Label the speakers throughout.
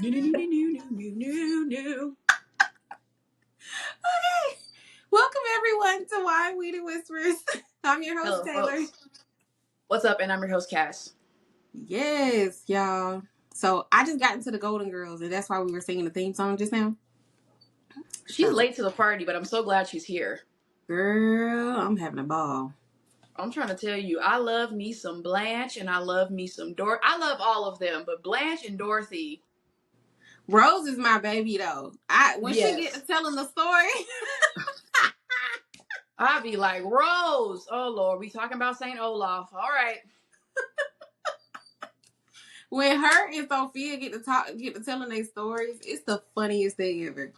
Speaker 1: No, no, no, no, no, no, no, no.
Speaker 2: Okay. Welcome everyone to Why We the Whispers. I'm your host,
Speaker 1: Hello,
Speaker 2: Taylor.
Speaker 1: folks. What's up? And I'm your host, Cass.
Speaker 2: Yes, y'all. So I just got into the Golden Girls, and that's why we were singing the theme song just now.
Speaker 1: She's
Speaker 2: So,
Speaker 1: late to the party, but I'm so glad she's here.
Speaker 2: girl, I'm having a ball.
Speaker 1: I'm trying to tell you, I love me some Blanche and I love me some Dorothy. I love all of them, but Blanche and Dorothy,
Speaker 2: Rose is my baby, though. When she get to
Speaker 1: yes.
Speaker 2: telling the story,
Speaker 1: I'd be like, Rose. Oh, Lord, we talking about St. Olaf. All right.
Speaker 2: when her and Sophia get to telling their stories, it's the funniest thing ever.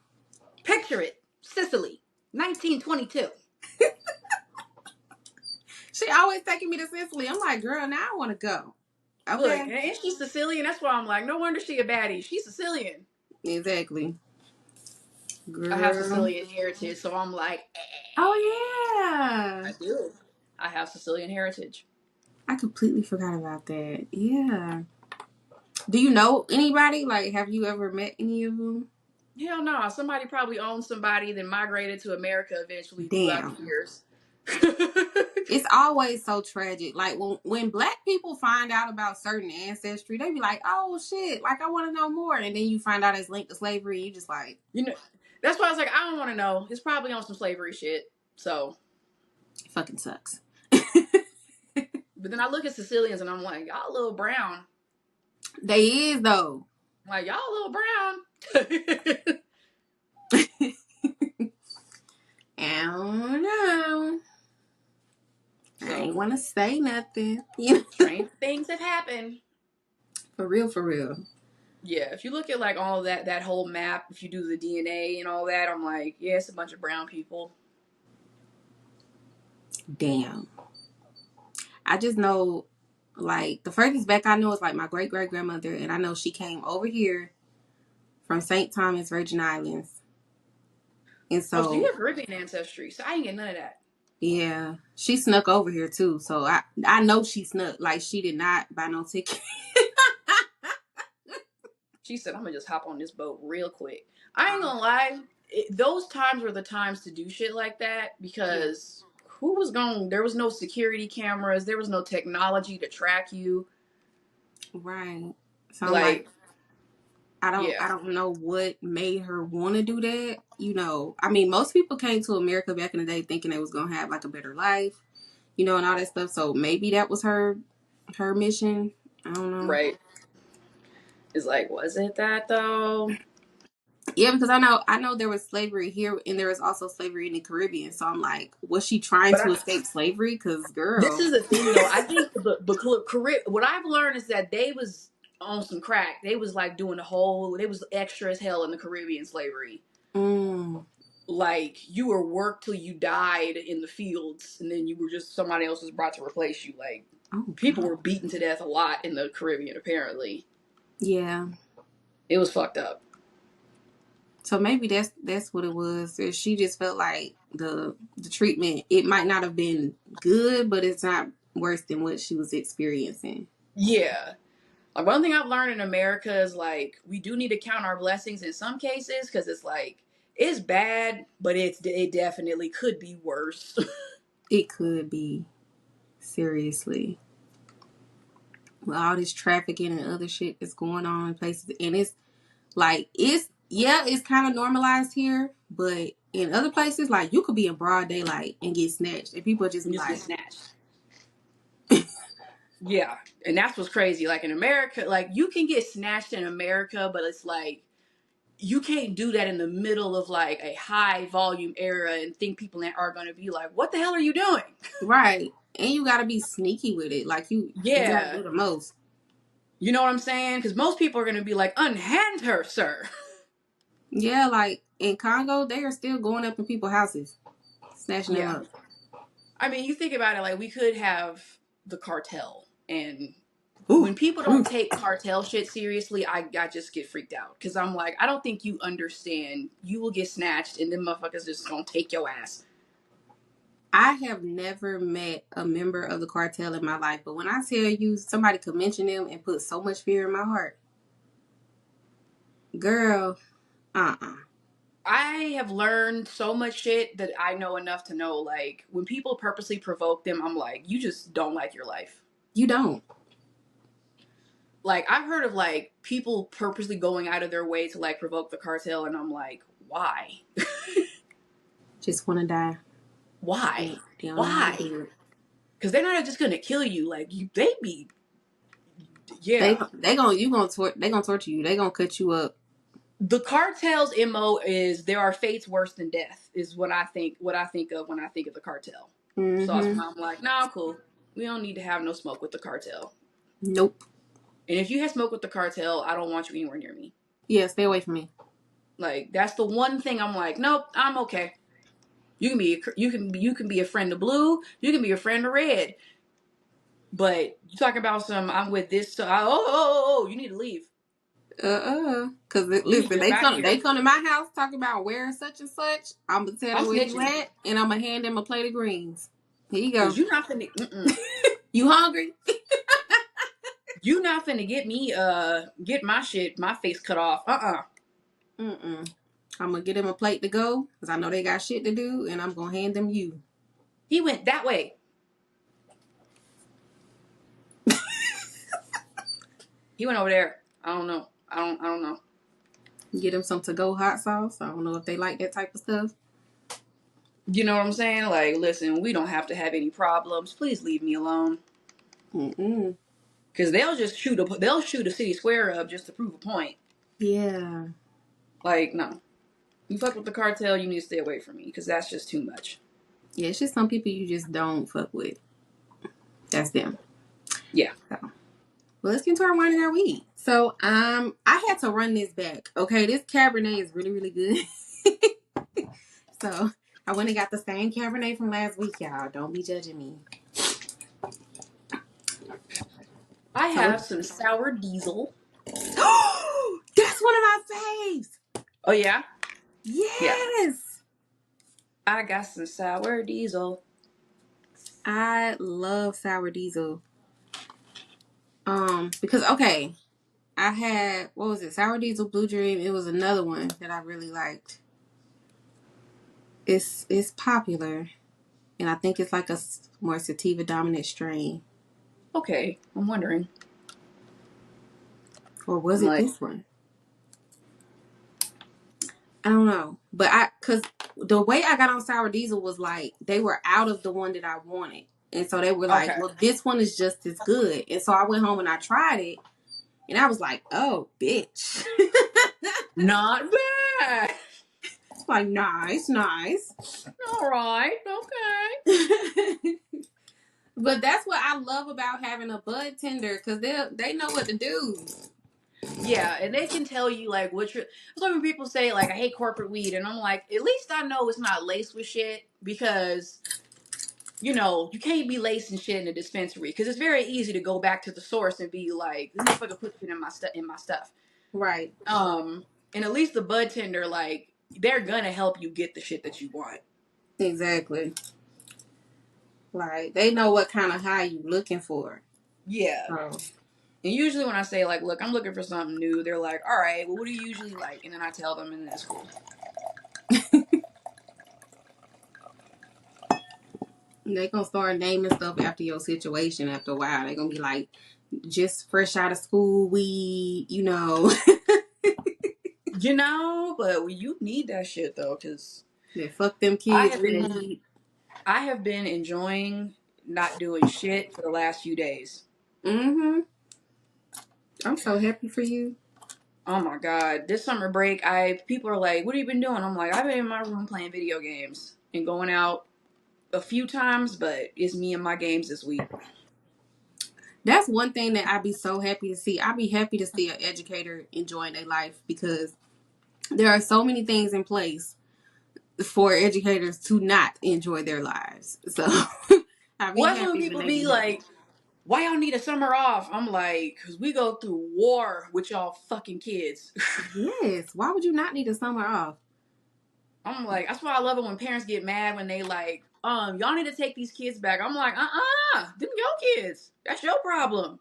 Speaker 1: Picture it. Sicily, 1922.
Speaker 2: She always taking me to Sicily. I'm like, girl, now I want to go.
Speaker 1: Look,
Speaker 2: Okay,
Speaker 1: and she's Sicilian. That's why I'm like, no wonder she a baddie. She's Sicilian.
Speaker 2: exactly,
Speaker 1: I have
Speaker 2: girl.
Speaker 1: Sicilian heritage, so I'm like,
Speaker 2: Oh yeah.
Speaker 1: I do. I have Sicilian heritage.
Speaker 2: I completely forgot about that. Yeah. Do you know anybody? Like, have you ever met any of them?
Speaker 1: Hell no. Somebody probably owns somebody, then migrated to America eventually throughout
Speaker 2: Damn.
Speaker 1: the years.
Speaker 2: It's always so tragic. Like, when black people find out about certain ancestry, they be like, oh, shit. Like, I want to know more. And then you find out it's linked to slavery. And you just like,
Speaker 1: You know, that's why I was like, I don't want to know. It's probably on some slavery shit. So,
Speaker 2: it fucking sucks.
Speaker 1: but then I look at Sicilians and I'm like, y'all a little brown.
Speaker 2: They is, though.
Speaker 1: I'm like, y'all a little brown.
Speaker 2: I don't know. I
Speaker 1: So,
Speaker 2: ain't want to say nothing. You know?
Speaker 1: strange things have happened.
Speaker 2: For real, for real.
Speaker 1: Yeah, if you look at like all of that whole map, if you do the DNA and all that, I'm like, yeah, it's a bunch of brown people.
Speaker 2: Damn. I just know, like, the furthest back I know is like my great great grandmother, and I know she came over here from St. Thomas, Virgin Islands, and
Speaker 1: Oh, so you
Speaker 2: so
Speaker 1: have Caribbean ancestry, so I ain't get none of that.
Speaker 2: yeah, she snuck over here too. So I know she snuck, like she did not buy no ticket.
Speaker 1: She said, I'm gonna just hop on this boat real quick. I ain't gonna lie, those times were the times to do shit like that
Speaker 2: Yeah,
Speaker 1: because who was going? There was no security cameras, there was no technology to track you.
Speaker 2: right. So I'm like,
Speaker 1: Like,
Speaker 2: I
Speaker 1: yeah,
Speaker 2: don't know what made her want to do that. You know, I mean, most people came to America back in the day thinking they was gonna have like a better life, you know, and all that stuff. So maybe that was her mission. I don't know.
Speaker 1: right. It's like, was it that though?
Speaker 2: Yeah, because I know there was slavery here, and there was also slavery in the Caribbean. So I'm like, was she trying
Speaker 1: But
Speaker 2: to escape slavery? Because
Speaker 1: this
Speaker 2: girl,
Speaker 1: is the thing though. I think what I've learned is that they was on some crack. They was like doing the whole. They was extra as hell in the Caribbean slavery.
Speaker 2: mm,
Speaker 1: Like you were worked till you died in the fields, and then you were just somebody else was brought to replace you. Like
Speaker 2: oh
Speaker 1: people
Speaker 2: god,
Speaker 1: were beaten to death a lot in the Caribbean. Apparently,
Speaker 2: yeah.
Speaker 1: it was fucked up.
Speaker 2: So maybe that's what it was. She just felt like the treatment, it might not have been good, but it's not worse than what she was experiencing.
Speaker 1: Yeah. Like one thing I've learned in America is like we do need to count our blessings in some cases because it's like it's bad, but it definitely could be worse.
Speaker 2: It could be, seriously, with all this trafficking and other shit that's going on in places, and it's like it's kind of normalized here, but in other places, like you could be in broad daylight and get snatched, and people just
Speaker 1: And
Speaker 2: be
Speaker 1: just get
Speaker 2: like,
Speaker 1: snatched. Yeah, and that's what's crazy. Like in America, like you can get snatched in America, but it's like you can't do that in the middle of like a high volume era and think people are going to be like, "What the hell are you doing?"
Speaker 2: right, and you got to be sneaky with it. Like you got to
Speaker 1: Yeah,
Speaker 2: do the most.
Speaker 1: you know what I'm saying? Because most people are going to be like, "Unhand her, sir."
Speaker 2: Yeah, like in Congo, they are still going up in people's houses, snatching them
Speaker 1: Yeah,
Speaker 2: up.
Speaker 1: I mean, you think about it, like we could have the cartel, and
Speaker 2: Ooh,
Speaker 1: when people don't
Speaker 2: ooh.
Speaker 1: take cartel shit seriously, I just get freaked out because I'm like, I don't think you understand. You will get snatched, and then motherfuckers just gonna take your ass.
Speaker 2: I have never met a member of the cartel in my life, but when I tell you somebody could mention them and put so much fear in my heart, Girl, uh-uh.
Speaker 1: I have learned so much shit that I know enough to know, like, when people purposely provoke them, I'm like, you just don't like your life.
Speaker 2: You don't.
Speaker 1: Like, I've heard of, like, people purposely going out of their way to, like, provoke the cartel, and I'm like, why?
Speaker 2: Just want to die.
Speaker 1: Why?
Speaker 2: They don't know how to
Speaker 1: Why?
Speaker 2: do it.
Speaker 1: Because they're not just gonna kill you. Like, they be,
Speaker 2: They
Speaker 1: yeah.
Speaker 2: they gonna torture you. They gonna cut you up.
Speaker 1: The cartel's MO is there are fates worse than death, is what I think of when I think of the cartel. So that's
Speaker 2: Mm-hmm.
Speaker 1: why I'm like, nah, cool. We don't need to have no smoke with the cartel.
Speaker 2: Nope.
Speaker 1: And if you have smoke with the cartel, I don't want you anywhere near me.
Speaker 2: Yeah, stay away from me.
Speaker 1: Like, that's the one thing I'm like, nope, I'm okay. You can be a friend of blue. You can be a friend of red. But you talking about some, I'm with this. So you need to leave.
Speaker 2: Cause
Speaker 1: You need to
Speaker 2: listen,
Speaker 1: get back
Speaker 2: they
Speaker 1: here.
Speaker 2: come to my house talking about wearing such and such. I'm gonna tell
Speaker 1: I'm
Speaker 2: them where you
Speaker 1: snitching
Speaker 2: at, and I'm gonna hand them a plate of greens. Here you go.
Speaker 1: because you're not finna.
Speaker 2: You hungry?
Speaker 1: You not finna get me get my face cut off.
Speaker 2: Mm-mm. I'm gonna get them a plate to go, cause I know they got shit to do, and I'm gonna hand them you.
Speaker 1: He went that way. He went over there. I don't know. I don't know.
Speaker 2: Get them some to-go hot sauce. I don't know if they like that type of stuff.
Speaker 1: You know what I'm saying? Like, listen, we don't have to have any problems. Please leave me alone.
Speaker 2: Mm-mm.
Speaker 1: Because they'll shoot a city square up just to prove a point.
Speaker 2: Yeah.
Speaker 1: Like, no. You fuck with the cartel, you need to stay away from me because that's just too much.
Speaker 2: Yeah, it's just some people you just don't fuck with. That's them.
Speaker 1: Yeah.
Speaker 2: So, well, let's get into our wine and our weed. So, I had to run this back. Okay, this Cabernet is really, really good. So, I went and got the same Cabernet from last week, y'all. Don't be judging me.
Speaker 1: I
Speaker 2: So,
Speaker 1: have some sour diesel.
Speaker 2: that's one of my faves.
Speaker 1: Oh yeah? Yeah.
Speaker 2: Yes.
Speaker 1: I got some sour diesel.
Speaker 2: I love sour diesel. Because okay, I had what was it? Sour diesel, Blue Dream. It was another one that I really liked. It's popular, and I think it's like a more sativa dominant strain.
Speaker 1: Okay. I'm wondering.
Speaker 2: Or was
Speaker 1: I'm
Speaker 2: it
Speaker 1: like,
Speaker 2: this one? I don't know. But cause the way I got on sour diesel was like they were out of the one that I wanted. And so they were like,
Speaker 1: okay.
Speaker 2: well, this one is just as good. And so I went home and I tried it. And I was like, oh, bitch.
Speaker 1: Not bad.
Speaker 2: Like, nice, nice.
Speaker 1: All right. Okay.
Speaker 2: But that's what I love about having a bud tender because they know what to do.
Speaker 1: Yeah, and they can tell you like what you're. That's why when people say like I hate corporate weed, and I'm like, at least I know it's not laced with shit because you know you can't be lacing shit in a dispensary because it's very easy to go back to the source and be like, this motherfucker put it in my stuff.
Speaker 2: Right.
Speaker 1: And at least the bud tender like they're gonna help you get the shit that you want.
Speaker 2: Exactly. Like they know what kind of high you looking for.
Speaker 1: Yeah.
Speaker 2: So
Speaker 1: And usually when I say like, look, I'm looking for something new, they're like, all right, well, what do you usually like? And then I tell them, and that's cool.
Speaker 2: they gonna start naming stuff after your situation after a while. They gonna be like, just fresh out of school weed, you know.
Speaker 1: You know, but you need that shit though, because
Speaker 2: Then fuck them
Speaker 1: I
Speaker 2: kids
Speaker 1: have been
Speaker 2: weed.
Speaker 1: I have been enjoying not doing shit for the last few days.
Speaker 2: Mm-hmm. I'm so happy for you.
Speaker 1: Oh my god, this summer break, people are like, "What have you been doing?" I'm like, "I've been in my room playing video games and going out a few times, but it's me and my games this week."
Speaker 2: That's one thing that I'd be so happy to see. I'd be happy to see an educator enjoying their life because there are so many things in place for educators to not enjoy their lives. So I'd be
Speaker 1: Well, that's when
Speaker 2: happy when
Speaker 1: people
Speaker 2: they
Speaker 1: be
Speaker 2: be happy.
Speaker 1: like, "Why y'all need a summer off?" I'm like, "Cause we go through war with y'all fucking kids."
Speaker 2: Yes. Why would you not need a summer off?
Speaker 1: I'm like, that's why I love it when parents get mad when they like, y'all need to take these kids back. I'm like, them your kids. That's your problem.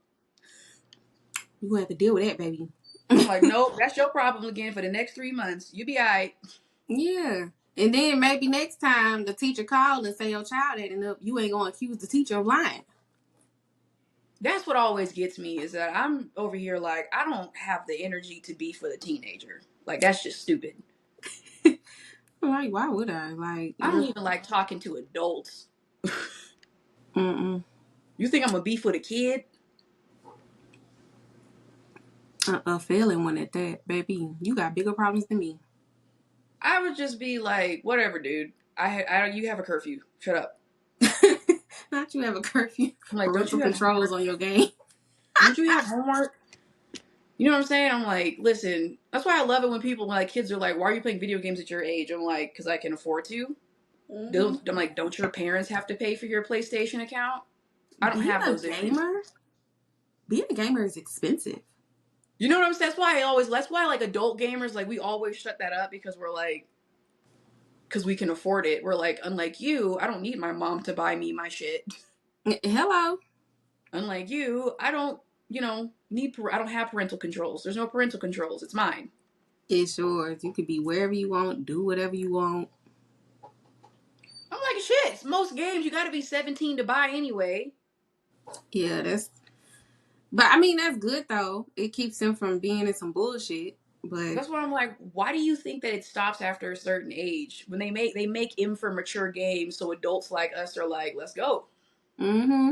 Speaker 2: You gonna have to deal with that, baby.
Speaker 1: I'm like, nope, that's your problem again for the next 3 months. You be all right.
Speaker 2: Yeah. And then maybe next time the teacher called and say your child adding up, you ain't gonna accuse the teacher of lying.
Speaker 1: That's what always gets me is that I'm over here like, I don't have the energy to be for the teenager. Like, that's just stupid.
Speaker 2: Like, why would I? Like,
Speaker 1: I don't even like talking to adults.
Speaker 2: mm-mm.
Speaker 1: You think I'm gonna be for the kid?
Speaker 2: A failing one at that, baby. You got bigger problems than me.
Speaker 1: I would just be like, whatever, dude. You have a curfew. Shut up.
Speaker 2: Not you have a curfew.
Speaker 1: I'm like, don't
Speaker 2: Parental
Speaker 1: you have
Speaker 2: controls
Speaker 1: homework?
Speaker 2: on your game.
Speaker 1: Don't you have homework? You know what I'm saying? I'm like, listen. That's why I love it when people, when like kids are like, why are you playing video games at your age? I'm like, because I can afford to.
Speaker 2: Mm-hmm.
Speaker 1: I'm like, don't your parents have to pay for your PlayStation account? I don't
Speaker 2: Being
Speaker 1: have
Speaker 2: a
Speaker 1: those issues.
Speaker 2: gamer, being a gamer is expensive.
Speaker 1: You know what I'm saying? That's why like adult gamers, like we always shut that up because we're like, because we can afford it. We're like, unlike you, I don't need my mom to buy me my shit.
Speaker 2: Hello.
Speaker 1: Unlike you, I don't, I don't have parental controls. There's no parental controls. It's mine.
Speaker 2: It's yours. You could be wherever you want, do whatever you want.
Speaker 1: I'm like, shit, most games you gotta be 17 to buy anyway.
Speaker 2: Yeah, but I mean, that's good though. It keeps him from being in some bullshit.
Speaker 1: But
Speaker 2: But
Speaker 1: that's why I'm like, why do you think that it stops after a certain age? When they make M for mature games, so adults like us are like, let's go.
Speaker 2: mm-hmm.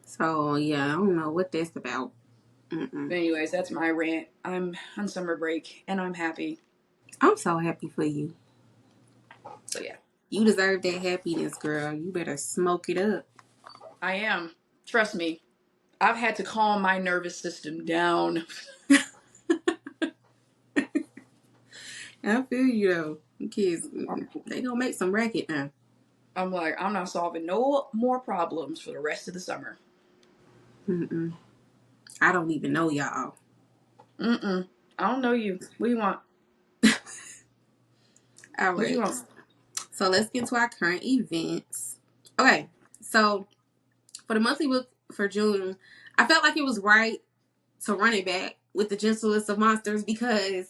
Speaker 2: So yeah, I don't know what that's about. Mm-mm.
Speaker 1: But anyways, that's my rant. I'm on summer break and I'm happy.
Speaker 2: I'm so happy for you.
Speaker 1: So yeah,
Speaker 2: You deserve that happiness, girl. You better smoke it up.
Speaker 1: I am. Trust me, I've had to calm my nervous system down.
Speaker 2: I feel you though. Kids, they gonna make some racket now.
Speaker 1: I'm like, I'm not solving no more problems for the rest of the summer.
Speaker 2: Mm-mm. I don't even know y'all.
Speaker 1: Mm-mm. I don't know you. What do you want?
Speaker 2: All
Speaker 1: What do you
Speaker 2: right.
Speaker 1: want?
Speaker 2: So let's get to our current events. Okay. So for the monthly book for June, I felt like it was right to run it back with the gentlest of monsters because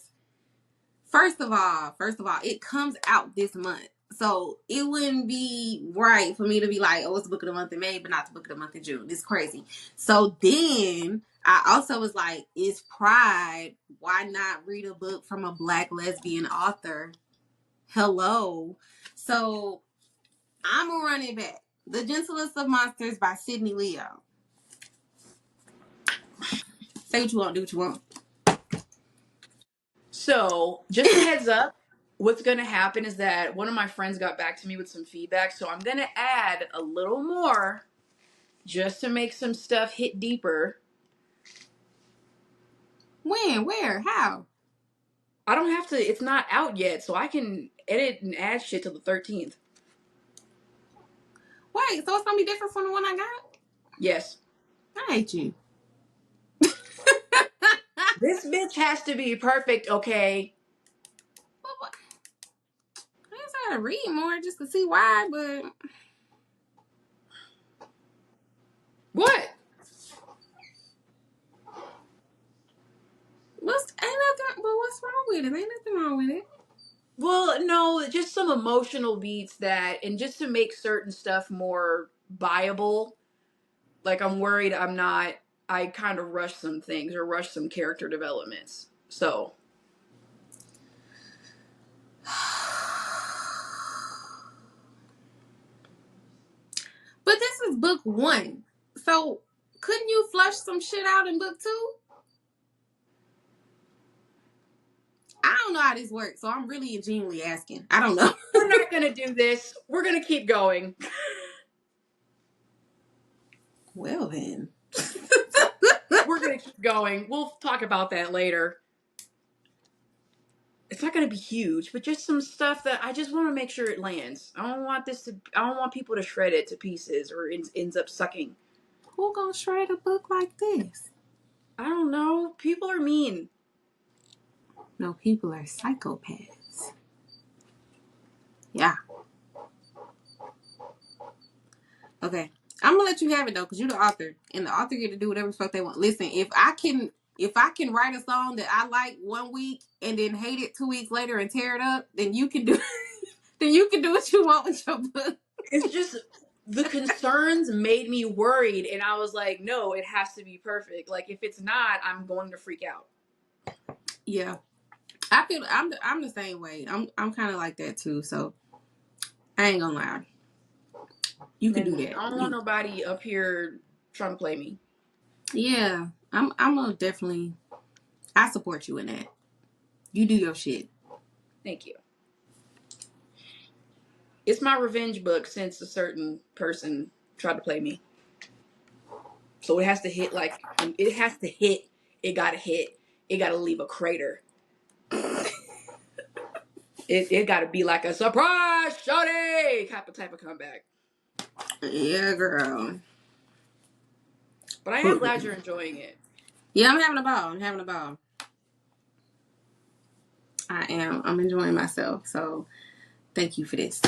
Speaker 2: first of all, it comes out this month. So it wouldn't be right for me to be like, oh, it's the book of the month in May, but not the book of the month in June. It's crazy. So then I also was like, it's Pride. Why not read a book from a Black lesbian author? Hello. So I'm going to run it back. The Gentlest of Monsters by Sydney Leo. Say what you want, do what you want.
Speaker 1: So, just a heads up, what's going to happen is that one of my friends got back to me with some feedback, so I'm going to add a little more just to make some stuff hit deeper.
Speaker 2: When? Where? How?
Speaker 1: I don't have to, it's not out yet, so I can edit and add shit till the 13th.
Speaker 2: Wait, so it's going to be different from the one I got?
Speaker 1: Yes.
Speaker 2: I hate you.
Speaker 1: This bitch has to be perfect, okay?
Speaker 2: What? I guess I gotta read more just to see why, but
Speaker 1: What?
Speaker 2: what's wrong with it? Ain't nothing wrong with it.
Speaker 1: Well, no, just some emotional beats that, and just to make certain stuff more viable. Like, I'm worried I kind of rush some things or rush some character developments. So,
Speaker 2: But this is book one. So couldn't you flush some shit out in book two? I don't know how this works, so I'm really genuinely asking. I don't know.
Speaker 1: we're not going to do this. We're going to keep going.
Speaker 2: Well then.
Speaker 1: We're going to keep going. We'll talk about that later. It's not going to be huge, but just some stuff that I just want to make sure it lands. I don't want people to shred it to pieces or it ends up sucking.
Speaker 2: Who gonna shred a book like this?
Speaker 1: I don't know. People are mean.
Speaker 2: No, people are psychopaths. Yeah. Okay. I'm gonna let you have it though, because you're the author. And the author get to do whatever the fuck they want. Listen, if I can if I can write a song that I like 1 week and then hate it 2 weeks later and tear it up, then you can do then you can do what you want with your book.
Speaker 1: It's just the concerns made me worried, and I was like, no, it has to be perfect. Like if it's not, I'm going to freak out.
Speaker 2: Yeah. I feel I'm the same way. I'm kind of like that too. So I ain't gonna lie. You can do
Speaker 1: And
Speaker 2: that.
Speaker 1: I don't want nobody up here trying to play me.
Speaker 2: Yeah. I'm a definitely. I support you in that. You do your shit.
Speaker 1: Thank you. It's my revenge book since a certain person tried to play me. So it has to hit like it has to hit. It gotta hit. It gotta leave a crater. It gotta be like a surprise, shawty type of comeback.
Speaker 2: Yeah, girl.
Speaker 1: But I am glad you're enjoying it.
Speaker 2: Yeah, I'm having a ball. I'm having a ball. I am. I'm enjoying myself. So thank you for this.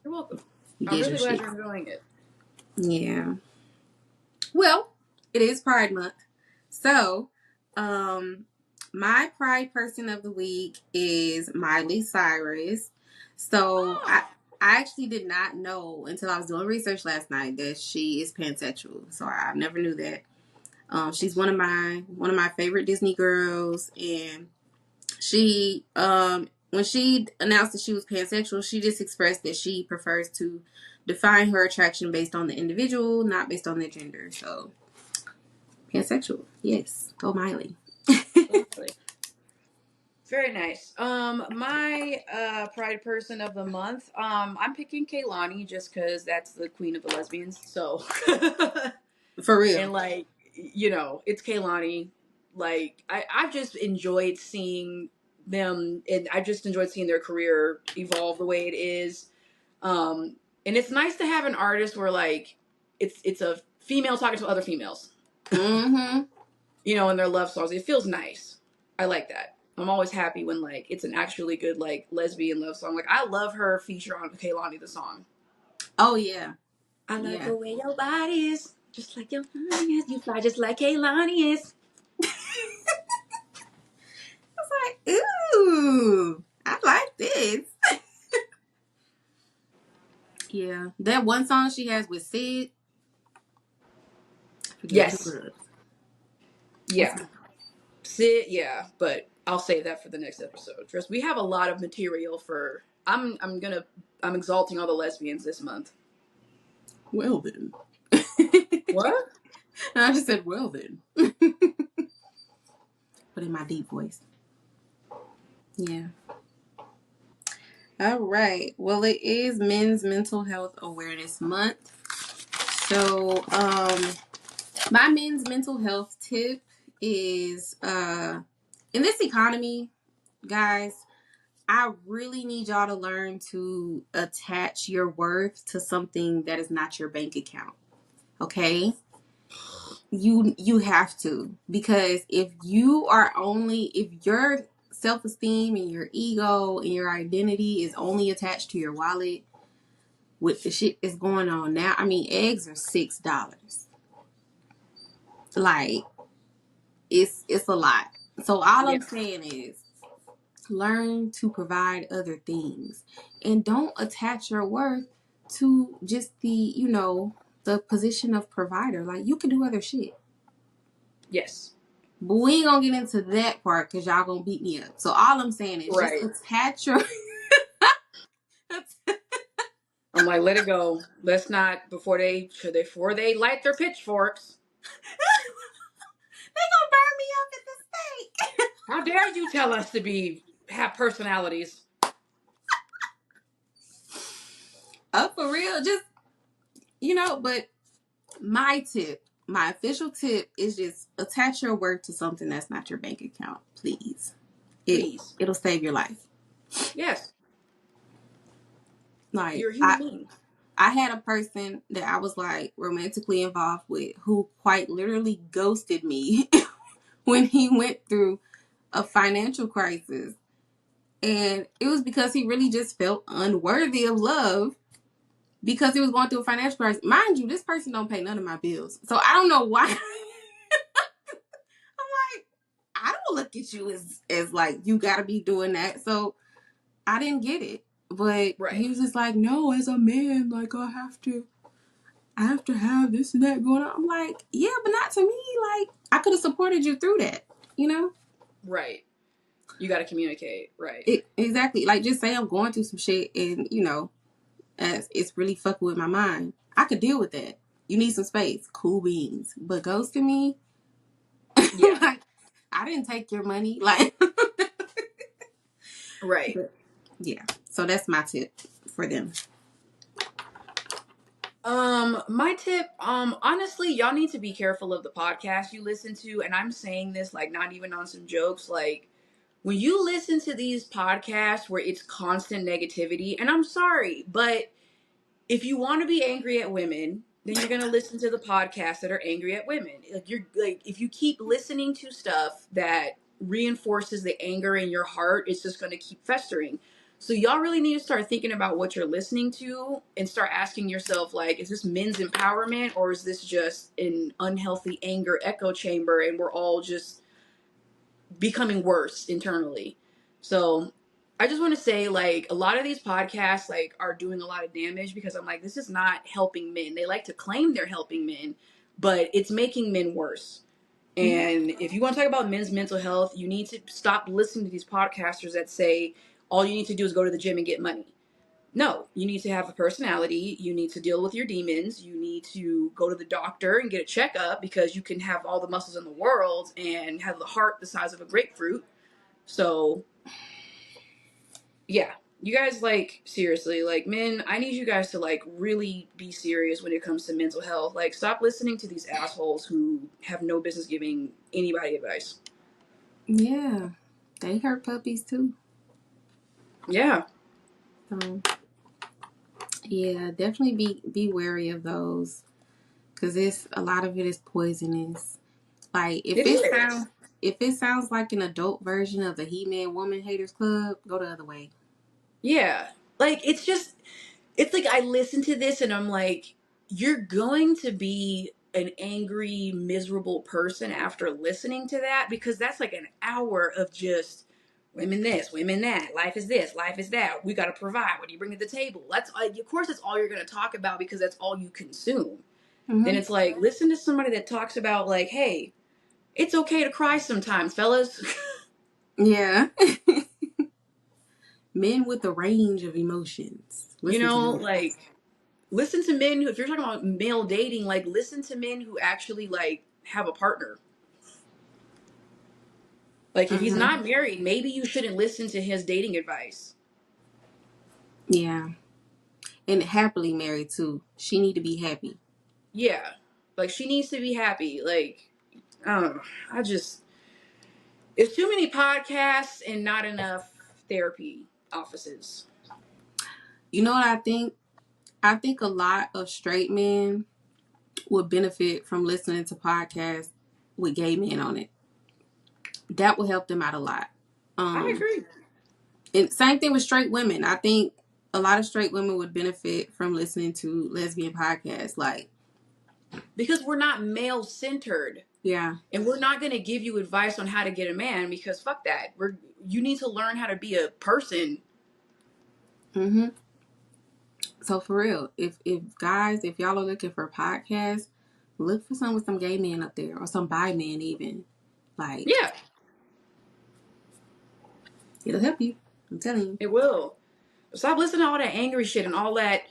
Speaker 1: You're welcome.
Speaker 2: You
Speaker 1: I'm
Speaker 2: did
Speaker 1: really
Speaker 2: your
Speaker 1: glad
Speaker 2: shit.
Speaker 1: you're enjoying it.
Speaker 2: Yeah. Well, it is Pride Month. So, my Pride person of the week is Miley Cyrus. So I actually did not know until I was doing research last night that she is pansexual. So I never knew that. She's one of my favorite Disney girls, and she when she announced that she was pansexual, she just expressed that she prefers to define her attraction based on the individual, not based on their gender. So pansexual, yes, go Miley.
Speaker 1: Lovely. Very nice. My pride person of the month. I'm picking Kaylani just because that's the queen of the lesbians. So,
Speaker 2: For real.
Speaker 1: and like it's Kaylani. Like I've just enjoyed seeing them, and I just enjoyed seeing their career evolve the way it is. And it's nice to have an artist where like it's a female talking to other females.
Speaker 2: Mm-hmm.
Speaker 1: In their love songs. It feels nice. I like that. I'm always happy when like it's an actually good like lesbian love song. Like I love her feature on Kaylani the song.
Speaker 2: Oh yeah.
Speaker 1: I like
Speaker 2: Yeah.
Speaker 1: the way your body is, just like your body is. You fly just like Kaylani is.
Speaker 2: I was like, ooh, I like this. Yeah. That one song she has with Sid. I forget what it
Speaker 1: Yes.
Speaker 2: was.
Speaker 1: Yeah. Sit. Yeah. But I'll save that for the next episode. Trust. We have a lot of material for. I'm exalting all the lesbians this month.
Speaker 2: Well then.
Speaker 1: What?
Speaker 2: I just said, well then. But in my deep voice. Yeah. All right. Well, it is Men's Mental Health Awareness Month. So, my men's mental health tip is in this economy, guys, I really need y'all to learn to attach your worth to something that is not your bank account. Okay? You have to, because if your self-esteem and your ego and your identity is only attached to your wallet with the shit that's going on now. I mean, eggs are $6. Like, it's a lot. So all
Speaker 1: Yeah.
Speaker 2: I'm saying is learn to provide other things, and don't attach your worth to just the position of provider. Like, you can do other shit.
Speaker 1: Yes.
Speaker 2: But we ain't gonna get into that part because y'all gonna beat me up. So all I'm saying is just
Speaker 1: Right.
Speaker 2: attach your
Speaker 1: I'm like, let it go. Let's not before they light their pitchforks.
Speaker 2: they gonna burn me up at the stake.
Speaker 1: How dare you tell us to have personalities?
Speaker 2: Oh, for real. Just but my official tip is just attach your worth to something that's not your bank account, please.
Speaker 1: Please.
Speaker 2: It'll save your life.
Speaker 1: Yes.
Speaker 2: Like,
Speaker 1: You're a human being.
Speaker 2: I had a person that I was like romantically involved with who quite literally ghosted me when he went through a financial crisis. And it was because he really just felt unworthy of love because he was going through a financial crisis. Mind you, this person don't pay none of my bills. So I don't know why. I'm don't look at you as like you gotta be doing that. So I didn't get it. But
Speaker 1: Right.
Speaker 2: he was just like, no, as a man, like I have to have this and that going on. I'm like, yeah, but not to me. Like, I could have supported you through that, you know?
Speaker 1: Right. You got to communicate. Right.
Speaker 2: Exactly. Like, just say I'm going through some shit and, as it's really fucking with my mind. I could deal with that. You need some space. Cool beans. But ghosting me,
Speaker 1: Yeah.
Speaker 2: like, I didn't take your money. Like,
Speaker 1: Right.
Speaker 2: but, yeah. So that's my tip for them.
Speaker 1: My tip, honestly, y'all need to be careful of the podcast you listen to, and I'm saying this like not even on some jokes, like when you listen to these podcasts where it's constant negativity, and I'm sorry, but if you want to be angry at women, then you're gonna listen to the podcasts that are angry at women. Like you're like if you keep listening to stuff that reinforces the anger in your heart, it's just gonna keep festering. So y'all really need to start thinking about what you're listening to and start asking yourself, like, is this men's empowerment or is this just an unhealthy anger echo chamber and we're all just becoming worse internally? So I just want to say, like, a lot of these podcasts like are doing a lot of damage because I'm like, this is not helping men. They like to claim they're helping men, but it's making men worse.
Speaker 2: Mm-hmm.
Speaker 1: And if you want to talk about men's mental health, you need to stop listening to these podcasters that say all you need to do is go to the gym and get money. No, you need to have a personality. You need to deal with your demons. You need to go to the doctor and get a checkup because you can have all the muscles in the world and have the heart the size of a grapefruit. So, yeah, you guys, like, seriously, like, men, I need you guys to, like, really be serious when it comes to mental health. Like, stop listening to these assholes who have no business giving anybody advice.
Speaker 2: Yeah. They hurt puppies too.
Speaker 1: Yeah.
Speaker 2: So, yeah, definitely be wary of those. Because it's a lot of it is poisonous. Like
Speaker 1: It is.
Speaker 2: if it sounds like an adult version of the He-Man Woman Haters Club, go the other way.
Speaker 1: Yeah. Like, it's just, it's like I listen to this and I'm like, you're going to be an angry, miserable person after listening to that because that's like an hour of just women this, women that, life is this, life is that. We got to provide. What do you bring to the table? That's of course that's all you're going to talk about because that's all you consume. Then
Speaker 2: Mm-hmm.
Speaker 1: it's like listen to somebody that talks about like, hey, it's okay to cry sometimes, fellas.
Speaker 2: Yeah. Men with a range of emotions.
Speaker 1: You
Speaker 2: Listen to
Speaker 1: know,
Speaker 2: them.
Speaker 1: like listen to men who, if you're talking about male dating, like listen to men who actually like have a partner. Like if he's
Speaker 2: Mm-hmm.
Speaker 1: not married, maybe you shouldn't listen to his dating advice.
Speaker 2: Yeah. And happily married too. She need to be happy.
Speaker 1: Yeah. Like she needs to be happy. Like, I don't know. I just, it's too many podcasts and not enough therapy offices.
Speaker 2: You know what I think? I think a lot of straight men would benefit from listening to podcasts with gay men on it. That would help them out a lot.
Speaker 1: I
Speaker 2: Um,
Speaker 1: agree.
Speaker 2: and same thing with straight women. I think a lot of straight women would benefit from listening to lesbian podcasts. Like,
Speaker 1: Because we're not male centered.
Speaker 2: yeah.
Speaker 1: And we're not going to give you advice on how to get a man because fuck that. You need to learn how to be a person.
Speaker 2: Mm-hmm. So for real, if y'all are looking for podcasts, look for some with some gay men up there or some bi men even. Like,
Speaker 1: Yeah,
Speaker 2: it'll help you. I'm telling you.
Speaker 1: it will. Stop listening to all that angry shit and all that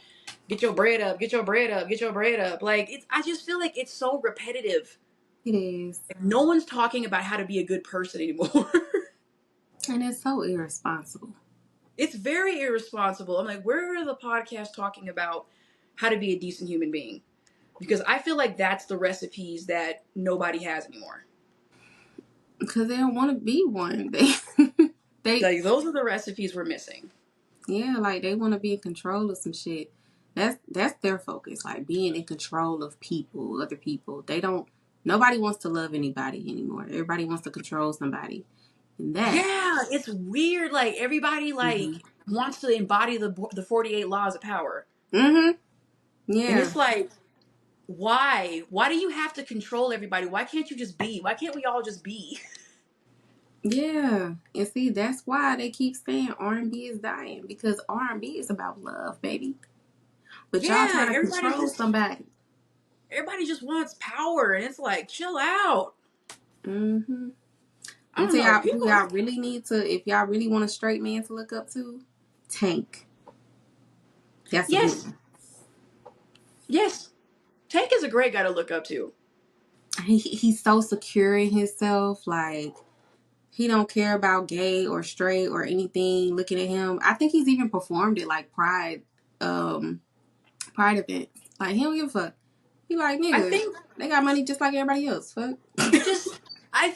Speaker 1: get your bread up, get your bread up, get your bread up. Like it's I just feel like it's so repetitive.
Speaker 2: It is.
Speaker 1: Like, no one's talking about how to be a good person anymore.
Speaker 2: And it's so irresponsible.
Speaker 1: It's very irresponsible. I'm like, where are the podcasts talking about how to be a decent human being? Because I feel like that's the recipes that nobody has anymore.
Speaker 2: Because they don't want to be one. They
Speaker 1: Like those are the recipes we're missing.
Speaker 2: yeah, like they want to be in control of some shit. That's their focus, like being in control of people, other people. They don't. Nobody wants to love anybody anymore. Everybody wants to control somebody, and that.
Speaker 1: Yeah, it's weird. Like everybody
Speaker 2: Mm-hmm.
Speaker 1: like wants to embody the 48 laws of power.
Speaker 2: Mm-hmm.
Speaker 1: And
Speaker 2: Yeah.
Speaker 1: it's like why? Why do you have to control everybody? Why can't you just be? Why can't we all just be?
Speaker 2: Yeah, and see, that's why they keep saying R&B is dying, because R&B is about love, baby. But y'all
Speaker 1: Yeah,
Speaker 2: trying to control somebody.
Speaker 1: everybody just wants power, and it's like, chill out.
Speaker 2: Mm-hmm.
Speaker 1: I
Speaker 2: I'm
Speaker 1: don't
Speaker 2: tell
Speaker 1: know.
Speaker 2: y'all who
Speaker 1: People,
Speaker 2: y'all really need to, if y'all really want a straight man to look up to, Tank. That's a good
Speaker 1: yes,
Speaker 2: one.
Speaker 1: yes, Tank is a great guy to look up to.
Speaker 2: He's so secure in himself, like he don't care about gay or straight or anything. Looking at him, I think he's even performed at like pride events. Like he don't give a fuck. He like,
Speaker 1: I
Speaker 2: nigga,
Speaker 1: think
Speaker 2: they got money just like everybody else. Fuck.
Speaker 1: it just. I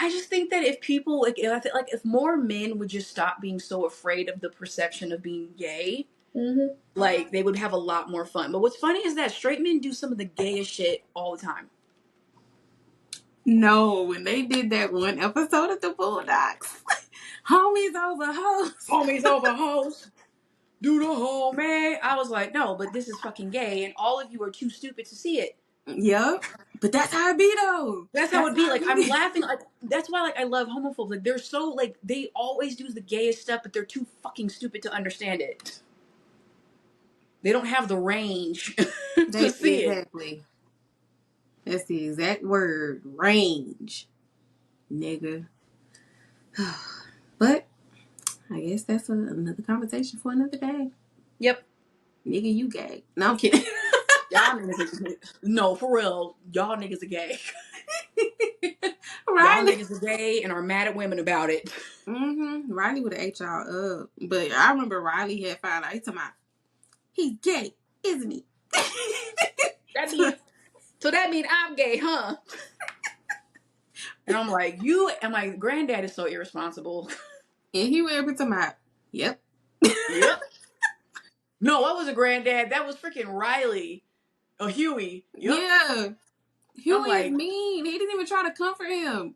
Speaker 1: just think that if people if more men would just stop being so afraid of the perception of being gay,
Speaker 2: Mm-hmm.
Speaker 1: like they would have a lot more fun. But what's funny is that straight men do some of the gayest shit all the time.
Speaker 2: No, when they did that one episode of the Bulldogs, homies over hoes.
Speaker 1: Homies over hoes. Do the whole man. I was like, no, but this is fucking gay, and all of you are too stupid to see it.
Speaker 2: Yep. But that's how it be though.
Speaker 1: That's how
Speaker 2: That's
Speaker 1: it be.
Speaker 2: how it
Speaker 1: Like I'm
Speaker 2: be.
Speaker 1: laughing. Like that's why like I love homophobes. Like they're so like they always do the gayest stuff, but they're too fucking stupid to understand it. They don't have the range to
Speaker 2: They
Speaker 1: see it.
Speaker 2: exactly. That's the exact word. Range, nigga. But I guess that's another conversation for another day.
Speaker 1: Yep.
Speaker 2: Nigga, you gay. No, I'm kidding.
Speaker 1: Y'all niggas are, no, for real. Y'all niggas are gay. Y'all
Speaker 2: Riley.
Speaker 1: niggas are gay and are mad at women about it.
Speaker 2: Mm-hmm. Riley would have ate y'all up. But I remember Riley had found out. He talking about, he's gay, isn't he?
Speaker 1: That mean so that mean I'm gay, huh? And I'm like, you and my granddad is so irresponsible.
Speaker 2: And he went up and talking about, yep.
Speaker 1: Yep. No, what was a granddad? That was freaking Riley. Oh, Huey. Yep.
Speaker 2: Yeah.
Speaker 1: I'm
Speaker 2: Huey is
Speaker 1: like,
Speaker 2: mean. He didn't even try to comfort him.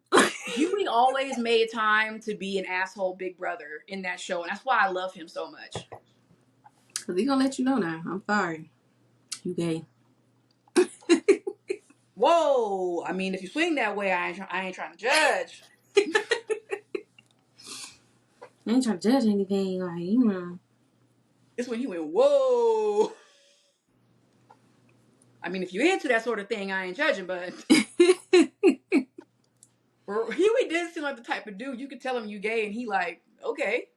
Speaker 1: Huey always made time to be an asshole big brother in that show, and that's why I love him so much.
Speaker 2: Cause he gonna let you know now. I'm sorry. You gay.
Speaker 1: Whoa! I mean, if you swing that way, I ain't trying to judge.
Speaker 2: I ain't trying to judge anything. Like, you know.
Speaker 1: It's when he went, whoa. I mean, if you're into that sort of thing, I ain't judging, but Huey did seem like the type of dude you could tell him you gay, and he like, okay.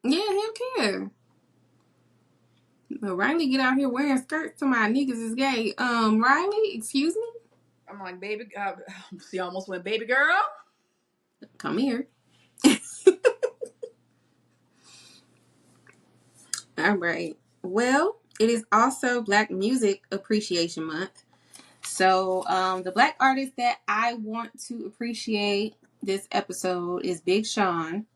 Speaker 2: Yeah, he don't care. But Riley get out here wearing skirts to my niggas is gay. Riley, excuse me?
Speaker 1: I'm like, baby, see, I almost went, baby girl.
Speaker 2: Come here. All right. Well, it is also Black Music Appreciation Month. So, the Black artist that I want to appreciate this episode is Big Sean.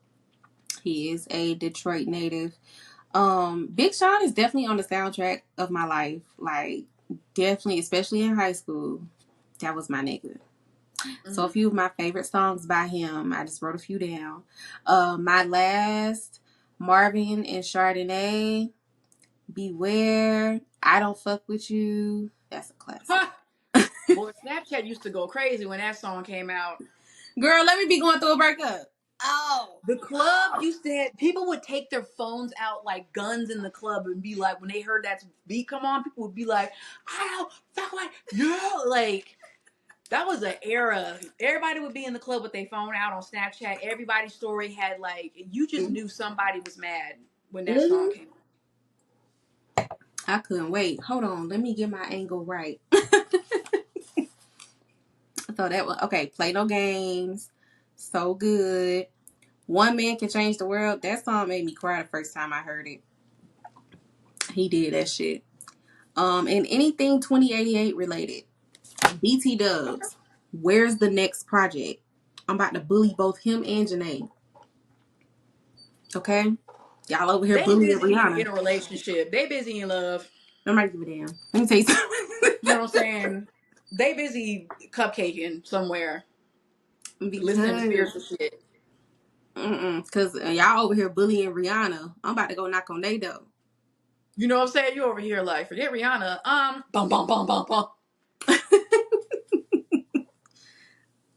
Speaker 2: He is a Detroit native. Big Sean is definitely on the soundtrack of my life. Like, definitely, especially in high school. That was my nigga. So a
Speaker 1: Mm-hmm.
Speaker 2: few of my favorite songs by him, I just wrote a few down. My Last, Marvin and Chardonnay, Beware, I Don't Fuck With You. That's a classic.
Speaker 1: Ha! Boy, Snapchat used to go crazy when that song came out.
Speaker 2: Girl, let me be going through a breakup. Oh.
Speaker 1: The club used to have, people would take their phones out like guns in the club and be like, when they heard that beat come on, people would be like, I don't fuck like, yeah, like, that was an era. Everybody would be in the club with their phone out on Snapchat. Everybody's story had like, you just knew somebody was mad when that
Speaker 2: Mm-hmm.
Speaker 1: song came on.
Speaker 2: I couldn't wait. Hold on, let me get my angle right. So that was okay. Play No Games, so good. One Man Can Change the World. That song made me cry the first time I heard it. He did that shit. And anything 2088 related. BT Dubs. Where's the next project? I'm about to bully both him and Janae. Okay? Y'all over here
Speaker 1: They
Speaker 2: bullying
Speaker 1: busy in
Speaker 2: Rihanna.
Speaker 1: a relationship. They busy in love.
Speaker 2: Nobody give a damn. Let me tell you something.
Speaker 1: You know what I'm saying? They busy cupcaking somewhere, listening to
Speaker 2: Because
Speaker 1: spiritual shit.
Speaker 2: Because y'all over here bullying Rihanna. I'm about to go knock on their door.
Speaker 1: You know what I'm saying? You over here like, forget Rihanna. Bum bum bum bum bum.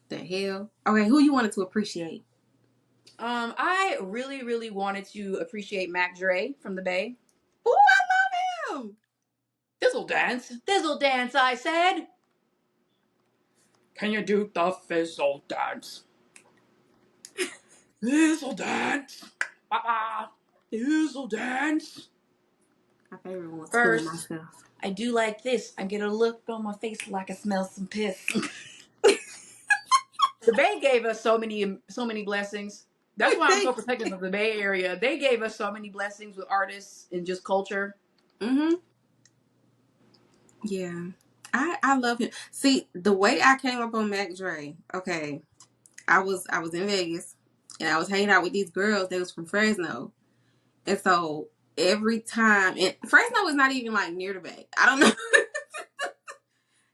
Speaker 2: The hell? Okay, who you wanted to appreciate?
Speaker 1: I really, really wanted to appreciate Mac Dre from the Bay.
Speaker 2: Oh, I love him.
Speaker 1: Thizzle dance. Thizzle dance, I said. Can you do the fizzle dance? Thizzle dance. Papa. Thizzle dance.
Speaker 2: My favorite one was feeling
Speaker 1: First,
Speaker 2: myself.
Speaker 1: I do like this. I get a look on my face like I smell some piss. The Bay gave us so many blessings. That's why I'm so protective of the Bay Area. They gave us so many blessings with artists and just culture.
Speaker 2: Mm-hmm. Yeah. I love him. See, the way I came up on Mac Dre, okay, I was in Vegas and I was hanging out with these girls. They was from Fresno. And so every time, and Fresno is not even like near the Bay. I don't know.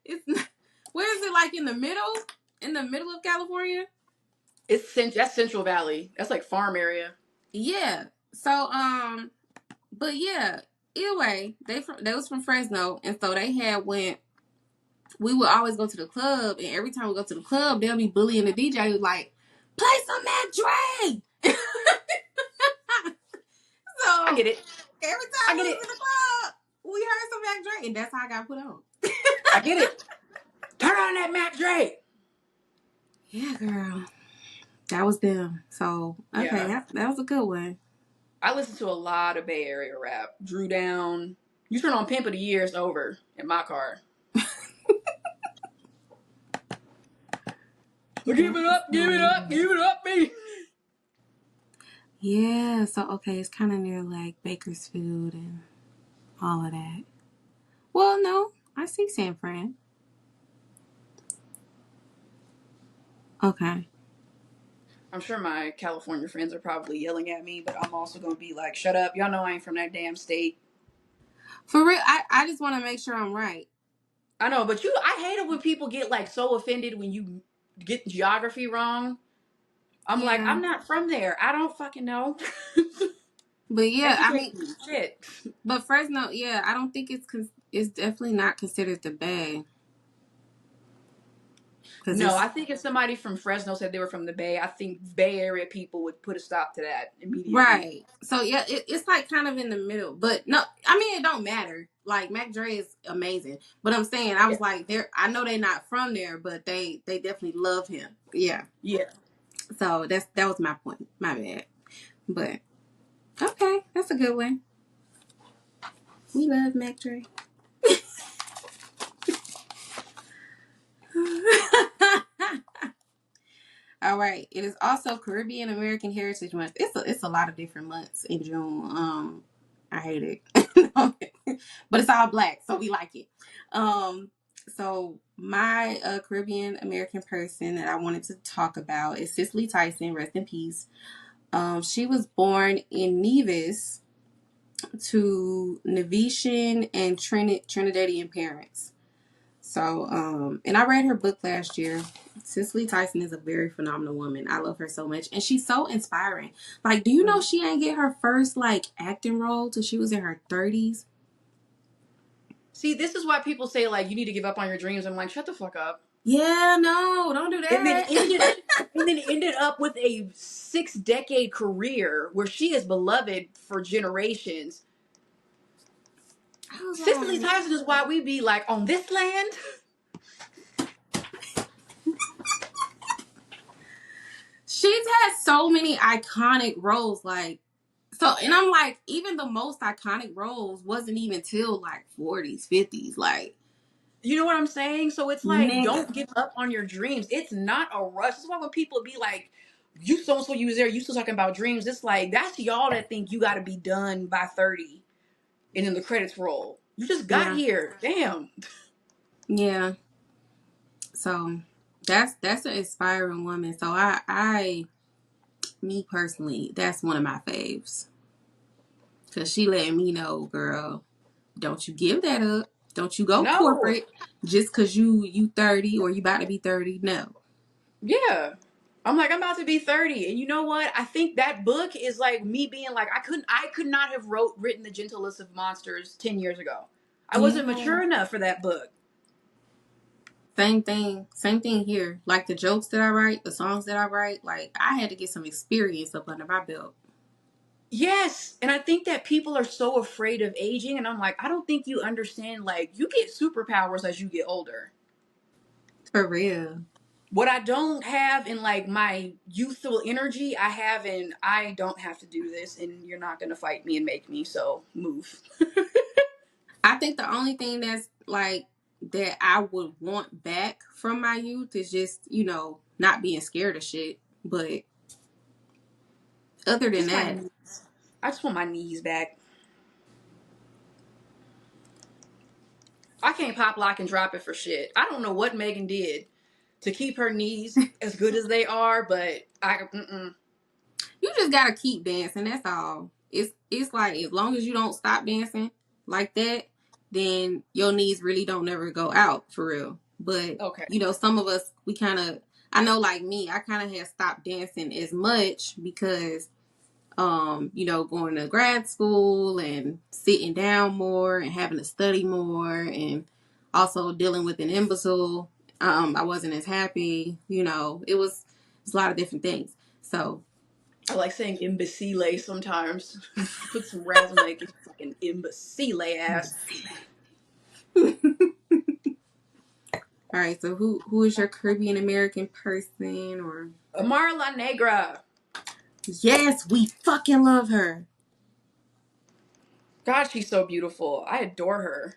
Speaker 2: It's not, where is it, like in the middle? In the middle of California?
Speaker 1: That's Central Valley. That's like farm area.
Speaker 2: Yeah. So but yeah, either way, they was from Fresno, and so they had went. We would always go to the club, and every time we go to the club, they'll be bullying the DJ like, "Play some Mac Dre."
Speaker 1: I
Speaker 2: So
Speaker 1: get it.
Speaker 2: every time
Speaker 1: I
Speaker 2: we
Speaker 1: get
Speaker 2: was
Speaker 1: it.
Speaker 2: in the club, we heard some Mac Dre, and that's how I got put on.
Speaker 1: I get it. Turn on that Mac Dre.
Speaker 2: Yeah, girl, that was them. So okay,
Speaker 1: Yeah.
Speaker 2: that was a good one.
Speaker 1: I listen to a lot of Bay Area rap. Drew Down. You turn on Pimp of the Year, it's over in my car. Give it up, give it up, give it up, me.
Speaker 2: Yeah, so okay, it's kind of near like Bakersfield and all of that. Well, no, I see San Fran. Okay.
Speaker 1: I'm sure my California friends are probably yelling at me, but I'm also gonna be like, shut up. Y'all know I ain't from that damn state.
Speaker 2: For real, I just want to make sure I'm right.
Speaker 1: I know, but I hate it when people get like so offended when you get geography wrong. I'm like,
Speaker 2: Yeah.
Speaker 1: I'm not from there. I don't fucking know.
Speaker 2: But yeah, I
Speaker 1: Educate
Speaker 2: mean,
Speaker 1: me. Shit.
Speaker 2: but Fresno, yeah, I don't think it's definitely not considered the Bay because
Speaker 1: No,
Speaker 2: it's
Speaker 1: I think if somebody from Fresno said they were from the Bay, I think Bay Area people would put a stop to that immediately.
Speaker 2: right. So yeah, it's like kind of in the middle. But no, I mean it don't matter. Like Mac Dre is amazing, but I'm saying I
Speaker 1: Yeah.
Speaker 2: was like, they're I know they're not from there, but they definitely love him. Yeah.
Speaker 1: Yeah.
Speaker 2: So that was my point. My bad. But okay, that's a good one. We love Mac Dre. All right. It is also Caribbean American Heritage Month. It's a lot of different months in June. I hate it, but it's all black, so we like it. So my Caribbean American person that I wanted to talk about is Cicely Tyson. Rest in peace. She was born in Nevis to Nevisian and Trinidadian parents. So, and I read her book last year. Cicely Tyson is a very phenomenal woman. I love her so much. And she's so inspiring. Like, do you know she ain't get her first, like, acting role till she was in her 30s?
Speaker 1: See, this is why people say like you need to give up on your dreams. I'm like, shut the fuck up.
Speaker 2: Yeah, no, don't do
Speaker 1: And then
Speaker 2: that.
Speaker 1: ended up with a 6 decade career where she is beloved for generations.
Speaker 2: I was
Speaker 1: Cicely
Speaker 2: like,
Speaker 1: Tyson is why we be like on this land.
Speaker 2: she's had so many iconic roles. Like, so, and I'm like, even the most iconic roles wasn't even till like 40s, 50s. Like,
Speaker 1: You know what I'm saying? So it's like,
Speaker 2: nigga.
Speaker 1: don't give up on your dreams. It's not a rush. That's why when people be like, you so and so you was there, you still talking about dreams. It's like that's y'all that think you got to be done by 30, and then the credits roll. You just got
Speaker 2: Yeah.
Speaker 1: here. Damn.
Speaker 2: Yeah. So that's an inspiring woman. So I me personally, that's one of my faves. Cause she letting me know, girl, don't you give that up. Don't you go
Speaker 1: No.
Speaker 2: corporate just cause you 30 or you about to be 30. No.
Speaker 1: Yeah. I'm like, I'm about to be 30. And you know what? I think that book is like me being like, I could not have written The Gentlest of Monsters 10 years ago. I wasn't
Speaker 2: Yeah.
Speaker 1: mature enough for that book.
Speaker 2: Same thing here. Like the jokes that I write, the songs that I write, like I had to get some experience up under my belt.
Speaker 1: Yes, and I think that people are so afraid of aging, and I'm like, I don't think you understand. Like, you get superpowers as you get older.
Speaker 2: For real.
Speaker 1: What I don't have in like my youthful energy, I have in I don't have to do this, and you're not gonna fight me and make me. So move.
Speaker 2: I think the only thing that's like that I would want back from my youth is just, not being scared of shit. But other than
Speaker 1: Just my
Speaker 2: that,
Speaker 1: knees. I just want my knees back. I can't pop, lock, and drop it for shit. I don't know what Megan did to keep her knees as good as they are, but
Speaker 2: you just gotta keep dancing. That's all. It's like as long as you don't stop dancing like that, then your knees really don't never go out for real. But
Speaker 1: okay.
Speaker 2: some of us we kind of. I know, like me, I kind of had stopped dancing as much because going to grad school and sitting down more and having to study more and also dealing with an imbecile. I wasn't as happy. It's a lot of different things. So
Speaker 1: I like saying imbecile sometimes. Put some razzle make it fucking imbecile ass.
Speaker 2: all right, so who is your Caribbean American person or
Speaker 1: Marla Negra.
Speaker 2: yes, we fucking love her.
Speaker 1: God, she's so beautiful. I adore her.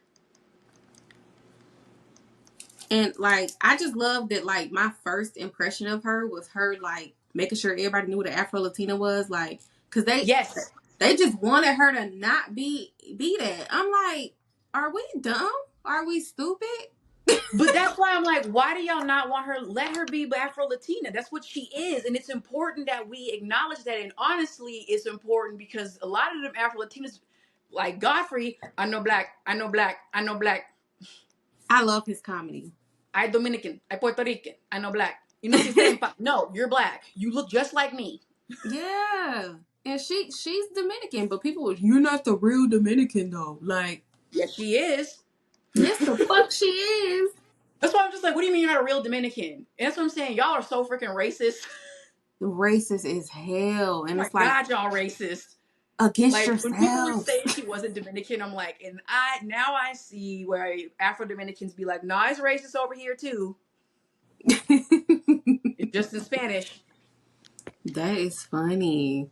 Speaker 2: And like I just love that like my first impression of her was her like making sure everybody knew what an Afro Latina was, like because
Speaker 1: Yes.
Speaker 2: they just wanted her to not be that. I'm like, are we dumb? Are we stupid?
Speaker 1: But that's why I'm like, why do y'all not want her? Let her be Afro Latina. That's what she is. And it's important that we acknowledge that. And honestly, it's important because a lot of them Afro Latinas, like Godfrey, I know black, I know black, I know black.
Speaker 2: I love his comedy.
Speaker 1: I Dominican, I Puerto Rican, I know black. You know, si usted no, you're black. You look just like me.
Speaker 2: Yeah. And she's Dominican, but people were, you're not the real Dominican though. Like,
Speaker 1: Yes, she is.
Speaker 2: yes, the fuck she is.
Speaker 1: That's why I'm just like, what do you mean you're not a real Dominican? And that's what I'm saying. Y'all are so freaking racist.
Speaker 2: Racist as hell.
Speaker 1: Oh
Speaker 2: And
Speaker 1: my
Speaker 2: it's like
Speaker 1: God, y'all racist.
Speaker 2: against
Speaker 1: Like when people were
Speaker 2: yourselves.
Speaker 1: saying she wasn't Dominican, I'm like, and I see where Afro Dominicans be like, nah, it's racist over here too. It's just in Spanish.
Speaker 2: That is funny.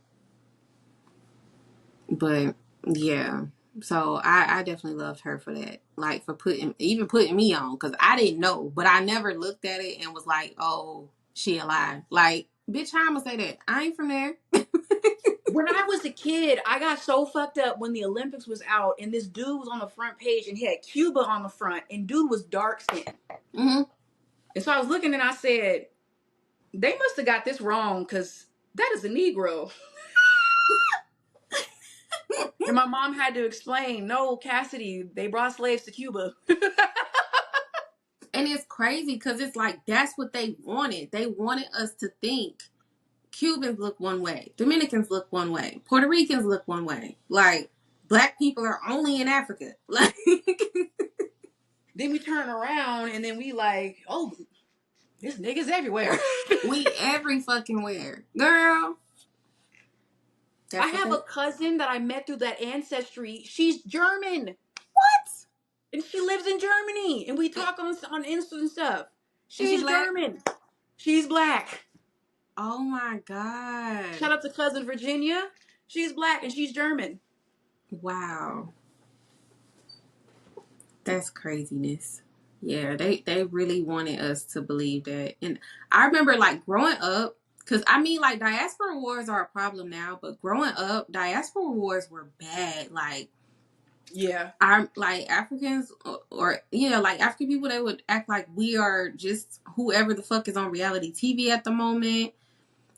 Speaker 2: But yeah. So I definitely loved her for that. Like for putting me on. Cause I didn't know. But I never looked at it and was like, oh, she alive. Like, bitch, how I'ma say that? I ain't from there.
Speaker 1: When I was a kid, I got so fucked up when the Olympics was out, and this dude was on the front page, and he had Cuba on the front, and dude was dark skinned.
Speaker 2: Mm-hmm.
Speaker 1: And so I was looking, and I said, they must have got this wrong, cause that is a Negro. And my mom had to explain, no, Cassidy, they brought slaves to Cuba.
Speaker 2: And it's crazy because it's like that's what they wanted. They wanted us to think Cubans look one way, Dominicans look one way, Puerto Ricans look one way. Like black people are only in Africa. Like
Speaker 1: Then we turn around and then we like, oh, this niggas everywhere.
Speaker 2: we every fucking where. Girl.
Speaker 1: I
Speaker 2: That's what
Speaker 1: have
Speaker 2: they
Speaker 1: a cousin that I met through that ancestry. She's German
Speaker 2: what?
Speaker 1: and she lives in Germany and we talk on Insta and stuff.
Speaker 2: Is she
Speaker 1: She's
Speaker 2: black?
Speaker 1: German. She's black.
Speaker 2: Oh my God.
Speaker 1: Shout out to cousin Virginia. She's black and she's German.
Speaker 2: Wow. That's craziness. Yeah, they really wanted us to believe that. And I remember like growing up, because I mean like diaspora wars are a problem now, but growing up, diaspora wars were bad. Like
Speaker 1: Yeah.
Speaker 2: our like Africans or yeah, like African people, they would act like we are just whoever the fuck is on reality TV at the moment.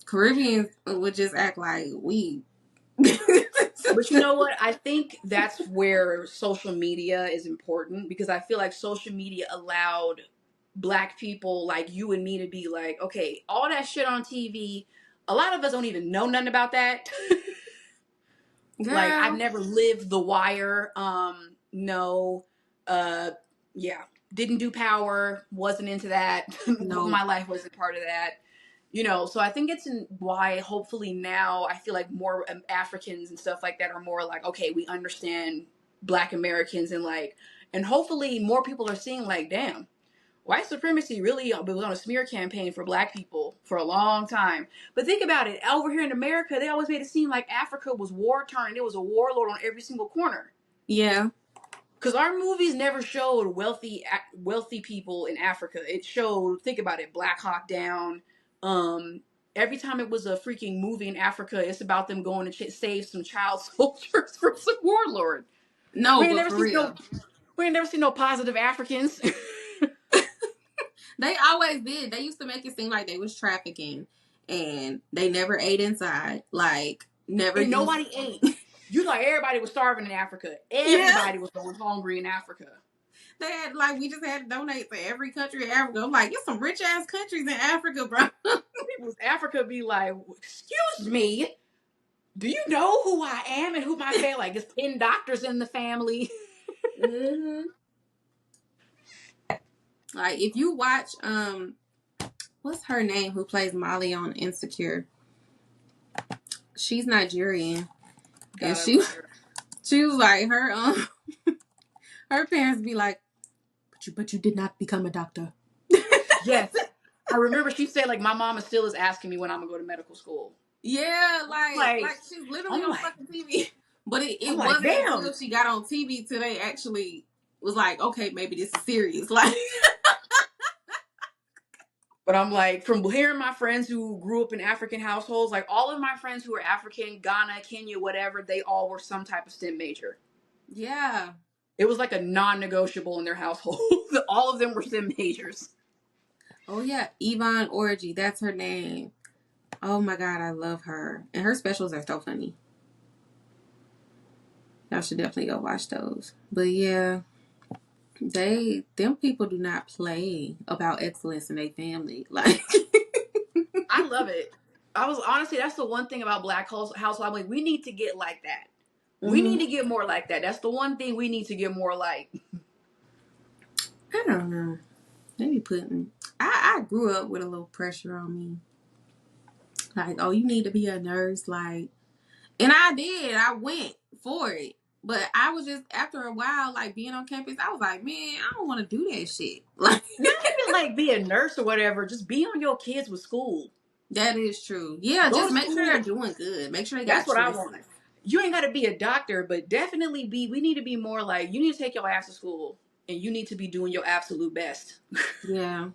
Speaker 2: Caribbeans would just act like we
Speaker 1: But you know what? I think that's where social media is important because I feel like social media allowed black people like you and me to be like, okay, all that shit on TV, a lot of us don't even know nothing about that. Like I've
Speaker 2: girl.
Speaker 1: never lived The Wire. No. Uh yeah. didn't do power, wasn't into that.
Speaker 2: No.
Speaker 1: My life wasn't part of that. So I think it's why hopefully now I feel like more Africans and stuff like that are more like, okay, we understand Black Americans, and hopefully more people are seeing like, damn, white supremacy really was on a smear campaign for Black people for a long time. But think about it, over here in America, they always made it seem like Africa was war torn. It was a warlord on every single corner.
Speaker 2: Yeah.
Speaker 1: Because our movies never showed wealthy people in Africa. It showed, think about it, Black Hawk Down. Every time it was a freaking movie in Africa, it's about them going to save some child soldiers from some warlord.
Speaker 2: No,
Speaker 1: We ain't
Speaker 2: but
Speaker 1: never
Speaker 2: for
Speaker 1: seen
Speaker 2: real.
Speaker 1: no positive Africans.
Speaker 2: They always did. They used to make it seem like they was trafficking and they never ate inside. Like, never
Speaker 1: And
Speaker 2: used.
Speaker 1: nobody ate. You thought everybody was starving in Africa.
Speaker 2: Yeah.
Speaker 1: Everybody was going hungry in Africa.
Speaker 2: They had, like, we just had to donate to every country in Africa. I'm like, there's some rich ass countries in Africa, bro.
Speaker 1: People's Africa be like, excuse me, do you know who I am and who my family? Like, there's 10 doctors in the family.
Speaker 2: Mm-hmm. Like, if you watch, what's her name who plays Molly on Insecure? She's Nigerian.
Speaker 1: God,
Speaker 2: And
Speaker 1: I
Speaker 2: she
Speaker 1: love her.
Speaker 2: she was like, her parents be like, but you did not become a doctor.
Speaker 1: Yes. I remember she said, like, my mama still is asking me when I'm gonna go to medical school.
Speaker 2: Yeah,
Speaker 1: Like,
Speaker 2: she's literally
Speaker 1: I'm
Speaker 2: on
Speaker 1: like,
Speaker 2: fucking TV. But
Speaker 1: I'm
Speaker 2: it
Speaker 1: like,
Speaker 2: wasn't
Speaker 1: damn.
Speaker 2: until she got on TV till they actually was like, okay, maybe this is serious. Like,
Speaker 1: But I'm like, from hearing my friends who grew up in African households, like all of my friends who were African, Ghana, Kenya, whatever, they all were some type of STEM major.
Speaker 2: yeah.
Speaker 1: It was like a non-negotiable in their household. All of them were STEM majors.
Speaker 2: Oh yeah, Yvonne Orgy, that's her name. Oh my god, I love her. And her specials are so funny. Y'all should definitely go watch those. But yeah, them people do not play about excellence in their family. Like,
Speaker 1: I love it. I was honestly, that's the one thing about Black household. I'm like, we need to get like that. We
Speaker 2: mm-hmm.
Speaker 1: need to get more like that. That's the one thing we need to get more like.
Speaker 2: I don't know. Maybe putting. I grew up with a little pressure on me. Like, oh, you need to be a nurse. Like, and I did. I went for it. But I was just, after a while, like, being on campus, I was like, man, I don't want to do that shit. Like,
Speaker 1: Not even like be a nurse or whatever. Just be on your kids with school.
Speaker 2: that is true. Yeah,
Speaker 1: Go
Speaker 2: just
Speaker 1: to
Speaker 2: make sure they're
Speaker 1: school.
Speaker 2: doing good. Make sure they got
Speaker 1: That's what I
Speaker 2: choices.
Speaker 1: want. You ain't got to be a doctor, but definitely we need to be more like, you need to take your ass to school and you need to be doing your absolute best.
Speaker 2: Yeah.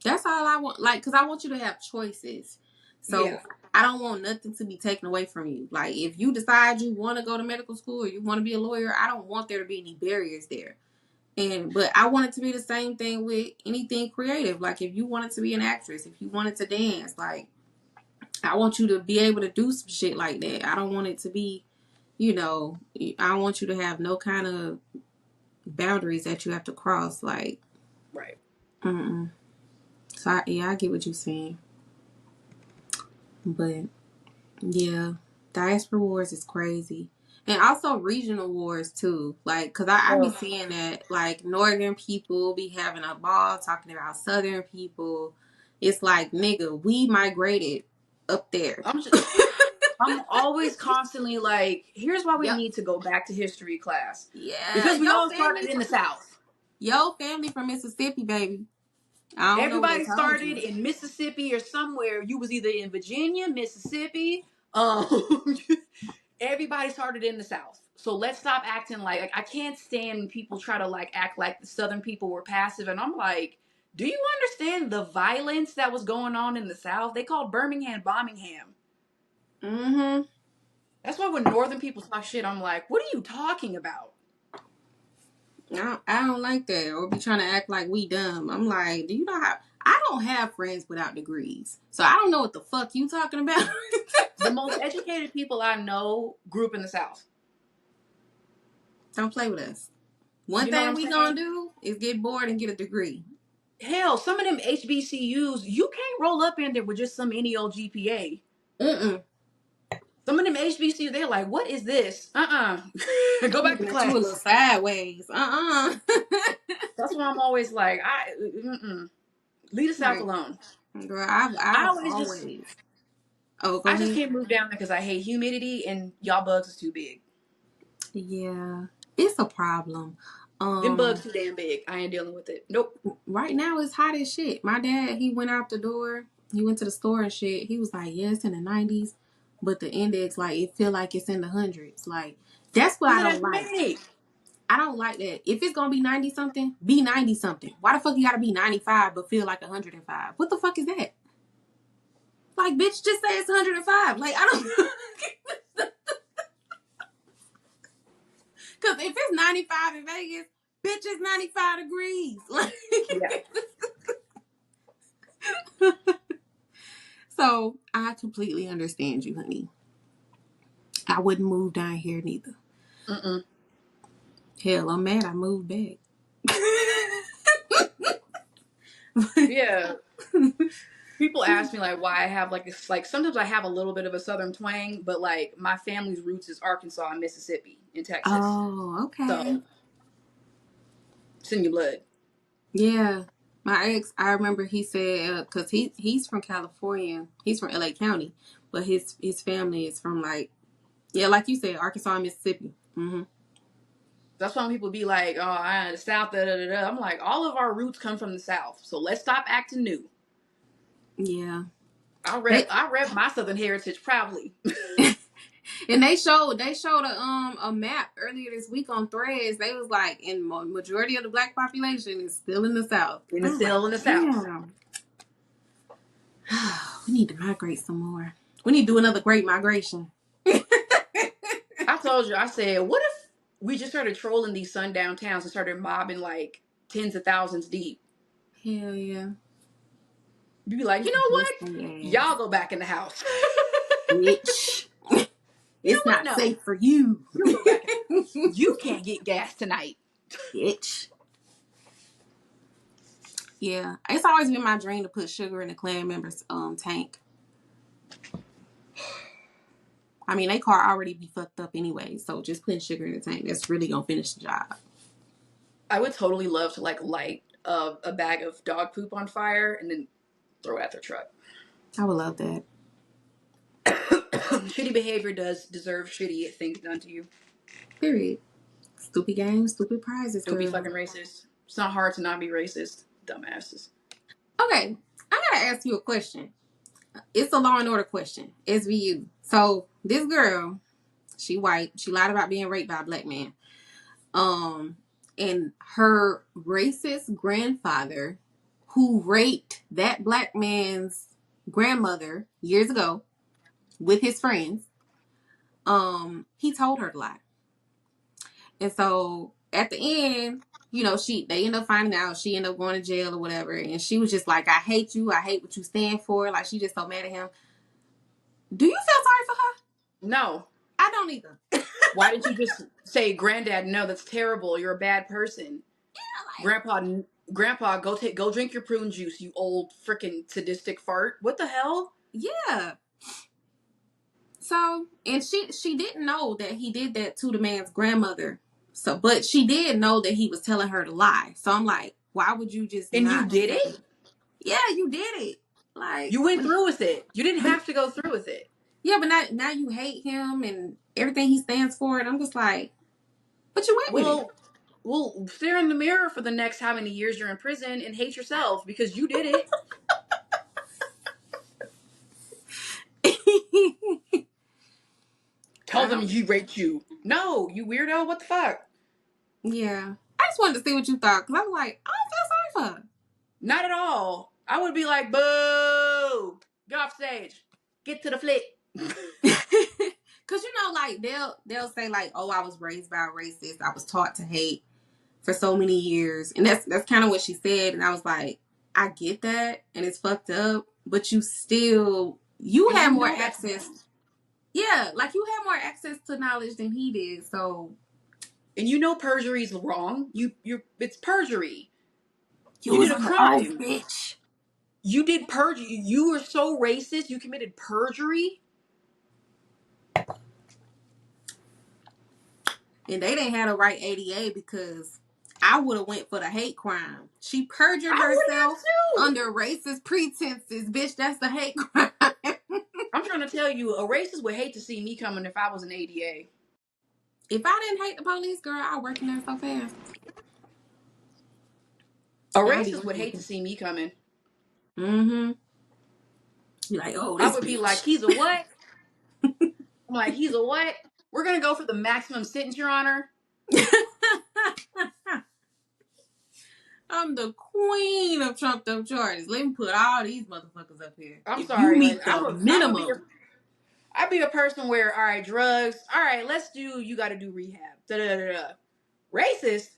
Speaker 2: That's all I want. Like, because I want you to have choices. So
Speaker 1: Yeah.
Speaker 2: I don't want nothing to be taken away from you. Like, if you decide you want to go to medical school or you want to be a lawyer, I don't want there to be any barriers there. But I want it to be the same thing with anything creative. Like, if you wanted to be an actress, if you wanted to dance, like, I want you to be able to do some shit like that. I don't want it to be, I want you to have no kind of boundaries that you have to cross. Like,
Speaker 1: Right.
Speaker 2: mm-mm. So, I get what you're saying. But, yeah, diaspora wars is crazy. And also regional wars, too. Like, because I be seeing that, like, northern people be having a ball talking about southern people. It's like, nigga, we migrated up there.
Speaker 1: I'm always constantly like, here's why we
Speaker 2: Yep.
Speaker 1: need to go back to history class.
Speaker 2: Yeah.
Speaker 1: Because we all started in the South.
Speaker 2: Yo, family from Mississippi, baby. I don't know what they
Speaker 1: Everybody
Speaker 2: told
Speaker 1: started
Speaker 2: you.
Speaker 1: in Mississippi or somewhere. You was either in Virginia, Mississippi. Everybody started in the South. So let's stop acting like I can't stand when people try to like act like the Southern people were passive. And I'm like, do you understand the violence that was going on in the South? They called Birmingham Bombingham.
Speaker 2: Mm-hmm.
Speaker 1: That's why when Northern people talk shit, I'm like, what are you talking about?
Speaker 2: I don't like that. Or be trying to act like we dumb. I'm like, do you know how? I don't have friends without degrees. So I don't know what the fuck you talking about.
Speaker 1: The most educated people I know grew up in the South.
Speaker 2: Don't play with us. One
Speaker 1: You know what
Speaker 2: thing
Speaker 1: I'm
Speaker 2: we
Speaker 1: saying?
Speaker 2: gonna do is get bored and get a degree.
Speaker 1: Hell, some of them HBCUs, you can't roll up in there with just some any old GPA.
Speaker 2: Mm-mm.
Speaker 1: Some of them HBCUs, they're like, what is this? Go back to
Speaker 2: Looking at you a little
Speaker 1: class.
Speaker 2: sideways.
Speaker 1: That's why I'm always like, leave the South
Speaker 2: Right.
Speaker 1: alone.
Speaker 2: Girl,
Speaker 1: I
Speaker 2: I've
Speaker 1: always just,
Speaker 2: always. Oh, go
Speaker 1: I just
Speaker 2: ahead.
Speaker 1: can't move down there because I hate humidity and y'all bugs is too big.
Speaker 2: Yeah, it's a problem.
Speaker 1: Them bugs
Speaker 2: Um,
Speaker 1: too damn big. I ain't dealing with it. Nope.
Speaker 2: right now it's hot as shit. My dad, he went out the door. He went to the store and shit. He was like, "Yeah, it's in the 90s, but the index, like, it feel like it's in the hundreds." Like, that's what I
Speaker 1: Nigga,
Speaker 2: don't
Speaker 1: that's
Speaker 2: like.
Speaker 1: humidity.
Speaker 2: I don't like that. If it's gonna be 90 something, be 90 something. Why the fuck you gotta be 95 but feel like 105? What the fuck is that? Like, bitch, just say it's 105. Like, I don't. Because if it's 95 in Vegas, bitch, it's 95 degrees. Like,
Speaker 1: Yeah.
Speaker 2: so I completely understand you, honey. I wouldn't move down here neither.
Speaker 1: Mm-mm.
Speaker 2: Hell, I'm mad I moved back.
Speaker 1: Yeah. People ask me like why I have like this, like sometimes I have a little bit of a southern twang, but like my family's roots is Arkansas and Mississippi and Texas.
Speaker 2: Oh, okay.
Speaker 1: So it's in your blood.
Speaker 2: Yeah. My ex, I remember he said, because he's from California. He's from LA County. But his family is from, like, yeah, like you said, Arkansas and Mississippi. Mm-hmm.
Speaker 1: That's why when people be like, "Oh, I the South," da, da, da, da. I'm like, all of our roots come from the South, so let's stop acting new.
Speaker 2: Yeah.
Speaker 1: I
Speaker 2: They
Speaker 1: rep my Southern heritage proudly.
Speaker 2: and they showed a map earlier this week on Threads. They was like, in majority of the black population is still in the South.
Speaker 1: And
Speaker 2: I
Speaker 1: it's
Speaker 2: was like,
Speaker 1: still in the South.
Speaker 2: damn. We need to migrate some more. We need to do another great migration.
Speaker 1: I told you, I said, what if we just started trolling these sundown towns and started mobbing like tens of thousands deep?
Speaker 2: Hell yeah.
Speaker 1: You'd be like, you know
Speaker 2: Bust
Speaker 1: what?
Speaker 2: their ass.
Speaker 1: Y'all go back in the house.
Speaker 2: Bitch.
Speaker 1: You know
Speaker 2: It's
Speaker 1: what?
Speaker 2: not
Speaker 1: No.
Speaker 2: safe for you.
Speaker 1: You go back in the house. You can't get gas tonight.
Speaker 2: Bitch. Yeah. It's always been my dream to put sugar in a clan member's tank. I mean, they car already be fucked up anyway, so just putting sugar in the tank, that's really gonna finish the job.
Speaker 1: I would totally love to like light a bag of dog poop on fire and then throw it at their truck.
Speaker 2: I would love that.
Speaker 1: Shitty behavior does deserve shitty things done to you.
Speaker 2: Period. Stupid games, stupid prizes,
Speaker 1: Don't be
Speaker 2: girl.
Speaker 1: fucking racist. It's not hard to not be racist, dumbasses.
Speaker 2: Okay, I gotta ask you a question. It's a Law and Order question. SVU. So this girl, she white. She lied about being raped by a black man. Um, and her racist grandfather, who raped that black man's grandmother years ago with his friends, he told her to lie. And so at the end, they end up finding out. She ended up going to jail or whatever. And she was just like, "I hate you. I hate what you stand for." Like, she just so mad at him. Do you feel sorry for her?
Speaker 1: No.
Speaker 2: I don't either.
Speaker 1: Why didn't you just say, Granddad, no, that's terrible. You're a bad person. Grandpa, Grandpa, go drink your prune juice, you old freaking sadistic fart. What the hell?
Speaker 2: Yeah. So, and she didn't know that he did that to the man's grandmother. So, but she did know that he was telling her to lie. So I'm like, why would you just
Speaker 1: And you
Speaker 2: not
Speaker 1: did
Speaker 2: say,
Speaker 1: it?
Speaker 2: yeah, you did it? Like,
Speaker 1: You went through with it. You didn't
Speaker 2: but
Speaker 1: have to go through with it.
Speaker 2: yeah, but now you hate him and everything he stands for. And I'm just like, but you went with
Speaker 1: Well, stare in the mirror for the next how many years you're in prison and hate yourself because you did it.
Speaker 2: it.
Speaker 1: Tell them he raped you. No, you weirdo. What the fuck?
Speaker 2: Yeah. I just wanted to see what you thought. Because I'm like, I don't feel sorry for her.
Speaker 1: Not at all. I would be like, boo! Get off stage. Get to the flick.
Speaker 2: Cause like they'll say like, "Oh, I was raised by a racist. I was taught to hate for so many years," and that's kind of what she said. And I was like, I get that, and it's fucked up, but you
Speaker 1: And
Speaker 2: had
Speaker 1: you
Speaker 2: more
Speaker 1: know that's
Speaker 2: access.
Speaker 1: wrong.
Speaker 2: Yeah, like you had more access to knowledge than he did. So
Speaker 1: And you know perjury is wrong. It's perjury.
Speaker 2: you
Speaker 1: You
Speaker 2: was
Speaker 1: did a
Speaker 2: on the oath,
Speaker 1: crime.
Speaker 2: bitch.
Speaker 1: You did perjury. You were so racist. You committed perjury.
Speaker 2: And they didn't have the right ADA because I would have went for the hate crime. She perjured
Speaker 1: I would
Speaker 2: herself
Speaker 1: have too.
Speaker 2: under racist pretenses. Bitch, that's the hate crime.
Speaker 1: I'm trying to tell you, a racist would hate to see me coming if I was an ADA.
Speaker 2: If I didn't hate the police, girl, I'd work in there so fast.
Speaker 1: A
Speaker 2: I'd be
Speaker 1: racist would hate to
Speaker 2: working.
Speaker 1: see me coming.
Speaker 2: Mm-hmm. You're like, oh,
Speaker 1: I
Speaker 2: this
Speaker 1: would be like,
Speaker 2: bitch.
Speaker 1: he's a what? I'm like, he's a what? We're gonna go for the maximum sentence, Your Honor.
Speaker 2: I'm the queen of trumped up charges. Let me put all these motherfuckers up here.
Speaker 1: I'm
Speaker 2: If you
Speaker 1: sorry, like
Speaker 2: meet the minimum.
Speaker 1: I'd be a person where, all right, drugs, all right, you got to do rehab. Da da da da. Racist?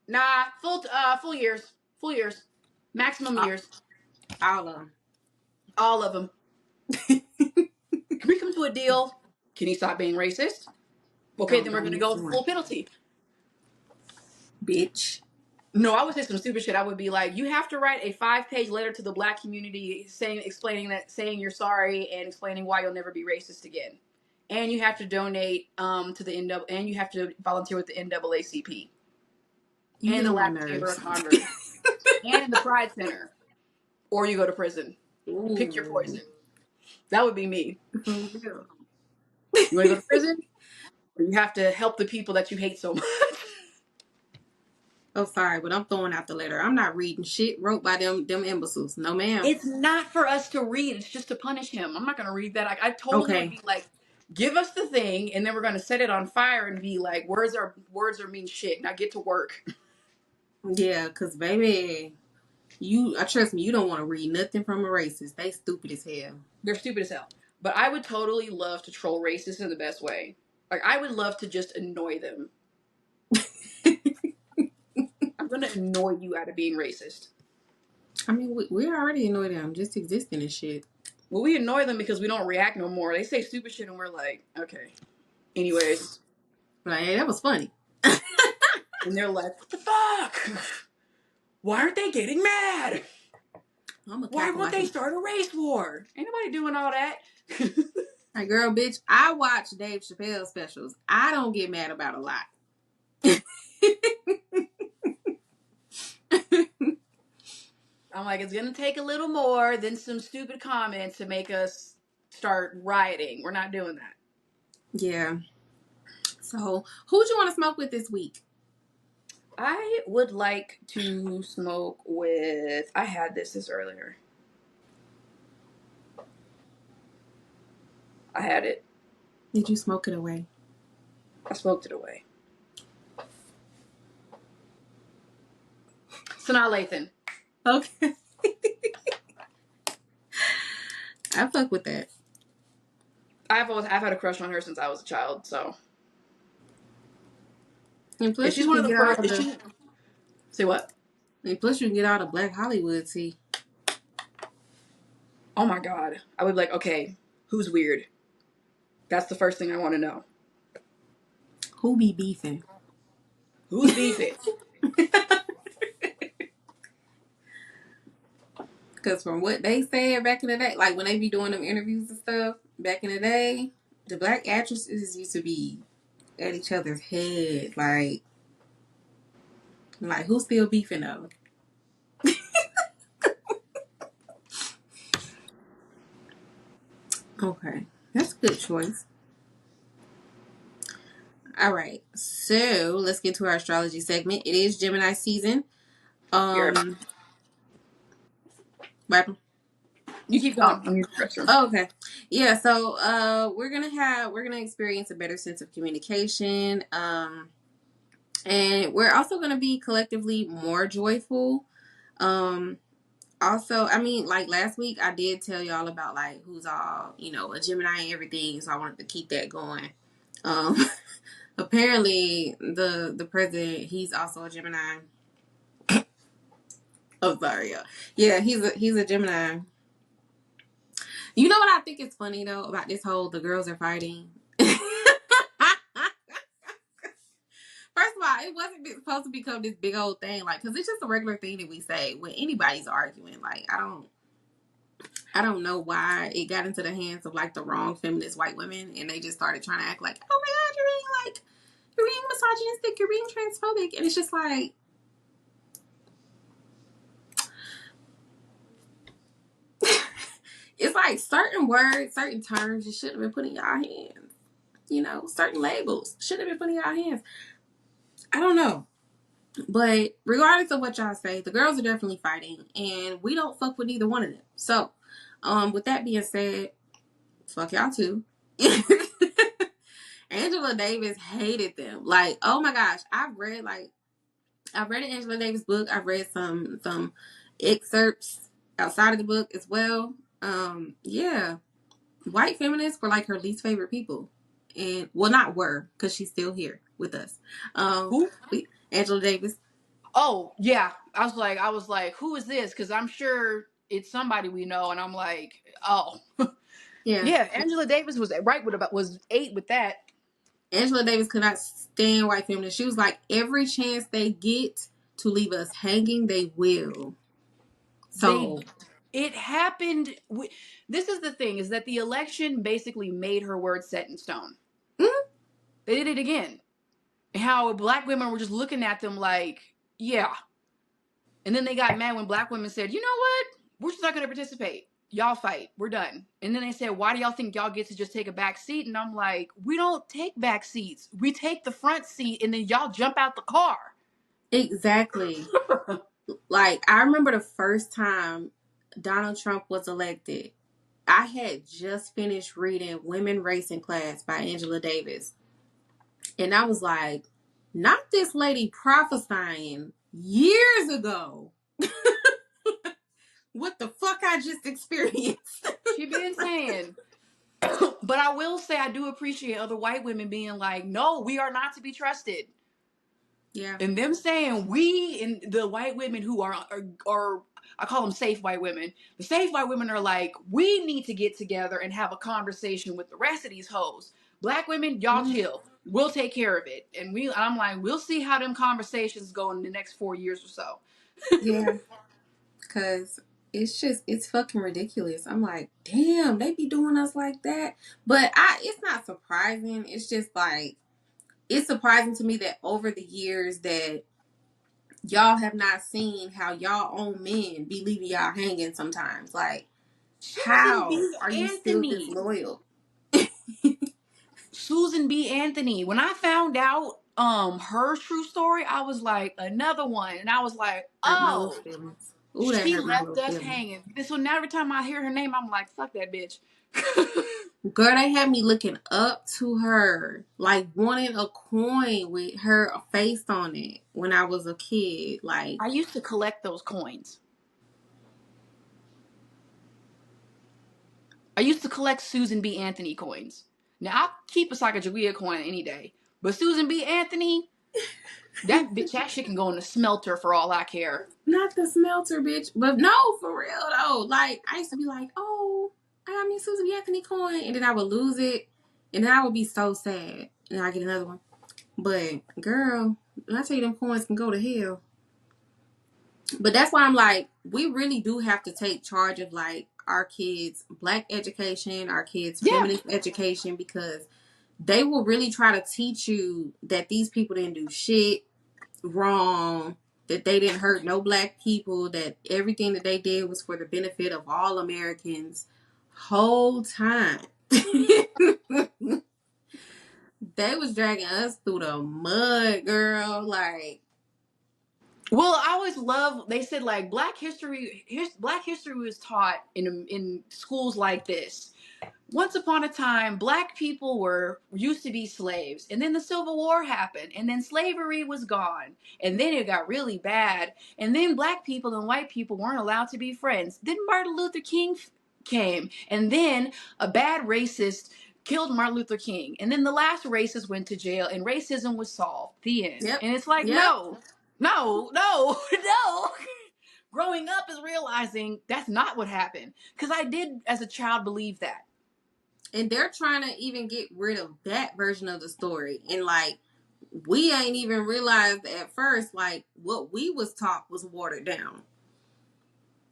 Speaker 1: Nah, full years, maximum years,
Speaker 2: All of them.
Speaker 1: all of them. Can we come to a deal? Can he stop being racist? Okay, then we're
Speaker 2: Don't
Speaker 1: gonna
Speaker 2: miss
Speaker 1: go with the
Speaker 2: one.
Speaker 1: full penalty.
Speaker 2: Bitch.
Speaker 1: No, I would say some stupid shit. I would be like, you have to write a 5-page letter to the black community saying you're sorry and explaining why you'll never be racist again. And you have to donate to the NAA, and you have to volunteer with the NAACP
Speaker 2: You
Speaker 1: and
Speaker 2: get
Speaker 1: the
Speaker 2: on my
Speaker 1: Black Chamber
Speaker 2: nerves.
Speaker 1: of Commerce and the Pride Center, or you go to prison. Pick your
Speaker 2: Ooh.
Speaker 1: poison. That would be me.
Speaker 2: For real.
Speaker 1: You want to go to prison, or you have to help the people that you hate so much.
Speaker 2: Oh, sorry, but I'm throwing out the letter. I'm not reading shit wrote by them imbeciles. No, ma'am.
Speaker 1: It's not for us to read. It's just to punish him. I'm not going to read that. I totally would
Speaker 2: Okay.
Speaker 1: be like, give us the thing, and then we're going to set it on fire and be like, words are mean shit. Now get to work.
Speaker 2: Yeah, because, baby, trust me, you don't want to read nothing from a racist. They stupid as hell.
Speaker 1: They're stupid as hell. But I would totally love to troll racists in the best way. Like, I would love to just annoy them. I'm going to annoy you out of being racist.
Speaker 2: I mean, we already annoy them just existing and shit.
Speaker 1: Well, we annoy them because we don't react no more. They say stupid shit and we're like, okay. Anyways.
Speaker 2: Like, hey, that was funny.
Speaker 1: And they're like, what the fuck? Why aren't they getting mad?
Speaker 2: I'm a
Speaker 1: Why
Speaker 2: cackle
Speaker 1: won't
Speaker 2: like
Speaker 1: they
Speaker 2: him.
Speaker 1: start a race war? Ain't nobody doing all that.
Speaker 2: Like, girl, bitch, I watch Dave Chappelle specials. I don't get mad about a lot.
Speaker 1: I'm like, it's gonna take a little more than some stupid comments to make us start rioting. We're not doing that.
Speaker 2: Yeah. So, who'd you want to smoke with this week?
Speaker 1: I would like to smoke with. I had this earlier. I had it.
Speaker 2: Did you smoke it away?
Speaker 1: I smoked it away. Sanaa Lathan.
Speaker 2: Okay. I fuck with that.
Speaker 1: I've had a crush on her since I was a child. So,
Speaker 2: And
Speaker 1: if
Speaker 2: plus,
Speaker 1: she's
Speaker 2: you
Speaker 1: one
Speaker 2: can
Speaker 1: of the
Speaker 2: get all
Speaker 1: first, if
Speaker 2: the.
Speaker 1: she say what?
Speaker 2: And plus, you can get all the Black Hollywood tea.
Speaker 1: Oh my god, I would be like, okay, who's weird? That's the first thing I want to know.
Speaker 2: Who be beefing?
Speaker 1: Who's beefing?
Speaker 2: Because from what they said back in the day, like when they be doing them interviews and stuff, back in the day, the black actresses used to be at each other's head. Like who's still beefing though? Okay. That's a good choice. All right. So let's get to our astrology segment. It is Gemini season.
Speaker 1: Here,
Speaker 2: What happened?
Speaker 1: you keep
Speaker 2: Oh.
Speaker 1: going. I'm using the restroom.
Speaker 2: Oh, okay. Yeah, so we're gonna experience a better sense of communication. And we're also gonna be collectively more joyful. Also, I mean, like last week I did tell y'all about like who's all, a Gemini and everything, so I wanted to keep that going. Um apparently the president, he's also a Gemini. Oh, sorry, yeah. Yeah, he's a Gemini. You know what I think is funny though about this whole the girls are fighting? First of all, it wasn't supposed to become this big old thing, like, because it's just a regular thing that we say when anybody's arguing. Like, I don't. I don't know why it got into the hands of like the wrong feminist white women, and they just started trying to act like, oh my god, you're being misogynistic, you're being transphobic, and it's just like, it's like certain words, certain terms, you shouldn't have been put in y'all hands. You know, certain labels shouldn't have been put in y'all hands. I don't know. But regardless of what y'all say, the girls are definitely fighting, and we don't fuck with either one of them. So, with that being said, fuck y'all too. Angela Davis hated them. Like, oh my gosh, I've read an Angela Davis book. I've read some excerpts outside of the book as well. Yeah, white feminists were like her least favorite people, and well, not were, because she's still here with us.
Speaker 1: Who?
Speaker 2: Angela Davis.
Speaker 1: Oh yeah, I was like, who is this? Because I'm sure it's somebody we know, and I'm like, oh,
Speaker 2: Yeah,
Speaker 1: yeah. Angela Davis was right with about was 8 with that.
Speaker 2: Angela Davis could not stand white feminists. She was like, every chance they get to leave us hanging, they will.
Speaker 1: They,
Speaker 2: So,
Speaker 1: it happened. This is the thing: is that the election basically made her word set in stone.
Speaker 2: mm,
Speaker 1: They did it again. How black women were just looking at them like, yeah. And then they got mad when black women said, you know what? We're just not going to participate. Y'all fight. We're done. And then they said, why do y'all think y'all get to just take a back seat? And I'm like, we don't take back seats. We take the front seat and then y'all jump out the car.
Speaker 2: exactly. Like, I remember the first time Donald Trump was elected. I had just finished reading Women, Race, and Class by Angela Davis. And I was like, not this lady prophesying years ago. What the fuck I just experienced.
Speaker 1: She been saying. But I will say I do appreciate other white women being like, no, we are not to be trusted.
Speaker 2: Yeah.
Speaker 1: And them saying we and the white women who are I call them safe white women. The safe white women are like, we need to get together and have a conversation with the rest of these hoes. Black women, y'all
Speaker 2: Mm-hmm.
Speaker 1: chill. We'll take care of it. And I'm like, we'll see how them conversations go in the next 4 years or so.
Speaker 2: Yeah. Because it's fucking ridiculous. I'm like, damn, they be doing us like that. But it's not surprising. It's just like, it's surprising to me that over the years that y'all have not seen how y'all own men be leaving y'all hanging sometimes. Like,
Speaker 1: Susan
Speaker 2: how
Speaker 1: B.
Speaker 2: are you still
Speaker 1: Anthony.
Speaker 2: disloyal?
Speaker 1: Susan B. Anthony. When I found out her true story, I was like, another one. And I was like,
Speaker 2: Hurt my little
Speaker 1: oh,
Speaker 2: feelings. Ooh, that
Speaker 1: she
Speaker 2: hurt my
Speaker 1: left
Speaker 2: little
Speaker 1: us
Speaker 2: feelings.
Speaker 1: hanging. So now every time I hear her name, I'm like, fuck that bitch.
Speaker 2: Girl, they had me looking up to her, like wanting a coin with her face on it when I was a kid. Like,
Speaker 1: I used to collect those coins. I used to collect Susan B. Anthony coins. Now I'll keep a Sacagawea coin any day. But Susan B. Anthony, that bitch, that shit can go in the smelter for all I care.
Speaker 2: not the smelter, bitch. But no, for real though. Like, I used to be like, oh, I got me a Susan B. Anthony coin. And then I would lose it. And then I would be so sad. And I get another one. But, girl, when I tell you them coins can go to hell. But that's why I'm like, we really do have to take charge of like our kids' black education, our kids'
Speaker 1: Yeah.
Speaker 2: feminist education, because they will really try to teach you that these people didn't do shit wrong, that they didn't hurt no black people, that everything that they did was for the benefit of all Americans. Whole time. They was dragging us through the mud, girl. Like,
Speaker 1: Well, I always love. They said like Black history was taught in schools like this. Once upon a time, black people were used to be slaves, and then the Civil War happened, and then slavery was gone, and then it got really bad, and then black people and white people weren't allowed to be friends. Then Martin Luther King came, and then a bad racist killed Martin Luther King, and then the last racist went to jail, and racism was solved. The end.
Speaker 2: yep,
Speaker 1: And it's like,
Speaker 2: yep.
Speaker 1: no, no, no, no. Growing up is realizing that's not what happened, because I did as a child believe that.
Speaker 2: And they're trying to even get rid of that version of the story. And like, we ain't even realized at first, like, what we was taught was watered down.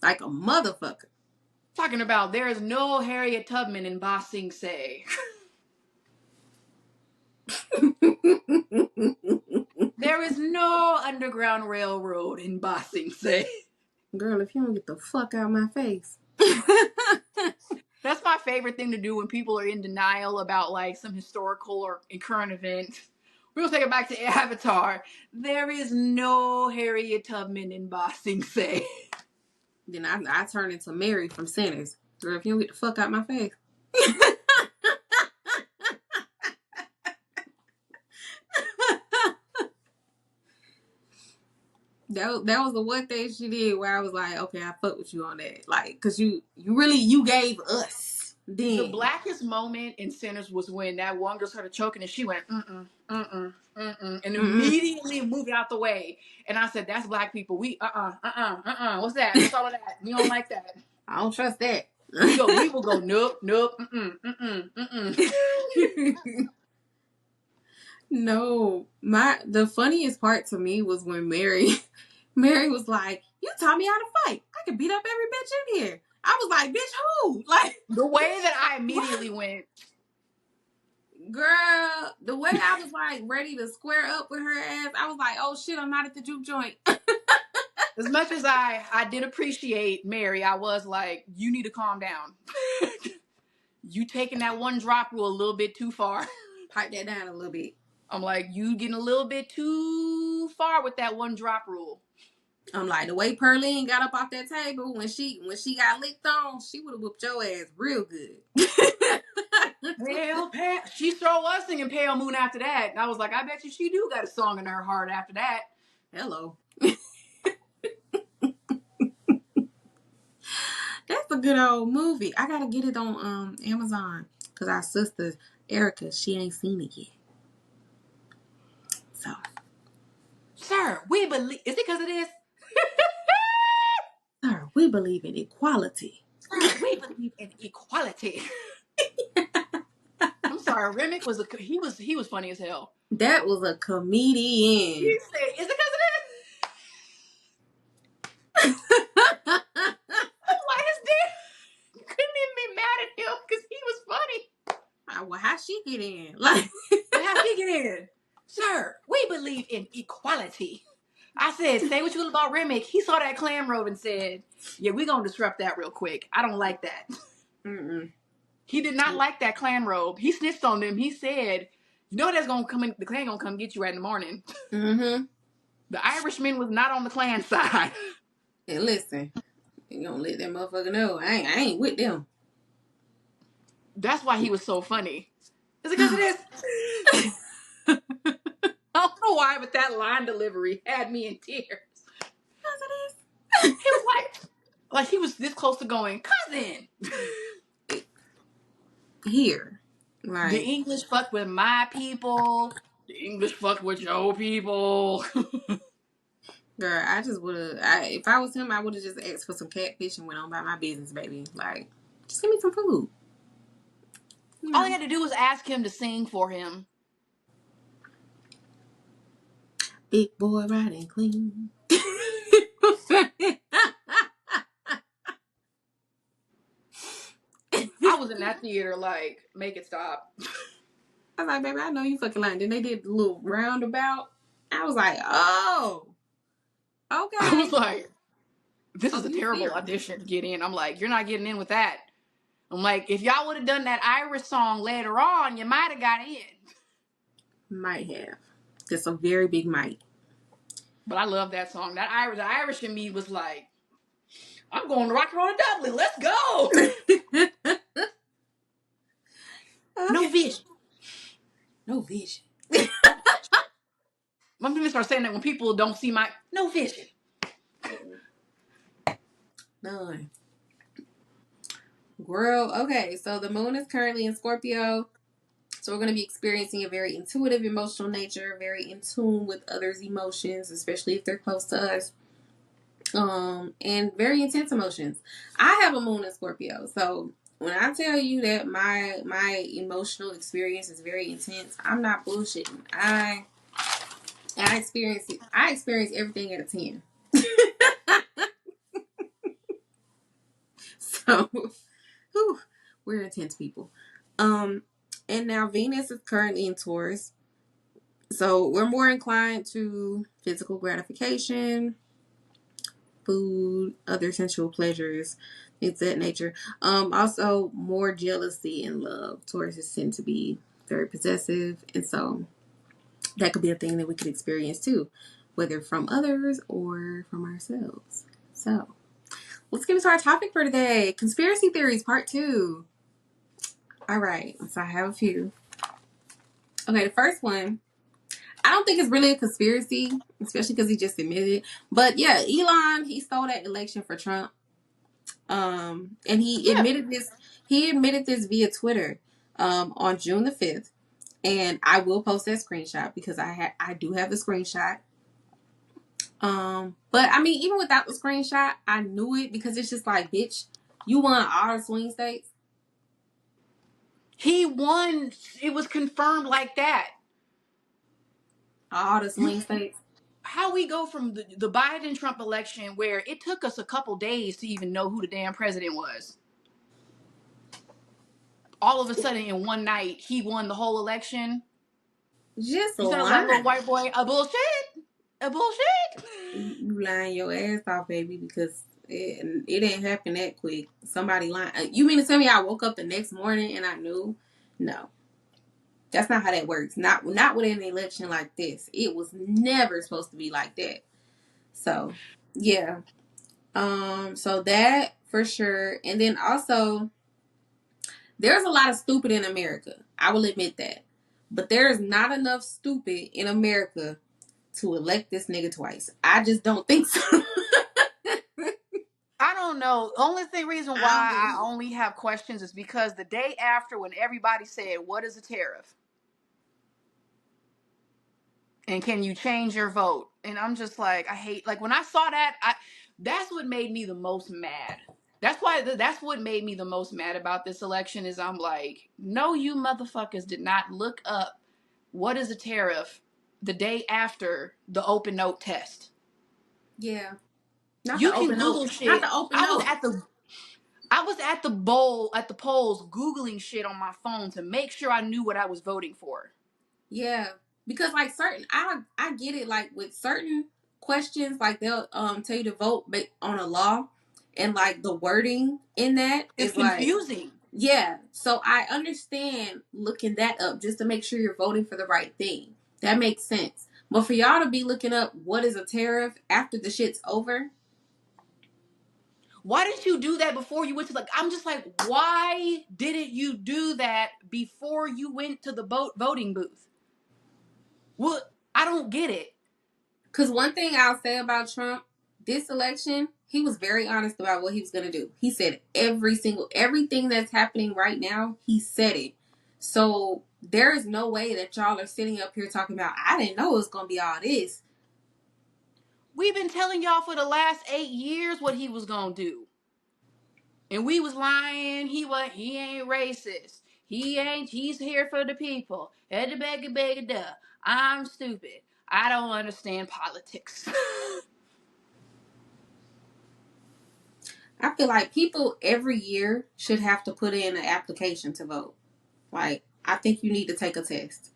Speaker 2: Like a motherfucker.
Speaker 1: Talking about there is no Harriet Tubman in Ba Sing Se. There is no Underground Railroad in Ba Sing Se.
Speaker 2: Girl, if you don't get the fuck out of my face.
Speaker 1: That's my favorite thing to do when people are in denial about like some historical or current event. We're gonna take it back to Avatar. There is no Harriet Tubman in Ba Sing Se.
Speaker 2: Then I turn into Mary from Sinners. Girl, if you don't get the fuck out of my face. That was the one thing she did where I was like, okay, I fuck with you on that. Like, cause you gave us then.
Speaker 1: The blackest moment in Sinners was when that one girl started choking and she went, and immediately moved out the way. And I said, that's black people. We, what's that? What's all of that? We don't like that.
Speaker 2: I don't trust that.
Speaker 1: We will go, nope.
Speaker 2: No, the funniest part to me was when Mary was like, "You taught me how to fight. I can beat up every bitch in here." I was like, "Bitch, who?" Like
Speaker 1: the way that I immediately went,
Speaker 2: girl. The way I was like ready to square up with her ass, I was like, "Oh shit, I'm not at the juke joint."
Speaker 1: As much as I did appreciate Mary, I was like, you need to calm down. You taking that one drop rule a little bit too far.
Speaker 2: Pipe that down a little bit.
Speaker 1: I'm like, you getting a little bit too far with that one drop rule.
Speaker 2: I'm like, the way Pearline got up off that table when she got licked on, she would have whooped your ass real good.
Speaker 1: She throw us singing Pale Moon after that. And I was like, I bet you she do got a song in her heart after that.
Speaker 2: Hello. That's a good old movie. I gotta get it on Amazon because our sister Erica, she ain't seen it yet. So,
Speaker 1: sir, we believe. Is it because of this?
Speaker 2: Sir, we believe in equality.
Speaker 1: Sir, we believe in equality. I'm sorry, Remick was he was funny as hell.
Speaker 2: That was a comedian.
Speaker 1: He said, "Is it because of this?" Why his dad couldn't even be mad at him because he was funny.
Speaker 2: Well, how'd she get in? Like,
Speaker 1: how'd she get in? Sir, we believe in equality. I said, say what you will about Remick. He saw that clam robe and said, yeah, we're going to disrupt that real quick. I don't like that. He did not like that clan robe. He snitched on them. He said, you know that's going to come in, the clan going to come get you right in the morning. The Irishman was not on the clan side.
Speaker 2: And listen, you gonna let that motherfucker know I ain't with them.
Speaker 1: That's why he was so funny. Is it because of this? I don't know why, but that line delivery had me in tears. Because of this? He was like he was this close to going, cousin.
Speaker 2: Here. Right.
Speaker 1: The English fuck with my people. The English fuck with your people.
Speaker 2: Girl, I just if I was him, I would have just asked for some catfish and went on about my business, baby. Like, just give me some food.
Speaker 1: All he had to do was ask him to sing for him.
Speaker 2: Big boy riding clean.
Speaker 1: I was in that theater like, make it stop.
Speaker 2: I was like, baby, I know you fucking lying. Then they did the little roundabout. I was like, oh. Okay.
Speaker 1: I was like, this is a terrible audition to get in. I'm like, you're not getting in with that. I'm like, if y'all would have done that Irish song later on, you might have got in.
Speaker 2: Might have. Just a very big might.
Speaker 1: But I love that song. The Irish in me was like, I'm going to Rock and Roll Dublin. Let's go. No vision.
Speaker 2: No vision.
Speaker 1: I'm going to start saying that when people don't see my... No vision.
Speaker 2: None. Girl, okay. So the moon is currently in Scorpio. So we're going to be experiencing a very intuitive, emotional nature, very in tune with others' emotions, especially if they're close to us. And very intense emotions. I have a moon in Scorpio. So when I tell you that my emotional experience is very intense, I'm not bullshitting. I experience it. I experience everything at a 10. So, whew, we're intense people. Um, and now Venus is currently in Taurus. So we're more inclined to physical gratification, food, other sensual pleasures, things of that nature. Also more jealousy and love. Tauruses tend to be very possessive, and so that could be a thing that we could experience too, whether from others or from ourselves. So let's get into our topic for today. Conspiracy theories, part 2. All right, so I have a few. Okay, the first one, I don't think it's really a conspiracy, especially because he just admitted it. But yeah, Elon, he stole that election for Trump. And he
Speaker 1: Yeah.
Speaker 2: admitted this. He admitted this via Twitter, on June the 5th. And I will post that screenshot because I do have the screenshot. But I mean, even without the screenshot, I knew it because it's just like, bitch, you won all the swing states.
Speaker 1: He won. It was confirmed like that.
Speaker 2: All the
Speaker 1: You
Speaker 2: swing states.
Speaker 1: how we go from the Biden Trump election where it took us a couple days to even know who the damn president was. All of a sudden in one night he won the whole election.
Speaker 2: Just
Speaker 1: You sound like a little
Speaker 2: lying.
Speaker 1: white boy. A bullshit. A bullshit.
Speaker 2: You lying your ass off, baby, because it didn't happen that quick. Somebody lying. You mean to tell me I woke up the next morning and I knew? No. That's not how that works. Not with an election like this. It was never supposed to be like that. So, yeah. So that for sure. And then also, there's a lot of stupid in America. I will admit that. But there is not enough stupid in America to elect this nigga twice. I just don't think so.
Speaker 1: I don't know. Only reason
Speaker 2: I don't
Speaker 1: why I
Speaker 2: believe it.
Speaker 1: only have questions is because the day after, when everybody said, "What is a tariff?" and "Can you change your vote?" and I'm just like, I hate. Like when I saw that, that's what made me the most mad. That's what made me the most mad about this election is I'm like, no, you motherfuckers did not look up what is a tariff the day after the open note test.
Speaker 2: Yeah. Not the
Speaker 1: You can
Speaker 2: open note.
Speaker 1: Google
Speaker 2: Not
Speaker 1: shit.
Speaker 2: the open note.
Speaker 1: I was at the polls googling shit on my phone to make sure I knew what I was voting for.
Speaker 2: Yeah, because like certain, I get it. Like with certain questions, like they'll tell you to vote on a law, and like the wording in that
Speaker 1: It's
Speaker 2: is like,
Speaker 1: confusing.
Speaker 2: yeah. So I understand looking that up just to make sure you're voting for the right thing. That makes sense. But for y'all to be looking up what is a tariff after the shit's over,
Speaker 1: Why didn't you do that before you went to I'm just like, why didn't you do that before you went to the voting booth? Well, I don't get it.
Speaker 2: because one thing I'll say about Trump, this election, he was very honest about what he was going to do. He said everything that's happening right now, he said it. So there is no way that y'all are sitting up here talking about, I didn't know it was going to be all this.
Speaker 1: We've been telling y'all for the last 8 years what he was gonna do. And we was lying. He ain't racist. He's here for the people. I'm stupid. I don't understand politics.
Speaker 2: I feel like people every year should have to put in an application to vote. Like, I think you need to take a test.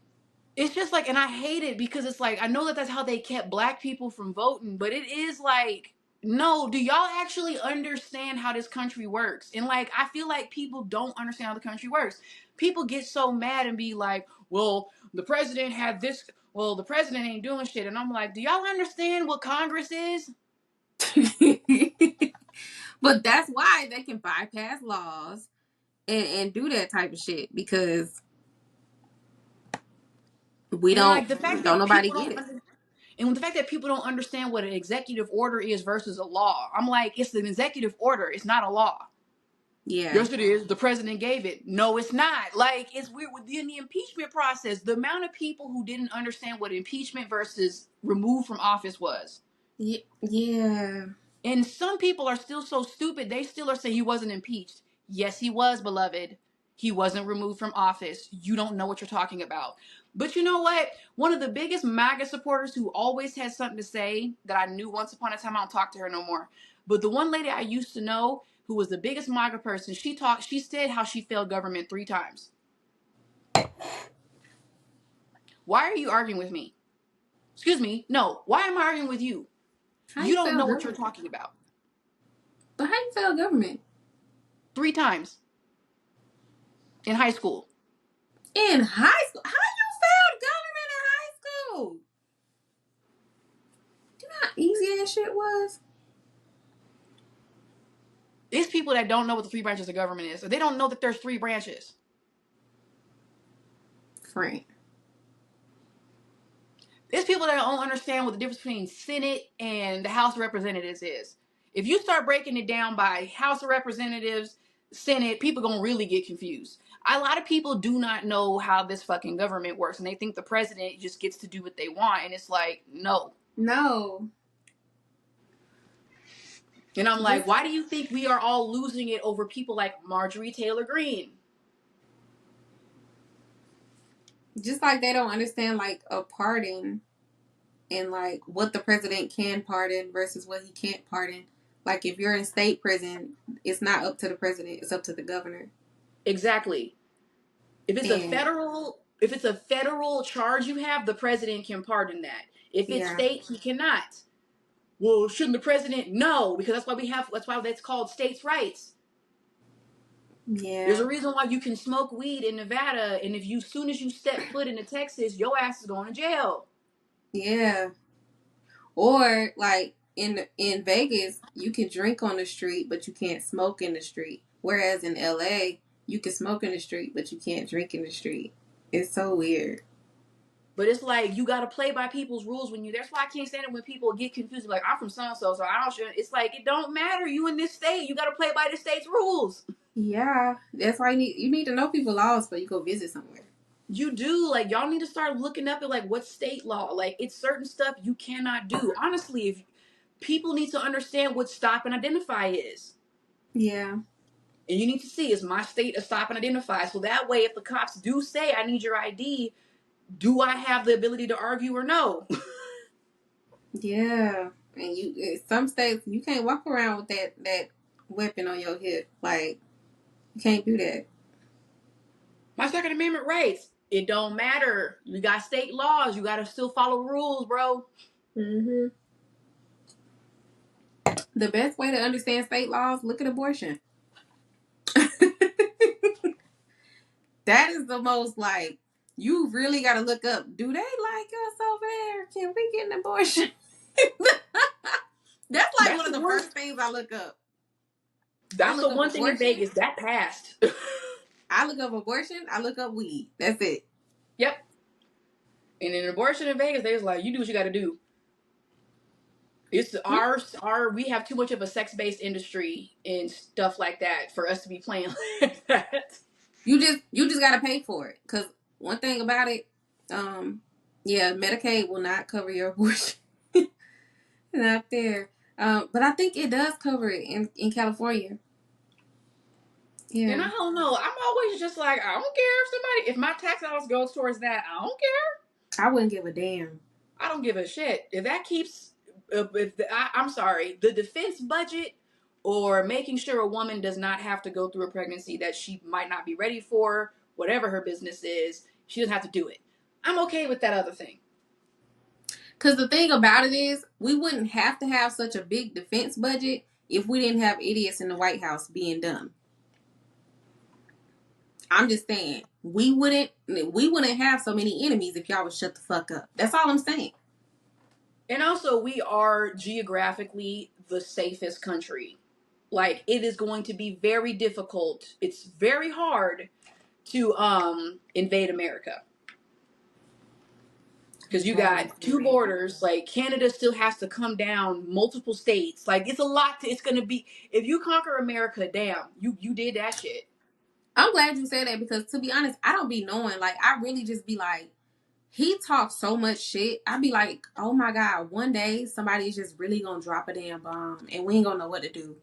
Speaker 1: It's just like, and I hate it because it's like, I know that that's how they kept black people from voting, but it is like, no, do y'all actually understand how this country works? And like, I feel like people don't understand how the country works. People get so mad and be like, well, the president had this, well, the president ain't doing shit. And I'm like, do y'all understand what Congress is?
Speaker 2: But that's why they can bypass laws and do that type of shit because we
Speaker 1: And like the
Speaker 2: don't
Speaker 1: fact
Speaker 2: don't
Speaker 1: that
Speaker 2: nobody
Speaker 1: people
Speaker 2: get
Speaker 1: don't
Speaker 2: it.
Speaker 1: and the fact that people don't understand what an executive order is versus a law. I'm like, it's an executive order. It's not a law.
Speaker 2: Yeah.
Speaker 1: Yes, it is. The president gave it. No, it's not. Like, it's weird within the impeachment process. The amount of people who didn't understand what impeachment versus removed from office was.
Speaker 2: Yeah.
Speaker 1: And some people are still so stupid, they still are saying he wasn't impeached. Yes, he was, beloved. He wasn't removed from office. You don't know what you're talking about. But you know what? One of the biggest MAGA supporters who always had something to say that I knew once upon a time, I don't talk to her no more. But the one lady I used to know, who was the biggest MAGA person, she said how she failed government 3 times. Why are you arguing with me? Excuse me. No. Why am I arguing with you?
Speaker 2: How
Speaker 1: You
Speaker 2: you
Speaker 1: don't
Speaker 2: fail
Speaker 1: know what you're
Speaker 2: government?
Speaker 1: talking about.
Speaker 2: But how you fail government?
Speaker 1: 3 times. In high school.
Speaker 2: In high school? How you failed government in high school? Do you know how easy that shit was?
Speaker 1: It's people that don't know what the 3 branches of government is. Or they don't know that there's 3 branches.
Speaker 2: Frank.
Speaker 1: There's people that don't understand what the difference between Senate and the House of Representatives is. If you start breaking it down by House of Representatives, Senate, people gonna really get confused. A lot of people do not know how this fucking government works, and they think the president just gets to do what they want, and it's like, no.
Speaker 2: No.
Speaker 1: And I'm like, why do you think we are all losing it over people like Marjorie Taylor Greene?
Speaker 2: Just like they don't understand like a pardon and like what the president can pardon versus what he can't pardon. Like if you're in state prison, it's not up to the president, it's up to the governor.
Speaker 1: Exactly. If it's a federal charge you have, the president can pardon that. If it's state, he cannot. Well, shouldn't the president? No, because that's why that's called states' rights.
Speaker 2: Yeah.
Speaker 1: There's a reason why you can smoke weed in Nevada, and if you, soon as you step foot into Texas, your ass is going to jail.
Speaker 2: Yeah. Or like in Vegas, you can drink on the street, but you can't smoke in the street. Whereas in LA, you can smoke in the street, but you can't drink in the street. It's so weird.
Speaker 1: But it's like you gotta play by people's rules when you. That's why I can't stand it when people get confused. Like, I'm from so and so, so I don't. It's like it don't matter. You in this state, you gotta play by the state's rules.
Speaker 2: Yeah, that's why you need to know people's laws before you go visit somewhere.
Speaker 1: You do. Like, y'all need to start looking up at like what state law. Like, it's certain stuff you cannot do. Honestly, if people need to understand what stop and identify is.
Speaker 2: Yeah.
Speaker 1: And you need to see, is my state a stop and identify? So that way, if the cops do say I need your ID, do I have the ability to argue or no?
Speaker 2: Yeah. And some states you can't walk around with that weapon on your hip. Like, you can't do that.
Speaker 1: My Second Amendment rights. It don't matter. You got state laws. You gotta still follow rules, bro.
Speaker 2: Mm-hmm. The best way to understand state laws, look at abortion. That is the most, like, you really got to look up, do they like us over there? Can we get an abortion? That's like one of the first things I look up.
Speaker 1: That's the one thing in Vegas that passed.
Speaker 2: I look up abortion, I look up weed. That's it.
Speaker 1: Yep. And in abortion in Vegas, they was like, you do what you got to do. It's we have too much of a sex-based industry and stuff like that for us to be playing like that.
Speaker 2: You just got to pay for it. Because one thing about it, Medicaid will not cover your abortion. Not there. But I think it does cover it in California. Yeah.
Speaker 1: And I don't know. I'm always just like, I don't care if my tax dollars goes towards that. I don't care.
Speaker 2: I wouldn't give a damn.
Speaker 1: I don't give a shit. If that keeps, I'm sorry, the defense budget or making sure a woman does not have to go through a pregnancy that she might not be ready for, whatever her business is, she doesn't have to do it. I'm okay with that other thing.
Speaker 2: Because the thing about it is, we wouldn't have to have such a big defense budget if we didn't have idiots in the White House being dumb. I'm just saying, we wouldn't have so many enemies if y'all would shut the fuck up. That's all I'm saying.
Speaker 1: And also, we are geographically the safest country. Like, it is going to be very difficult. It's very hard to invade America. Because you got 2 borders. Like, Canada still has to come down multiple states. Like, it's a lot. It's going to be, if you conquer America, damn, you did that shit.
Speaker 2: I'm glad you said that because, to be honest, I don't be knowing. Like, I really just be like, he talks so much shit. I be like, oh my God, one day somebody's just really going to drop a damn bomb and we ain't going to know what to do.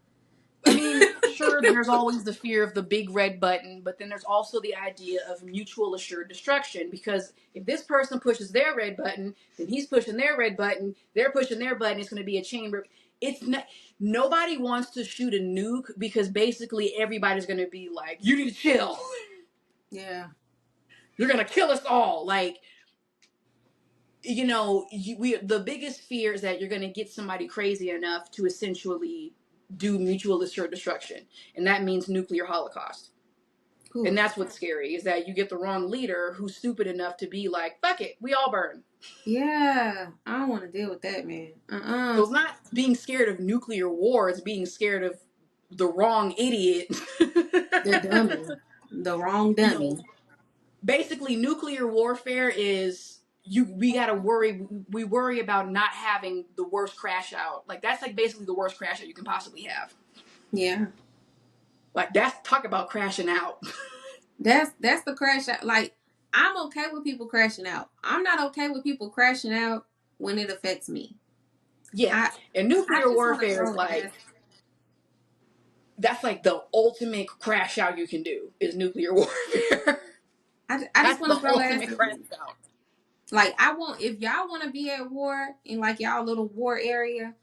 Speaker 1: I mean, sure, there's always the fear of the big red button, but then there's also the idea of mutual assured destruction. Because if this person pushes their red button, then he's pushing their red button, they're pushing their button, it's going to be a chain. it's not, nobody wants to shoot a nuke because basically everybody's going to be like, you need to chill.
Speaker 2: Yeah.
Speaker 1: You're going to kill us all. Like, you know, the biggest fear is that you're going to get somebody crazy enough to essentially do mutual assured destruction. And that means nuclear holocaust. And
Speaker 2: Oof.
Speaker 1: that's what's scary, is that you get the wrong leader who's stupid enough to be like, fuck it, we all burn.
Speaker 2: Yeah. I don't want to deal with that, man.
Speaker 1: So it's not being scared of nuclear war, it's being scared of the wrong idiot.
Speaker 2: The dummy. The wrong
Speaker 1: You know,
Speaker 2: dummy.
Speaker 1: basically nuclear warfare is we gotta worry, we worry about not having the worst crash out. Like that's like basically the worst crash out you can possibly have.
Speaker 2: Yeah.
Speaker 1: Like that's, talk about crashing out.
Speaker 2: That's the crash out. Like, I'm okay with people crashing out. I'm not okay with people crashing out when it affects me.
Speaker 1: Yeah.
Speaker 2: I
Speaker 1: And
Speaker 2: I
Speaker 1: nuclear
Speaker 2: just want to
Speaker 1: warfare is
Speaker 2: throw it
Speaker 1: like,
Speaker 2: past.
Speaker 1: that's like the ultimate crash out you can do is nuclear warfare.
Speaker 2: I just
Speaker 1: That's
Speaker 2: want
Speaker 1: the
Speaker 2: to throw ass.
Speaker 1: ultimate crash out.
Speaker 2: Like, I want, if y'all want to be at war in like y'all little war area,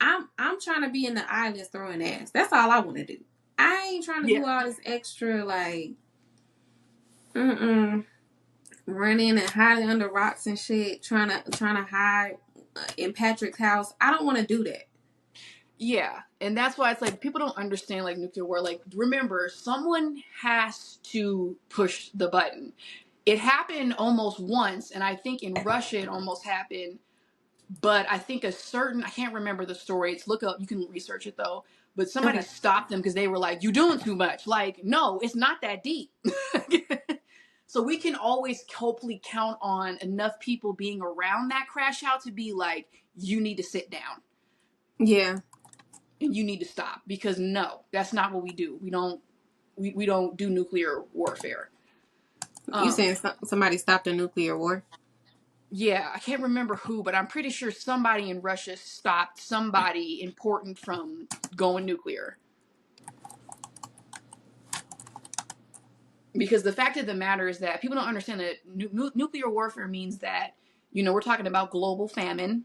Speaker 2: I'm trying to be in the islands throwing ass. That's all I want to do. I ain't trying to
Speaker 1: Yeah.
Speaker 2: do all this extra like running and hiding under rocks and shit, trying to hide in Patrick's house. I don't want to do that.
Speaker 1: Yeah, and that's why it's like people don't understand like nuclear war. Like, remember, someone has to push the button. It happened almost once, and I think in Russia it almost happened. But I think a certain, I can't remember the story. It's, look up, you can research it though. But somebody
Speaker 2: Okay.
Speaker 1: stopped them because they were like, "You doing too much." Like, no, it's not that deep. So we can always hopefully count on enough people being around that crash out to be like, "You need to sit down."
Speaker 2: Yeah.
Speaker 1: And you need to stop, because no, that's not what we do. We don't do nuclear warfare.
Speaker 2: You
Speaker 1: um
Speaker 2: saying somebody stopped a nuclear war?
Speaker 1: yeah, I can't remember who, but I'm pretty sure somebody in Russia stopped somebody important from going nuclear, because the fact of the matter is that people don't understand that nuclear warfare means that, you know, we're talking about global famine.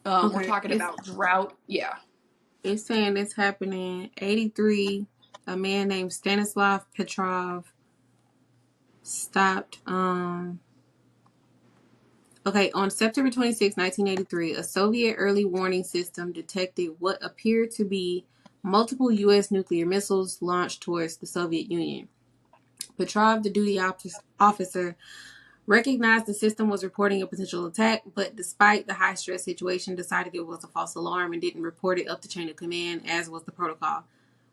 Speaker 1: We're
Speaker 2: Okay.
Speaker 1: talking about drought. Yeah.
Speaker 2: It's saying it's happening 83. A man named Stanislav Petrov stopped. Okay, on September 26, 1983, a Soviet early warning system detected what appeared to be multiple U.S. nuclear missiles launched towards the Soviet Union. Petrov, the duty officer, recognized the system was reporting a potential attack, but despite the high stress situation, decided it was a false alarm and didn't report it up the chain of command, as was the protocol.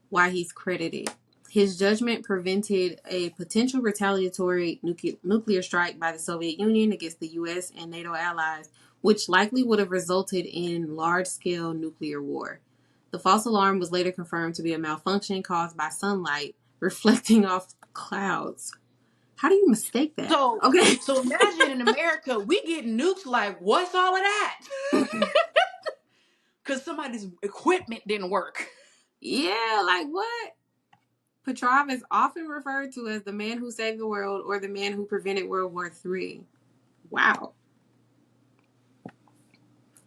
Speaker 2: Why he's credited. His judgment prevented a potential retaliatory nuclear strike by the Soviet Union against the U.S. and NATO allies, which likely would have resulted in large-scale nuclear war. The false alarm was later confirmed to be a malfunction caused by sunlight reflecting off clouds. How do you mistake that?
Speaker 1: So
Speaker 2: Okay.
Speaker 1: so imagine in America we get nukes, like, what's all of that? Because somebody's equipment didn't work.
Speaker 2: Yeah, like what? Petrov is often referred to as the man who saved the world or the man who prevented World War III. Wow.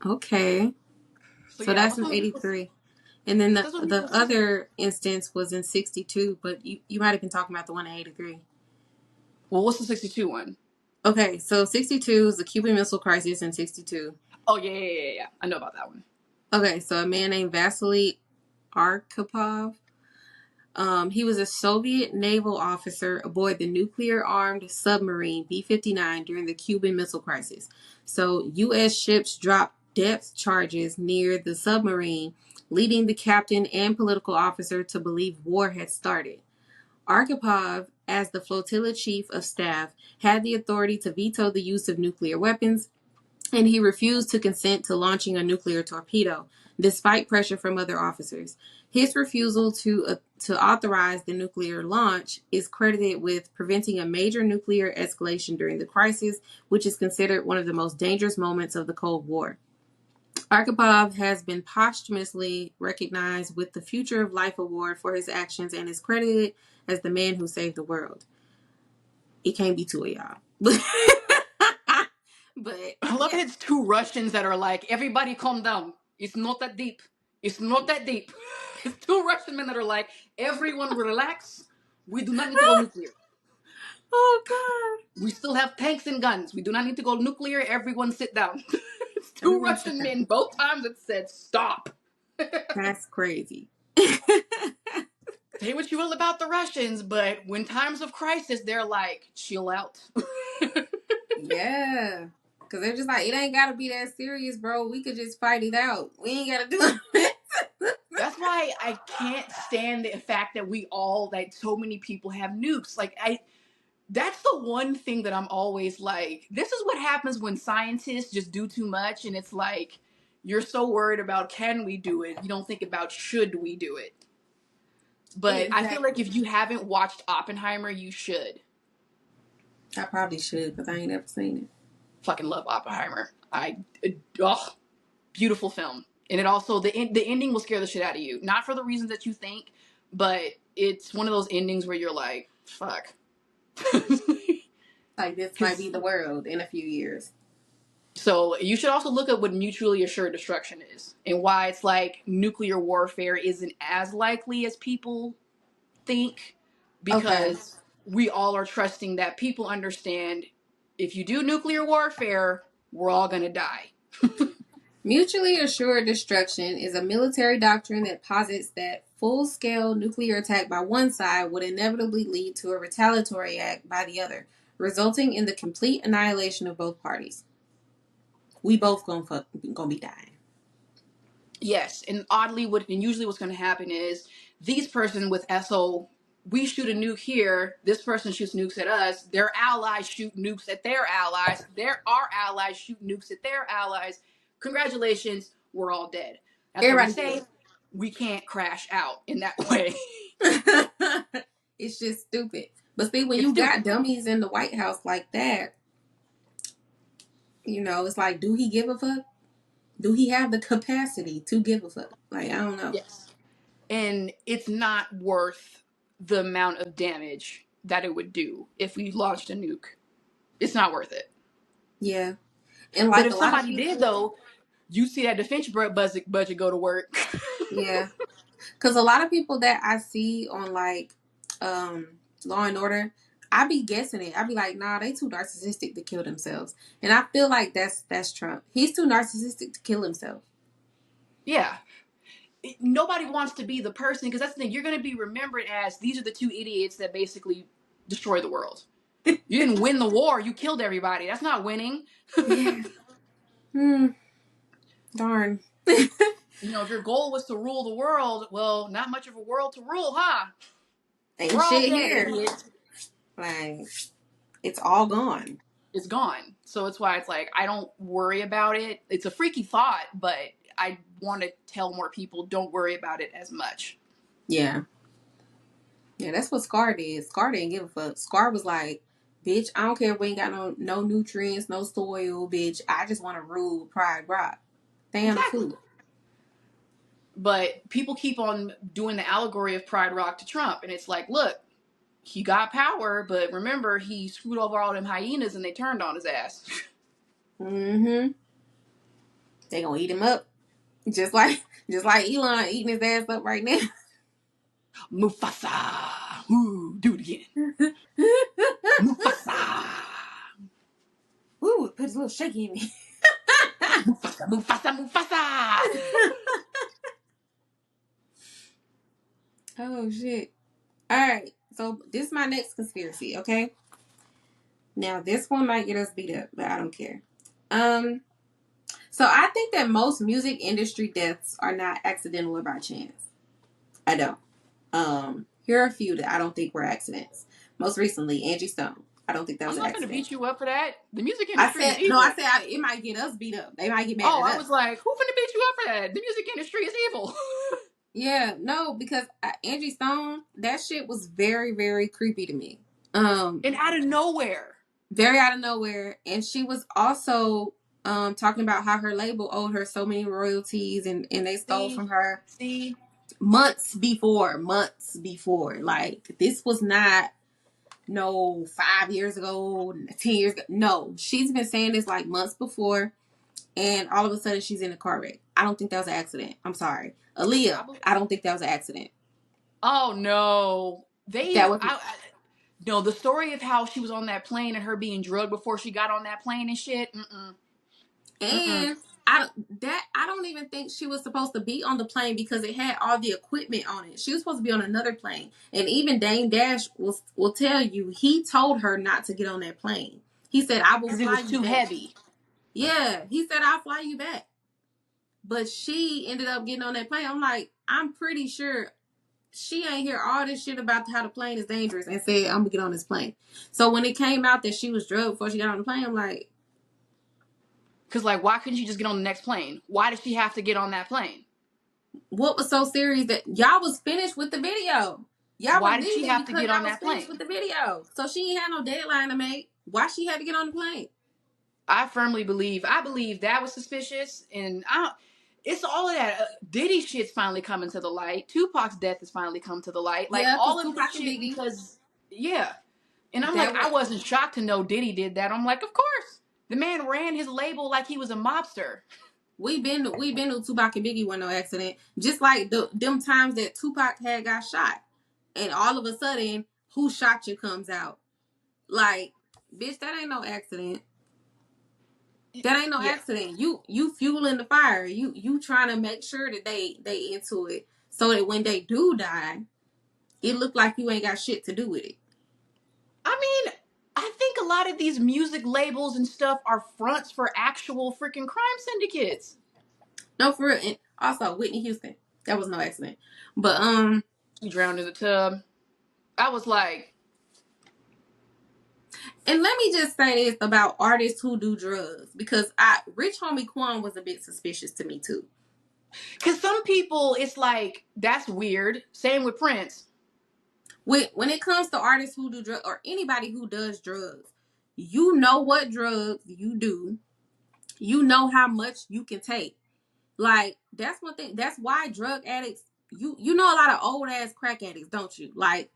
Speaker 2: Okay.
Speaker 1: So
Speaker 2: So
Speaker 1: yeah,
Speaker 2: that's
Speaker 1: that's
Speaker 2: in
Speaker 1: what people.
Speaker 2: 83. And then
Speaker 1: That's what
Speaker 2: the
Speaker 1: people say.
Speaker 2: other instance was in 62, but you might have been talking about the one in 83.
Speaker 1: Well, what's the 62 one?
Speaker 2: Okay, so 62 is the Cuban Missile Crisis in 62.
Speaker 1: Oh yeah. I know about that one.
Speaker 2: Okay, so a man named Vasily Arkhipov. He was a Soviet naval officer aboard the nuclear-armed submarine B-59 during the Cuban Missile Crisis. So, U.S. ships dropped depth charges near the submarine, leading the captain and political officer to believe war had started. Arkhipov, as the flotilla chief of staff, had the authority to veto the use of nuclear weapons, and he refused to consent to launching a nuclear torpedo, despite pressure from other officers. His refusal to authorize the nuclear launch is credited with preventing a major nuclear escalation during the crisis, which is considered one of the most dangerous moments of the Cold War. Arkhipov has been posthumously recognized with the Future of Life Award for his actions and is credited as the man who saved the world. It can't be two of y'all. But
Speaker 1: I love
Speaker 2: yeah.
Speaker 1: it's two Russians that are like, everybody calm down. It's not that deep. It's not that deep. It's two Russian men that are like, everyone relax. We do not need to go nuclear.
Speaker 2: Oh God.
Speaker 1: We still have tanks and guns. We do not need to go nuclear. Everyone sit down. It's two
Speaker 2: Everyone sit
Speaker 1: Russian
Speaker 2: down.
Speaker 1: men. Both times it said stop.
Speaker 2: That's crazy.
Speaker 1: Say what you will about the Russians, but when times of crisis, they're like, chill out.
Speaker 2: Yeah. Cause they're just like, it ain't gotta be that serious, bro. We could just fight it out. We ain't gotta do it.
Speaker 1: That's why I can't stand the fact that so many people have nukes. That's the one thing that I'm always like, this is what happens when scientists just do too much, and it's like, you're so worried about can we do it, you don't think about should we do it. But I feel like
Speaker 2: Exactly.
Speaker 1: if you haven't watched Oppenheimer, you should.
Speaker 2: I probably should, but I ain't never seen it.
Speaker 1: Fucking love Oppenheimer. Oh, beautiful film. And it also, the ending will scare the shit out of you. Not for the reasons that you think, but it's one of those endings where you're like, fuck.
Speaker 2: Like this might be the world in a few years.
Speaker 1: So you should also look at what mutually assured destruction is and why it's like nuclear warfare isn't as likely as people think,
Speaker 2: Okay.
Speaker 1: because we all are trusting that people understand if you do nuclear warfare, we're all gonna die.
Speaker 2: Mutually assured destruction is a military doctrine that posits that full-scale nuclear attack by one side would inevitably lead to a retaliatory act by the other, resulting in the complete annihilation of both parties. We both gonna be dying.
Speaker 1: Yes, and usually what's gonna happen is these person with SO, we shoot a nuke here, this person shoots nukes at us, their allies shoot nukes at their allies, our allies shoot nukes at their allies. Congratulations, we're all dead. That's why we
Speaker 2: Everybody
Speaker 1: say
Speaker 2: dead.
Speaker 1: we can't crash out in that way.
Speaker 2: It's just stupid. But see, when
Speaker 1: It's
Speaker 2: you got
Speaker 1: stupid.
Speaker 2: dummies in the White House like that, it's like, do he give a fuck? Do he have the capacity to give a fuck? Like, I don't know.
Speaker 1: Yes. And it's not worth the amount of damage that it would do if we launched a nuke. It's not worth it.
Speaker 2: Yeah. And
Speaker 1: But
Speaker 2: like
Speaker 1: if
Speaker 2: a lot of
Speaker 1: somebody did,
Speaker 2: people,
Speaker 1: though, you see that defense budget go to work.
Speaker 2: yeah. Because a lot of people that I see on like Law and Order, I be guessing it. I be like, nah, they too narcissistic to kill themselves. And I feel like that's Trump. He's too narcissistic to kill himself.
Speaker 1: Yeah. Nobody wants to be the person, because that's the thing. You're going to be remembered as these are the two idiots that basically destroy the world. You didn't win the war. You killed everybody. That's not winning.
Speaker 2: Yeah. Darn.
Speaker 1: If your goal was to rule the world, well, not much of a world to rule, huh?
Speaker 2: Ain't
Speaker 1: We're all
Speaker 2: shit
Speaker 1: dead,
Speaker 2: here.
Speaker 1: idiot.
Speaker 2: Like, it's all gone.
Speaker 1: It's gone. So it's why it's like, I don't worry about it. It's a freaky thought, but I want to tell more people don't worry about it as much.
Speaker 2: Yeah. Yeah, that's what Scar did. Scar didn't give a fuck. Scar was like, bitch, I don't care if we ain't got no nutrients, no soil, bitch. I just want to rule Pride Rock. Stay the
Speaker 1: Exactly.
Speaker 2: food.
Speaker 1: But people keep on doing the allegory of Pride Rock to Trump. And it's like, look, he got power, but remember, he screwed over all them hyenas and they turned on his ass.
Speaker 2: Mm-hmm. They gonna eat him up. Just like Elon eating his ass up right now.
Speaker 1: Mufasa. Ooh, do it again. Mufasa.
Speaker 2: Ooh, it puts a little shaky in me.
Speaker 1: Mufasa, Mufasa, Mufasa.
Speaker 2: Oh, shit. All right. So, this is my next conspiracy, okay? Now, this one might get us beat up, but I don't care. So I think that most music industry deaths are not accidental or by chance. I don't. Here are a few that I don't think were accidents. Most recently, Angie Stone. I don't think that
Speaker 1: I'm
Speaker 2: was an
Speaker 1: not going to
Speaker 2: accident.
Speaker 1: beat you up for that. The music
Speaker 2: I
Speaker 1: industry is
Speaker 2: said no.
Speaker 1: evil.
Speaker 2: I said it might get us beat up. They might get mad
Speaker 1: Oh,
Speaker 2: at
Speaker 1: I
Speaker 2: us.
Speaker 1: was like, who finna beat you up for that? The music industry is evil.
Speaker 2: Yeah, no, because Angie Stone, that shit was very, very creepy to me.
Speaker 1: And out of nowhere.
Speaker 2: Very out of nowhere. And she was also talking about how her label owed her so many royalties and they stole from her
Speaker 1: See?
Speaker 2: months before. Like, this was not no 5 years ago, 10 years ago. No, she's been saying this like months before. and all of a sudden she's in a car wreck. I don't think that was an accident. I'm sorry. Aaliyah, I don't think that was an accident.
Speaker 1: Oh no,
Speaker 2: That was
Speaker 1: no, the story of how she was on that plane and her being drugged before she got on that plane and shit. Mm-mm.
Speaker 2: And I don't even think she was supposed to be on the plane because it had all the equipment on it. She was supposed to be on another plane. And even Dame Dash will tell you he told her not to get on that plane. He said, I will
Speaker 1: Because it
Speaker 2: fly
Speaker 1: was
Speaker 2: you
Speaker 1: too
Speaker 2: back.
Speaker 1: heavy.
Speaker 2: Yeah, he said I'll fly you back. But she ended up getting on that plane. I'm like, I'm pretty sure she ain't hear all this shit about how the plane is dangerous and said, I'm gonna get on this plane. So when it came out that she was drugged before she got on the plane, I'm like,
Speaker 1: Because, like, why couldn't she just get on the next plane? Why did she have to get on that plane?
Speaker 2: what was so serious that y'all was finished with the video? Y'all was
Speaker 1: Why did she
Speaker 2: leaving
Speaker 1: have to
Speaker 2: because
Speaker 1: get on
Speaker 2: y'all was
Speaker 1: that
Speaker 2: finished
Speaker 1: plane?
Speaker 2: with the video. So she ain't had no deadline to make. Why she had to get on the plane?
Speaker 1: I firmly believe, that was suspicious. And it's all of that. Diddy shit's finally coming to the light. Tupac's death has finally come to the light. Like,
Speaker 2: Yeah, because
Speaker 1: all of this
Speaker 2: Tupac and
Speaker 1: shit
Speaker 2: Biggie,
Speaker 1: because, yeah. And I'm like,
Speaker 2: that
Speaker 1: I
Speaker 2: was
Speaker 1: wasn't shocked to know Diddy did that. I'm like, of course. The man ran his label like he was a mobster.
Speaker 2: we been to Tupac and Biggie with no accident. Just like them times that Tupac had got shot. And all of a sudden, Who Shot You comes out. Like, bitch, that ain't no accident. That ain't no
Speaker 1: Yeah.
Speaker 2: accident. You fueling the fire. You trying to make sure that they into it so that when they do die, it look like you ain't got shit to do with it.
Speaker 1: I mean, I think a lot of these music labels and stuff are fronts for actual freaking crime syndicates.
Speaker 2: No, for real. And also Whitney Houston, that was no accident. But
Speaker 1: He drowned in the tub. I was like,
Speaker 2: and let me just say this about artists who do drugs because Rich Homie Quan was a bit suspicious to me too.
Speaker 1: because some people, it's like, that's weird. Same with Prince.
Speaker 2: When it comes to artists who do drugs or anybody who does drugs, you know what drugs you do. You know how much you can take. Like, that's one thing. That's why drug addicts, you know a lot of old ass crack addicts, don't you? Like,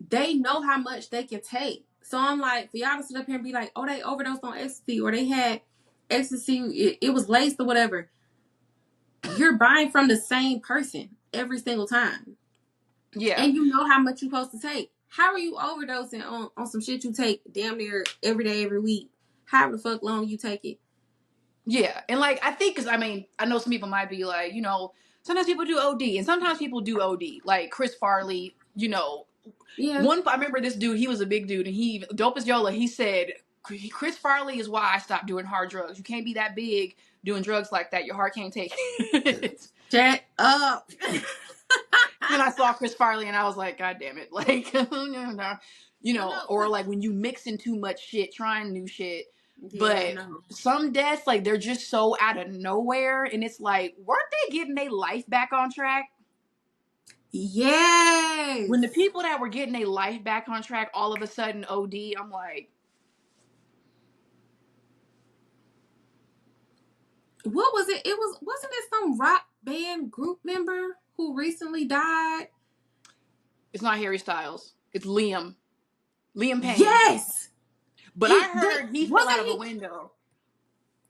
Speaker 2: they know how much they can take. So I'm like, for y'all to sit up here and be like, oh, they overdosed on ecstasy or they had ecstasy, it was laced or whatever. You're buying from the same person every single time.
Speaker 1: Yeah.
Speaker 2: And you know how much you're supposed to take. How are you overdosing on some shit you take damn near every day, every week? However the fuck long you take it.
Speaker 1: Yeah. And like, I think, because I mean, I know some people might be like, sometimes people do OD and sometimes people do OD. Like Chris Farley,
Speaker 2: Yeah.
Speaker 1: I remember this dude, he was a big dude and Dope as Yola, he said, Chris Farley is why I stopped doing hard drugs. You can't be that big doing drugs like that. Your heart can't take it.
Speaker 2: Shut up.
Speaker 1: Then I saw Chris Farley and I was like, God damn it. Like,
Speaker 2: Well, no,
Speaker 1: or like when you mix in too much shit, trying new shit.
Speaker 2: yeah,
Speaker 1: But
Speaker 2: no.
Speaker 1: some deaths, like, they're just so out of nowhere. And it's like, weren't they getting their life back on track?
Speaker 2: Yes.
Speaker 1: When the people that were getting their life back on track all of a sudden OD, I'm like,
Speaker 2: What was it? Wasn't it some rock band group member who recently died?
Speaker 1: it's not Harry Styles. It's Liam. Liam Payne.
Speaker 2: Yes.
Speaker 1: But I heard he fell
Speaker 2: Wasn't
Speaker 1: out of a window.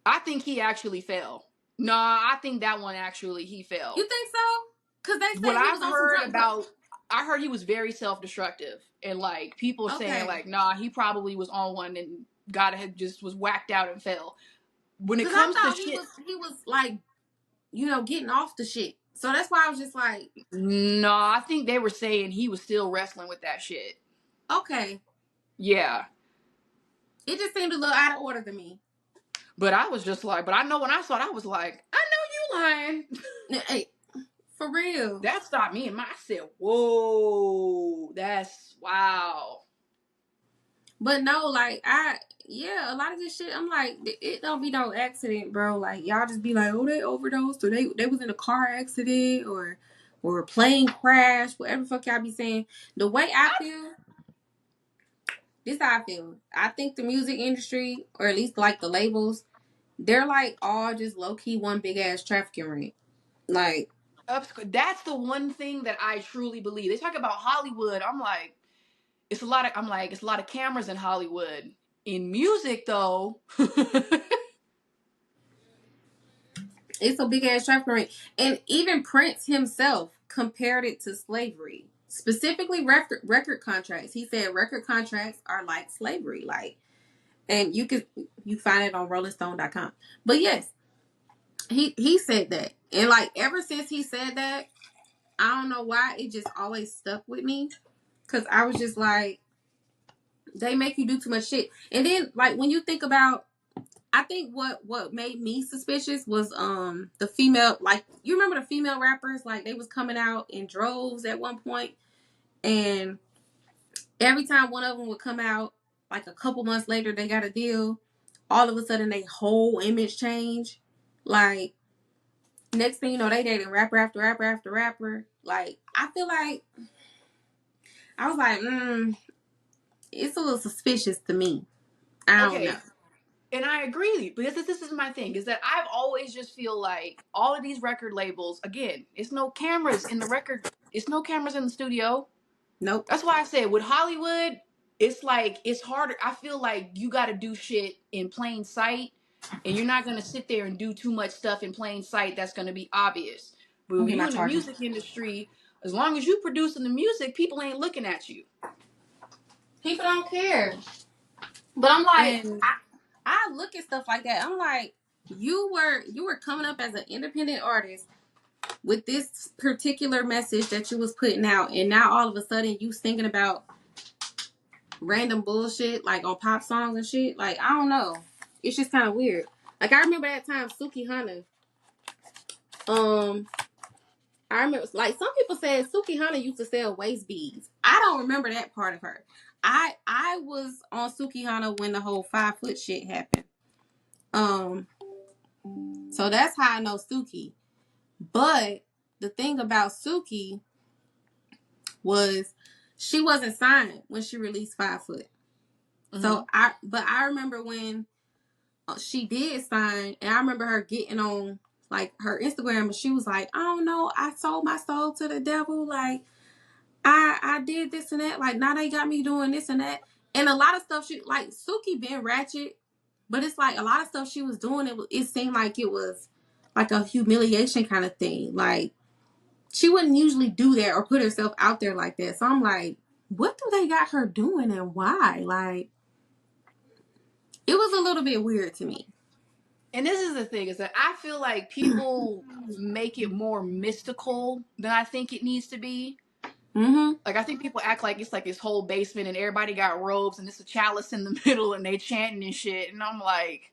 Speaker 1: I think he actually fell. Nah, I think that one actually he fell.
Speaker 2: You think so? Because they
Speaker 1: What
Speaker 2: say he
Speaker 1: I've
Speaker 2: was on some
Speaker 1: heard
Speaker 2: drug.
Speaker 1: about, I heard he was very self-destructive, and like people are saying
Speaker 2: Okay.
Speaker 1: like, nah, he probably was on one and had just was whacked out and fell. When it
Speaker 2: Because I
Speaker 1: comes to
Speaker 2: thought
Speaker 1: shit,
Speaker 2: he was like, getting off the shit. So that's why I was just like,
Speaker 1: no, I think they were saying he was still wrestling with that shit.
Speaker 2: okay.
Speaker 1: Yeah,
Speaker 2: It just seemed a little out of order to me.
Speaker 1: but I was just like, but I know when I saw it, I was like, I know you lying.
Speaker 2: Hey, for real.
Speaker 1: That stopped me, and I said, whoa, that's wow.
Speaker 2: But no, like a lot of this shit, I'm like, it don't be no accident, bro. Like y'all just be like, oh, they overdosed or they was in a car accident or a plane crash, whatever the fuck y'all be saying. The way I feel, this how I feel. I think the music industry, or at least like the labels, they're like all just low key one big ass trafficking ring. Like,
Speaker 1: That's the one thing that I truly believe. They talk about Hollywood. I'm like, it's a lot of cameras in Hollywood. In music, though,
Speaker 2: It's a big ass trafficking ring. And even Prince himself compared it to slavery. Specifically record contracts. He said record contracts are like slavery. Like, and you find it on rollingstone.com. But yes, he said that. And like ever since he said that, I don't know why it just always stuck with me. Cause I was just like, they make you do too much shit. And then like when you think about, I think what made me suspicious was the female, like you remember the female rappers, like they was coming out in droves at one point, and every time one of them would come out, like a couple months later they got a deal, all of a sudden they whole image change. Like next thing you know, they dating rapper after rapper after rapper. Like I feel like I was like, it's a little suspicious to me. I don't know.
Speaker 1: Okay, and I agree, because this is my thing, is that I've always just feel like all of these record labels, again, it's no cameras in the record, it's no cameras in the studio.
Speaker 2: Nope.
Speaker 1: That's why I said with Hollywood, it's like it's harder. I feel like you got to do shit in plain sight, and you're not gonna sit there and do too much stuff in plain sight that's gonna be obvious. But
Speaker 2: Okay,
Speaker 1: you
Speaker 2: my
Speaker 1: in the
Speaker 2: charger.
Speaker 1: music industry, as long as you producing the music, people ain't looking at you.
Speaker 2: People don't care. But I'm like,
Speaker 1: And
Speaker 2: I look at stuff like that. I'm like, you were coming up as an independent artist with this particular message that you was putting out, and now all of a sudden you thinking about random bullshit like on pop songs and shit. Like I don't know, it's just kind of weird. Like I remember that time Suki Hana. I remember like some people said Suki Hana used to sell waist beads. I don't remember that part of her. I was on Suki Hana when the whole 5 foot shit happened. Um, so that's how I know Suki. But the thing about Suki was she wasn't signed when she released 5 foot.
Speaker 1: mm-hmm.
Speaker 2: So I remember when she did sign, and I remember her getting on like her Instagram, and she was like, I don't know, I sold my soul to the devil. Like I did this and that. Like now they got me doing this and that. And a lot of stuff she like Suki been ratchet, but it's like a lot of stuff she was doing. It seemed like it was like a humiliation kind of thing. Like she wouldn't usually do that or put herself out there like that. So I'm like, what do they got her doing and why? Like it was a little bit weird to me.
Speaker 1: And this is the thing, is that I feel like people make it more mystical than I think it needs to be.
Speaker 2: Mm-hmm.
Speaker 1: Like I think people act like it's like this whole basement and everybody got robes and it's a chalice in the middle and they chanting and shit. And I'm like,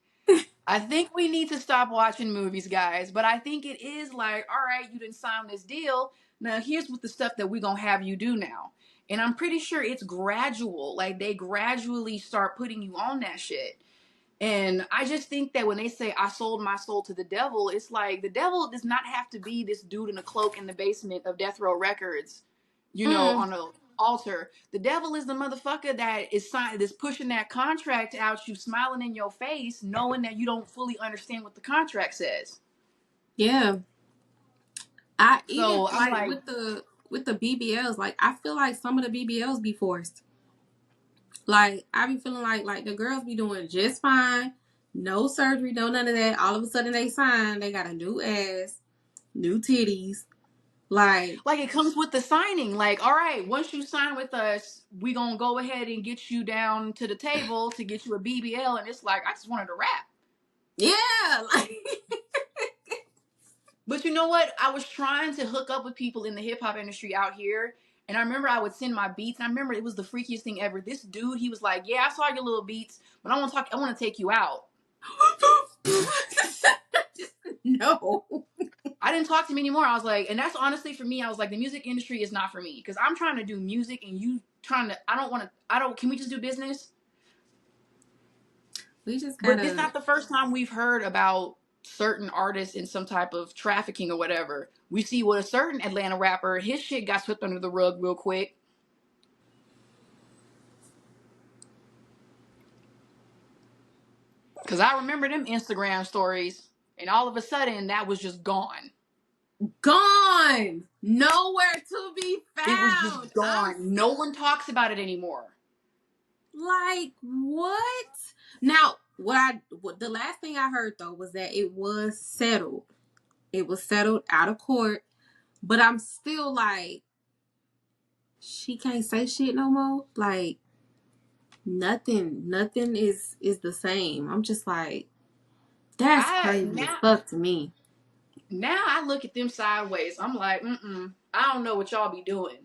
Speaker 1: I think we need to stop watching movies, guys. But I think it is like, all right, you didn't sign this deal. Now here's what the stuff that we're gonna have you do now. And I'm pretty sure it's gradual. Like they gradually start putting you on that shit. And I just think that when they say I sold my soul to the devil, it's like the devil does not have to be this dude in a cloak in the basement of Death Row Records,
Speaker 2: Mm.
Speaker 1: on a altar. The devil is the motherfucker that is pushing that contract out, you smiling in your face, knowing that you don't fully understand what the contract says.
Speaker 2: Yeah. I even
Speaker 1: So I'm
Speaker 2: like
Speaker 1: like,
Speaker 2: with the BBLs, like I feel like some of the BBLs be forced. Like I be feeling like the girls be doing just fine, no surgery, no none of that. All of a sudden they sign, they got a new ass, new titties. Like
Speaker 1: like it comes with the signing. Like, all right, once you sign with us, we gonna go ahead and get you down to the table to get you a BBL. And it's like, I just wanted to rap.
Speaker 2: yeah, like
Speaker 1: But you know what? I was trying to hook up with people in the hip hop industry out here. And I remember I would send my beats. And I remember it was the freakiest thing ever. This dude, he was like, yeah, I saw your little beats, but I want to take you out.
Speaker 2: no.
Speaker 1: I didn't talk to him anymore. I was like, and that's honestly for me, I was like, the music industry is not for me. Because I'm trying to do music and you trying to, can we just do business?
Speaker 2: We just
Speaker 1: But it's
Speaker 2: gotta
Speaker 1: not the first time we've heard about certain artists in some type of trafficking or whatever. We see what a certain Atlanta rapper, his shit got swept under the rug real quick. Because I remember them Instagram stories, and all of a sudden, that was just gone.
Speaker 2: gone. Nowhere to be
Speaker 1: It was
Speaker 2: found.
Speaker 1: just gone. No one talks about it anymore.
Speaker 2: Like what? Now, what the last thing I heard though was that it was settled. It was settled out of court. But I'm still like, she can't say shit no more. Like, nothing is the same. I'm just like, that's
Speaker 1: I
Speaker 2: crazy as
Speaker 1: now
Speaker 2: fuck to me.
Speaker 1: now I look at them sideways. I'm like, I don't know what y'all be doing.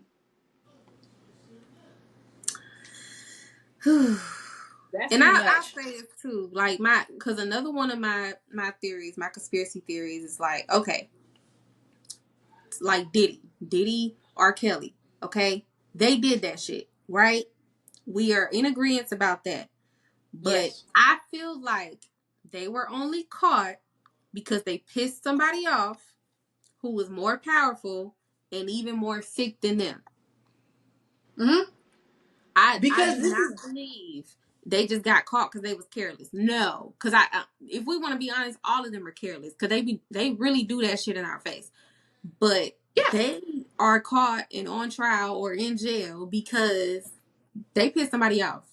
Speaker 1: That's
Speaker 2: And
Speaker 1: too
Speaker 2: I
Speaker 1: much.
Speaker 2: say this too, like because another one of my theories, my conspiracy theories is like, okay, like Diddy, R. Kelly, okay, they did that shit, right? We are in agreement about that. But
Speaker 1: Yes.
Speaker 2: I feel like they were only caught because they pissed somebody off who was more powerful and even more sick than them.
Speaker 1: Mm-hmm.
Speaker 2: I
Speaker 1: Because
Speaker 2: do
Speaker 1: this
Speaker 2: not
Speaker 1: is
Speaker 2: believe they just got caught because they was careless. No, because if we want to be honest, all of them are careless because they really do that shit in our face. But
Speaker 1: yeah.
Speaker 2: they are caught and on trial or in jail because they pissed somebody off.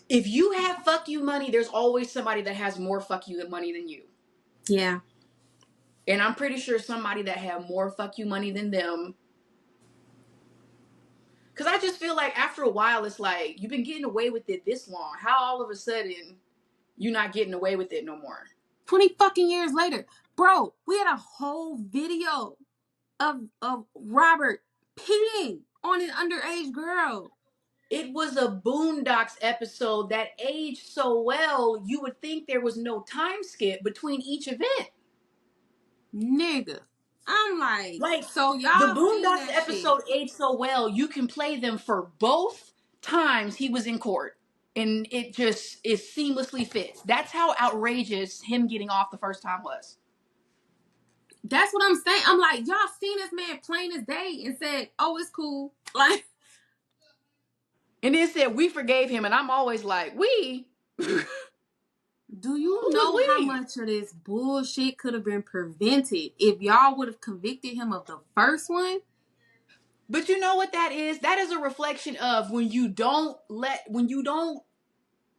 Speaker 1: If you have fuck you money, there's always somebody that has more fuck you money than you.
Speaker 2: Yeah,
Speaker 1: And I'm pretty sure somebody that had more fuck you money than them. Because I just feel like after a while, it's like, you've been getting away with it this long. How all of a sudden you're not getting away with it no more?
Speaker 2: 20 fucking years later, bro, we had a whole video of Robert peeing on an underage girl.
Speaker 1: It was a Boondocks episode that aged so well, you would think there was no time skip between each event.
Speaker 2: Nigga. I'm like,
Speaker 1: Like,
Speaker 2: so
Speaker 1: the
Speaker 2: y'all seen
Speaker 1: Boondocks
Speaker 2: that shit.
Speaker 1: episode aged so well, you can play them for both times he was in court. And it just is seamlessly fits. That's how outrageous him getting off the first time was.
Speaker 2: That's what I'm saying. I'm like, y'all seen this man plain as day and said, oh, it's cool. Like,
Speaker 1: And then said, we forgave him. And I'm always like, we? Who
Speaker 2: do you
Speaker 1: was
Speaker 2: know how
Speaker 1: we?
Speaker 2: much of this bullshit could have been prevented if y'all would have convicted him of the first one?
Speaker 1: But you know what that is? That is a reflection of when you don't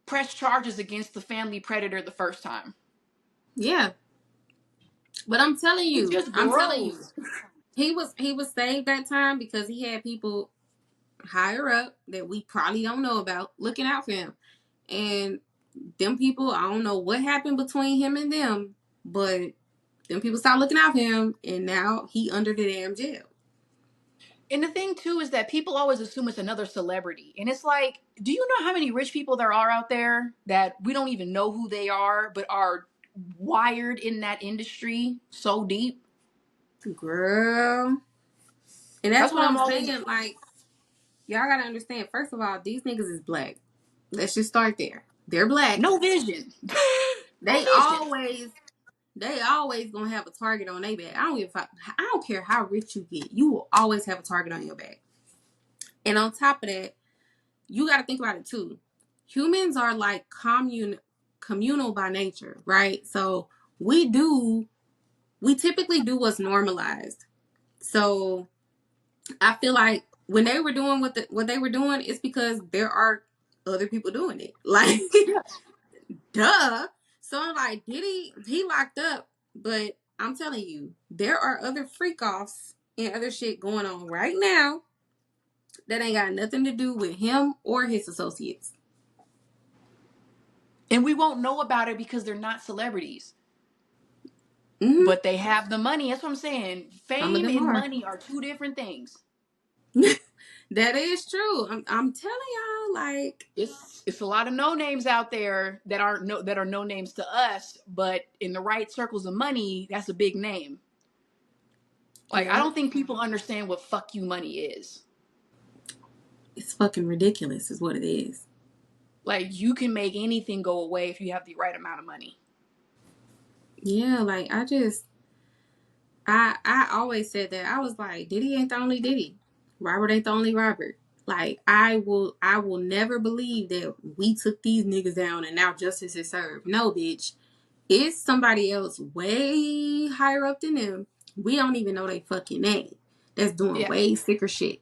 Speaker 1: press charges against the family predator the first time.
Speaker 2: Yeah. But
Speaker 1: It just
Speaker 2: I'm telling you,
Speaker 1: grows.
Speaker 2: he was saved that time because he had people higher up that we probably don't know about looking out for him. And them people, I don't know what happened between him and them, but them people stopped looking out for him, and now he under the damn jail.
Speaker 1: And the thing too is that people always assume it's another celebrity. And it's like, do you know how many rich people there are out there that we don't even know who they are, but are wired in that industry so deep?
Speaker 2: Girl. And that's
Speaker 1: That's
Speaker 2: what
Speaker 1: why I'm
Speaker 2: I'm
Speaker 1: always
Speaker 2: saying. Like, y'all gotta understand, first of all, these niggas is black. Let's just start there. They're black.
Speaker 1: no vision. No
Speaker 2: They
Speaker 1: vision.
Speaker 2: always they always gonna have a target on their back. I don't care how rich you get, you will always have a target on your back. And on top of that, you gotta think about it too. Humans are like communal by nature, right? So we typically do what's normalized. So I feel like when they were doing what they were doing, it's because there are other people doing it. Like,
Speaker 1: Yes.
Speaker 2: duh. So I'm like, did he locked up? But I'm telling you, there are other freak offs and other shit going on right now that ain't got nothing to do with him or his associates.
Speaker 1: And we won't know about it because they're not celebrities.
Speaker 2: Hmm.
Speaker 1: But they have the money. That's what I'm saying.
Speaker 2: Some of
Speaker 1: Fame
Speaker 2: them
Speaker 1: and
Speaker 2: are.
Speaker 1: money are two different things.
Speaker 2: That is true. I'm telling y'all, like,
Speaker 1: It's a lot of no names out there that are no names to us, but in the right circles of money, that's a big name. Like, I
Speaker 2: yeah,
Speaker 1: don't think people understand what fuck you money is.
Speaker 2: it's fucking ridiculous, is what it is.
Speaker 1: Like, you can make anything go away if you have the right amount of money.
Speaker 2: Yeah, like I always said that. I was like, Diddy ain't the only Diddy. Robert ain't the only Robert. Like, I will never believe that we took these niggas down and now justice is served. No, bitch. It's somebody else way higher up than them. We don't even know they fucking name. That's doing
Speaker 1: Yeah.
Speaker 2: way sicker shit.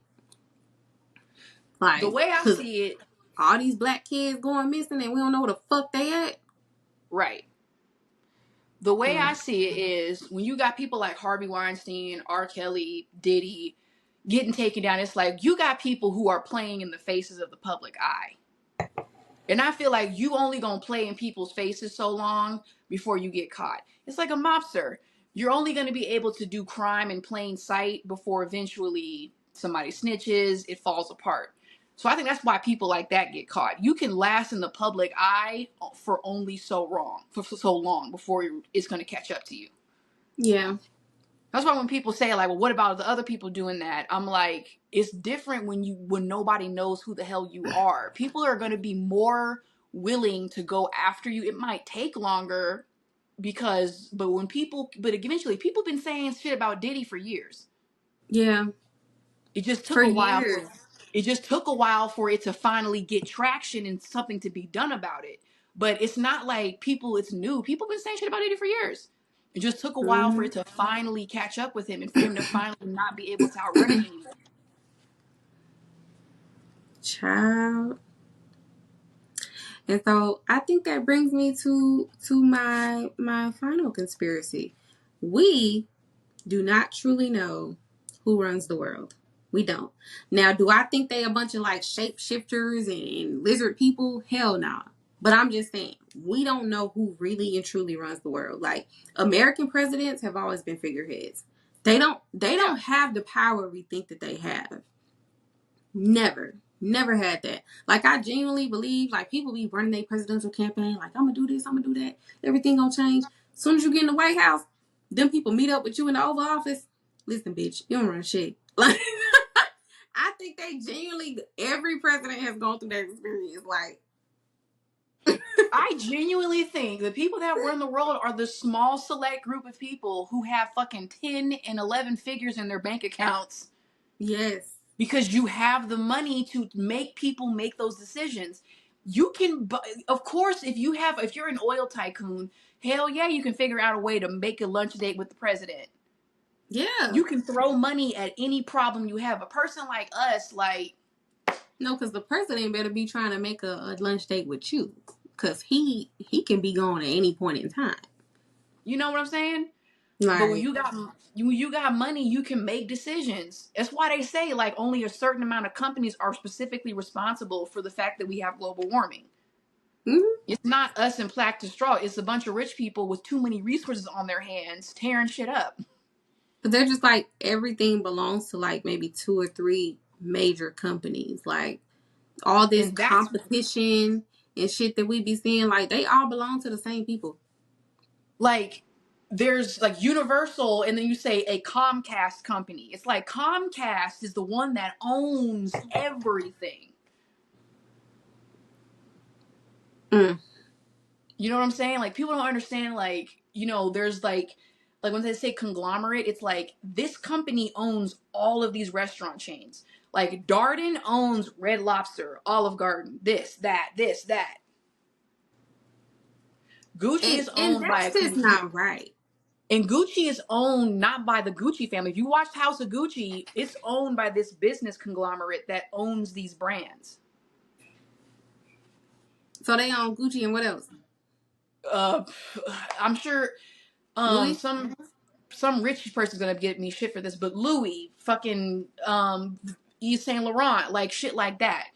Speaker 1: The
Speaker 2: Like,
Speaker 1: way I
Speaker 2: cause
Speaker 1: see it,
Speaker 2: all these black kids going missing and we don't know where the fuck they at.
Speaker 1: right. The way I
Speaker 2: Mm.
Speaker 1: see it is when you got people like Harvey Weinstein, R. Kelly, Diddy getting taken down, it's like you got people who are playing in the faces of the public eye. And I feel like you only gonna play in people's faces so long before you get caught. It's like a mobster. You're only gonna be able to do crime in plain sight before eventually somebody snitches, it falls apart. So I think that's why people like that get caught. You can last in the public eye for only for so long before it's gonna catch up to you.
Speaker 2: Yeah.
Speaker 1: That's why when people say like, "Well, what about the other people doing that?" I'm like, it's different when nobody knows who the hell you are. People are going to be more willing to go after you. It might take longer but eventually people been saying shit about Diddy for years.
Speaker 2: Yeah.
Speaker 1: It just
Speaker 2: For
Speaker 1: took a while
Speaker 2: years.
Speaker 1: for it just took a while for it to finally get traction and something to be done about it. But it's not like it's new. People been saying shit about Diddy for years. It just took a while for
Speaker 2: Mm-hmm.
Speaker 1: it to finally catch up with him and for him to finally not be able to outrun it anymore.
Speaker 2: Child. And so I think that brings me to my final conspiracy. We do not truly know who runs the world. We don't. Now, do I think they a bunch of like shapeshifters and lizard people? Hell no. Nah. But I'm just saying, we don't know who really and truly runs the world. Like American presidents have always been figureheads. They don't
Speaker 1: Yeah.
Speaker 2: have the power we think that they have. Never had that. Like I genuinely believe like people be running their presidential campaign like I'm gonna do this, I'm gonna do that. Everything gonna change. As soon as you get in the White House, them people meet up with you in the Oval Office. Listen, bitch, you don't run shit. Like I think they genuinely every president has gone through that experience. Like
Speaker 1: I genuinely think the people that run the world are the small select group of people who have fucking 10 and 11 figures in their bank accounts
Speaker 2: yes.
Speaker 1: because you have the money to make people make those decisions. You can, of course, if you're an oil tycoon, hell yeah, you can figure out a way to make a lunch date with the president.
Speaker 2: Yeah.
Speaker 1: You can throw money at any problem you have. A person like us, like,
Speaker 2: No, because the president better be trying to make a lunch date with you. Cause he can be gone at any point in time.
Speaker 1: you know what I'm saying? But
Speaker 2: Like,
Speaker 1: when you got money, you can make decisions. That's why they say like only a certain amount of companies are specifically responsible for the fact that we have global warming.
Speaker 2: mm-hmm.
Speaker 1: It's not us in plastic straw. It's a bunch of rich people with too many resources on their hands tearing shit up.
Speaker 2: But they're just like everything belongs to like maybe two or three major companies. Like all this
Speaker 1: And that's
Speaker 2: competition and shit that we be seeing, like they all belong to the same people.
Speaker 1: like there's like Universal, and then you say a Comcast company. It's like Comcast is the one that owns everything.
Speaker 2: Mm.
Speaker 1: You know what I'm saying? Like people don't understand. Like there's like when they say conglomerate, it's like this company owns all of these restaurant chains. Like Darden owns Red Lobster, Olive Garden, this, that. Gucci is
Speaker 2: And
Speaker 1: owned by
Speaker 2: that's
Speaker 1: a
Speaker 2: just not right.
Speaker 1: and Gucci is owned not by the Gucci family. If you watched House of Gucci, it's owned by this business conglomerate that owns these brands.
Speaker 2: So they own Gucci and what else?
Speaker 1: Uh, I'm sure
Speaker 2: Louis?
Speaker 1: some rich person's gonna get me shit for this, but Louis, fucking Yves Saint Laurent, like shit like that.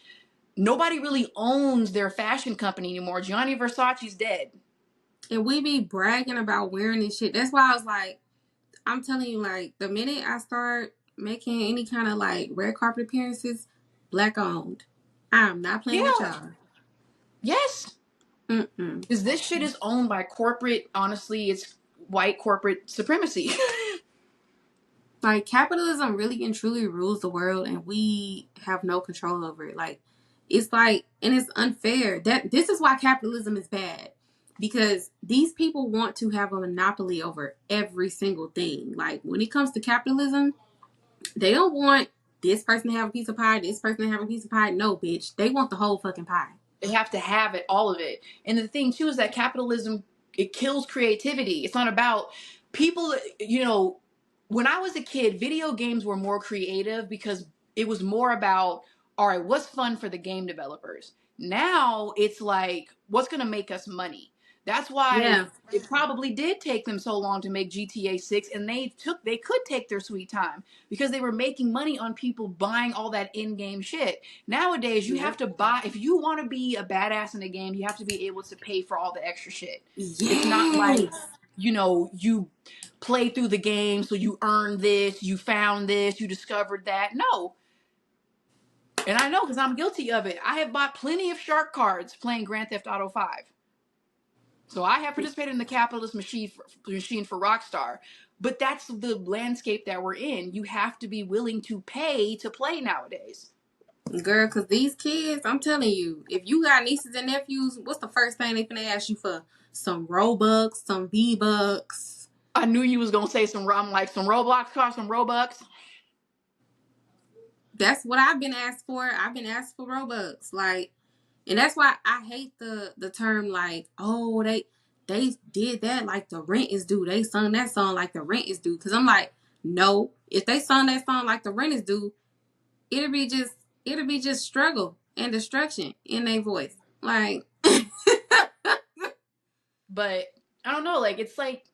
Speaker 1: Nobody really owns their fashion company anymore. Gianni Versace's dead.
Speaker 2: And we be bragging about wearing this shit. That's why I was like, I'm telling you, like, the minute I start making any kind of like red carpet appearances, black owned. I'm not playing with
Speaker 1: Yeah.
Speaker 2: y'all.
Speaker 1: Yes.
Speaker 2: Mm-mm.
Speaker 1: Because this shit is owned by corporate. Honestly, it's white corporate supremacy.
Speaker 2: Like capitalism really and truly rules the world and we have no control over it. Like it's like and it's unfair. That this is why capitalism is bad. Because these people want to have a monopoly over every single thing. Like when it comes to capitalism, they don't want this person to have a piece of pie, this person to have a piece of pie. No, bitch. They want the whole fucking pie.
Speaker 1: They have to have it, all of it. And the thing too is that capitalism, it kills creativity. It's not about people. When I was a kid, video games were more creative because it was more about, all right, what's fun for the game developers. Now it's like, what's going to make us money. That's why
Speaker 2: Yeah.
Speaker 1: it probably did take them so long to make GTA 6, and they could take their sweet time because they were making money on people buying all that in-game shit. Nowadays, you have
Speaker 2: Yep.
Speaker 1: to buy if you want to be a badass in a game, you have to be able to pay for all the extra shit. It's not like,
Speaker 2: Yes.
Speaker 1: you play through the game so you earn this, you found this, you discovered that. No. And I know because I'm guilty of it. I have bought plenty of shark cards playing Grand Theft Auto 5. So I have participated in the capitalist machine for Rockstar, but that's the landscape that we're in. You have to be willing to pay to play nowadays.
Speaker 2: Girl, because these kids, I'm telling you, if you got nieces and nephews, what's the first thing they finna ask you for? Some Robux, some V-Bucks.
Speaker 1: I knew you was gonna say I'm like some Roblox cards, some Robux.
Speaker 2: That's what I've been asked for. I've been asked for Robux. Like, and that's why I hate the term like, oh, they did that like the rent is due. They sung that song like the rent is due. Cause I'm like, no, if they sung that song like the rent is due, it'll be just struggle and destruction in their voice. Like
Speaker 1: But I don't know, like it's like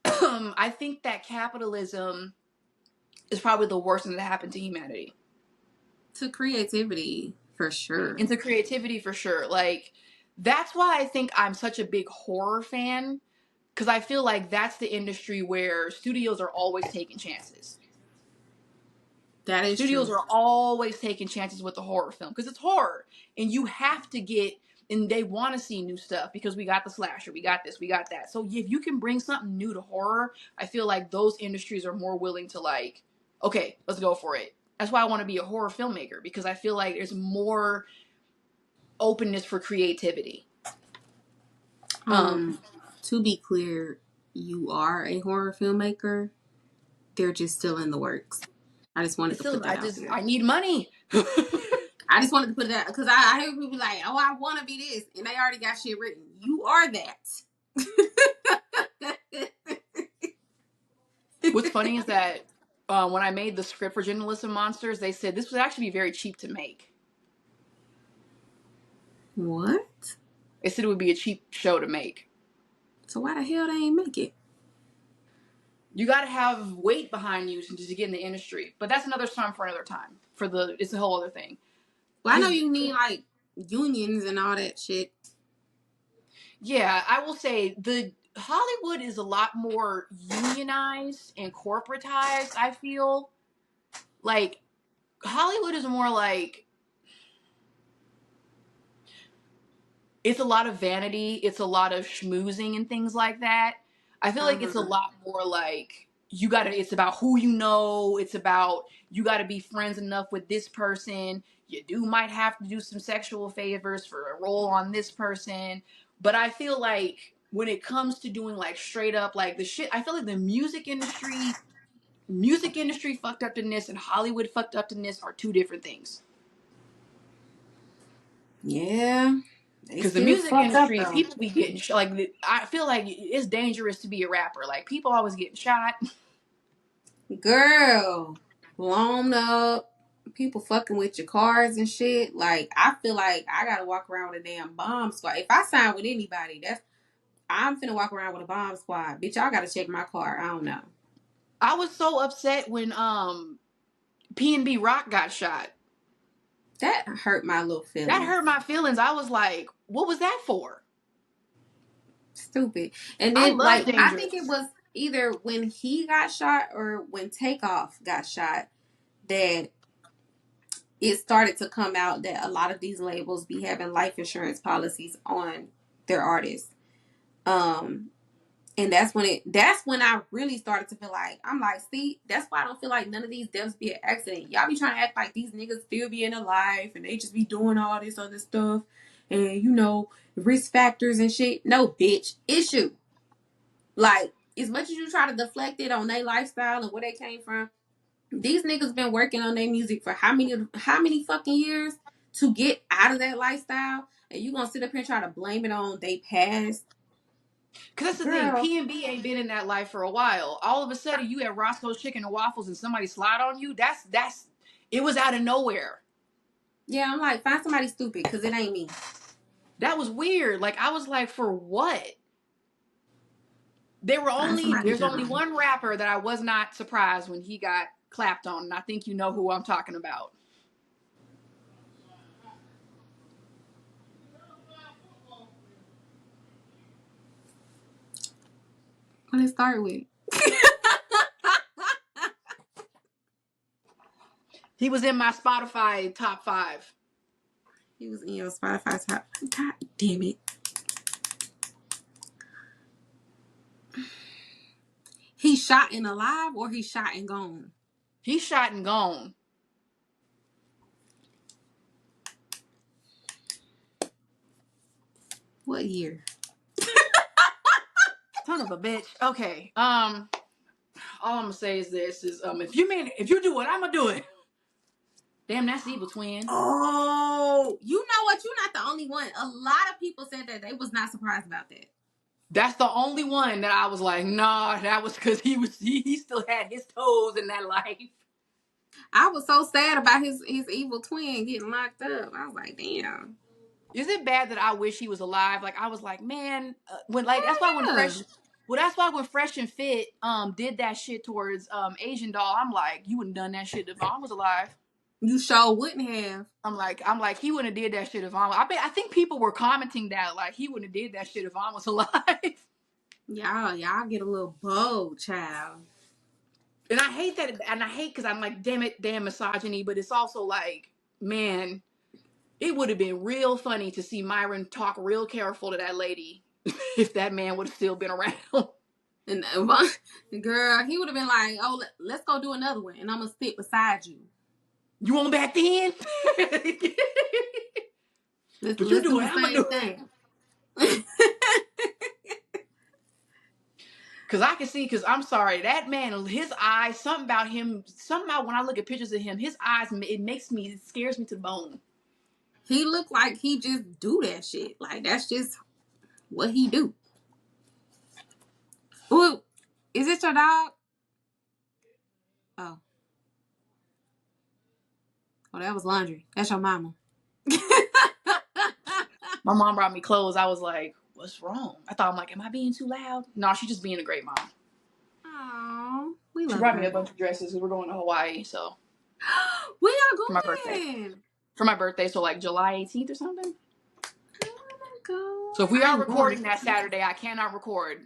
Speaker 1: I think that capitalism is probably the worst thing that happened to humanity.
Speaker 2: to creativity for sure.
Speaker 1: Into creativity for sure. Like that's why I think I'm such a big horror fan. Because I feel like that's the industry where studios are always taking chances.
Speaker 2: That is
Speaker 1: Studios
Speaker 2: true.
Speaker 1: are always taking chances with the horror film because it's horror, and you have to get, and they want to see new stuff because we got the slasher, we got this, we got that. So if you can bring something new to horror, I feel like those industries are more willing to like, okay, let's go for it. That's why I want to be a horror filmmaker because I feel like there's more openness for creativity.
Speaker 2: Um, to be clear, you are a horror filmmaker. They're just still in the works. I just wanted
Speaker 1: It's
Speaker 2: to put
Speaker 1: still,
Speaker 2: that out there.
Speaker 1: I need money.
Speaker 2: I just wanted to put that because I hear people like, oh, I want to be this, and they already got shit written. You are that.
Speaker 1: What's funny is that when I made the script for Journalism Monsters, they said this would actually be very cheap to make.
Speaker 2: What?
Speaker 1: They said it would be a cheap show to make.
Speaker 2: So why the hell they ain't make it?
Speaker 1: You got to have weight behind you to get in the industry, but that's another time for another time. It's a whole other thing.
Speaker 2: Well, I know you need like unions and all that shit.
Speaker 1: Yeah, I will say the Hollywood is a lot more unionized and corporatized. I feel like Hollywood is more like it's a lot of vanity. It's a lot of schmoozing and things like that. I feel like it's a lot more like it's about who you know. It's about you gotta be friends enough with this person. You might have to do some sexual favors for a role on this person. But I feel like when it comes to doing like straight up like the shit, I feel like the music industry fucked up to this and Hollywood fucked up to this are two different things.
Speaker 2: Yeah.
Speaker 1: Because the music industry, people be getting like I feel like it's dangerous to be a rapper. Like people always getting shot.
Speaker 2: Girl, blown up. People fucking with your cars and shit. Like, I feel like I gotta walk around with a damn bomb squad. If I sign with anybody, I'm finna walk around with a bomb squad. Bitch, y'all gotta check my car. I don't know.
Speaker 1: I was so upset when P&B Rock got shot.
Speaker 2: That hurt my little feelings.
Speaker 1: That hurt my feelings. I was like, what was that for?
Speaker 2: Stupid. And then like
Speaker 1: Dangerous.
Speaker 2: I think it was either when he got shot or when Takeoff got shot that it started to come out that a lot of these labels be having life insurance policies on their artists. And that's when I really started to feel like, I'm like, see, that's why I don't feel like none of these deaths be an accident. Y'all be trying to act like these niggas still be in a life and they just be doing all this other stuff and, risk factors and shit. No, bitch, issue. Like, as much as you try to deflect it on their lifestyle and where they came from, these niggas been working on their music for how many fucking years to get out of that lifestyle, and you gonna sit up here and try to blame it on they past?
Speaker 1: Because that's the thing.
Speaker 2: Girl.
Speaker 1: P&B ain't been in that life for a while. All of a sudden, you at Roscoe's Chicken and Waffles and somebody slide on you. It was out of nowhere.
Speaker 2: Yeah, I'm like, find somebody stupid because it ain't me.
Speaker 1: That was weird. Like, I was like, for what?
Speaker 2: Find somebody
Speaker 1: There's only
Speaker 2: done.
Speaker 1: one rapper that I was not surprised when he got clapped on, and I think you know who I'm talking about.
Speaker 2: What it start with?
Speaker 1: He was in my Spotify top 5.
Speaker 2: He was in your Spotify top. God damn it. He shot and alive or he shot and gone?
Speaker 1: He shot and gone.
Speaker 2: What year?
Speaker 1: Son of a bitch. Okay. All I'm gonna say is this: is if you do what I'm gonna do it. Damn, that's Evil Twin.
Speaker 2: Oh, you know what? You're not the only one. A lot of people said that they was not surprised about that.
Speaker 1: That's the only one that I was like, nah, that was because he still had his toes in that life.
Speaker 2: I was so sad about his evil twin getting locked up. I was like, damn.
Speaker 1: Is it bad that I wish he was alive? Like I was like, man, when like
Speaker 2: Yeah.
Speaker 1: that's why when Fresh and Fit did that shit towards Asian Doll, I'm like, you wouldn't done that shit if Vaughn was alive.
Speaker 2: You sure wouldn't have.
Speaker 1: I'm like he wouldn't have did that shit if Vaughn. I think people were commenting that like he wouldn't have did that shit if Vaughn was alive.
Speaker 2: Y'all get a little bold, child.
Speaker 1: And I hate that, and I hate because I'm like, damn misogyny, but it's also like, man, it would have been real funny to see Myron talk real careful to that lady if that man would have still been around.
Speaker 2: And girl, he would have been like, "Oh, let's go do another one, and I'm gonna sit beside you.
Speaker 1: You want back then?
Speaker 2: Let's
Speaker 1: But you
Speaker 2: let's
Speaker 1: do
Speaker 2: do
Speaker 1: it,
Speaker 2: the
Speaker 1: I'm gonna
Speaker 2: same
Speaker 1: do it.
Speaker 2: thing."
Speaker 1: Cause I can see, cause I'm sorry, that man, his eyes, something about him, something about when I look at pictures of him, his eyes, it scares me to the bone.
Speaker 2: He looked like he just do that shit. Like that's just what he do. Ooh, is it your dog? Oh, oh, that was laundry. That's your mama.
Speaker 1: My mom brought me clothes. I was like, what's wrong? I thought, I'm like, am I being too loud? No, she's just being a great mom.
Speaker 2: Oh, we
Speaker 1: She
Speaker 2: love
Speaker 1: brought me a
Speaker 2: her.
Speaker 1: bunch of dresses because we're going to Hawaii, so
Speaker 2: Where
Speaker 1: for my
Speaker 2: y'all
Speaker 1: birthday.
Speaker 2: going?
Speaker 1: For my birthday, so like July 18th or something.
Speaker 2: I wanna go.
Speaker 1: So if we
Speaker 2: I
Speaker 1: are
Speaker 2: ain't going.
Speaker 1: recording that Saturday, I cannot record.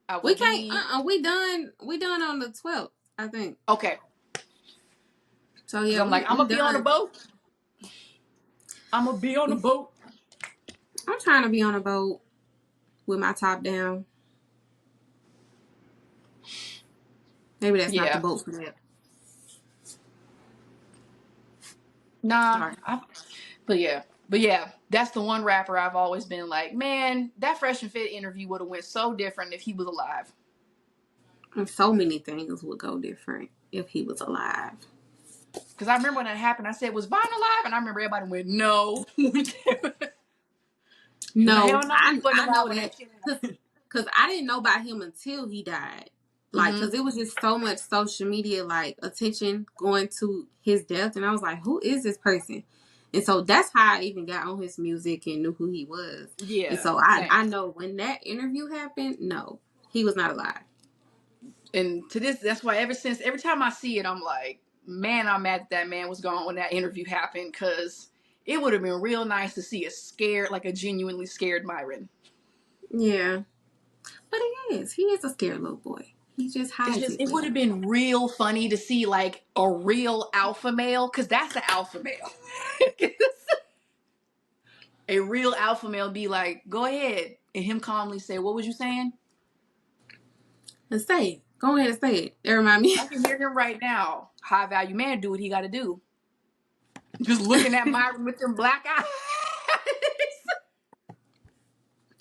Speaker 1: I will
Speaker 2: We can't.
Speaker 1: be
Speaker 2: We done. We done on the 12th, I think.
Speaker 1: okay.
Speaker 2: So
Speaker 1: Cause
Speaker 2: yeah,
Speaker 1: I'm like, I'm
Speaker 2: we
Speaker 1: gonna be on a
Speaker 2: done.
Speaker 1: boat. I'm gonna be on a boat.
Speaker 2: I'm trying to be on a boat with my top down. Maybe that's not the
Speaker 1: Yeah.
Speaker 2: boat for that.
Speaker 1: Nah.
Speaker 2: Sorry.
Speaker 1: But yeah, that's the one rapper I've always been like, man, that Fresh and Fit interview would have went so different if he was alive.
Speaker 2: And so many things would go different if he was alive.
Speaker 1: Because I remember when that happened, I said, was Vaughn alive? And I remember everybody went, no. He was like,
Speaker 2: No,
Speaker 1: hell no, he wasn't
Speaker 2: I
Speaker 1: alive
Speaker 2: know
Speaker 1: when
Speaker 2: that
Speaker 1: that shit happened.
Speaker 2: because I didn't know about him until he died. Like,
Speaker 1: Mm-hmm.
Speaker 2: because it was just so much social media like attention going to his death, and I was like, who is this person? And so that's how I even got on his music and knew who he was. And
Speaker 1: Yeah,
Speaker 2: so
Speaker 1: same.
Speaker 2: I know when that interview happened, no, he was not alive.
Speaker 1: And to this, that's why every time I see it, I'm like, man, I'm mad that man was gone when that interview happened because it would have been real nice to see a scared, like a genuinely scared Myron.
Speaker 2: Yeah, but he is. He is a scared little boy. He just
Speaker 1: It's
Speaker 2: hides
Speaker 1: just,
Speaker 2: it
Speaker 1: it would have
Speaker 2: well.
Speaker 1: been real funny to see like a real alpha male because that's the alpha male. A real alpha male be like, go ahead. And him calmly say, what was you saying?
Speaker 2: And say it. Go ahead and say it. That remind me.
Speaker 1: I can hear him right now. High value man do what he got to do. Just looking at Myron with them black eyes.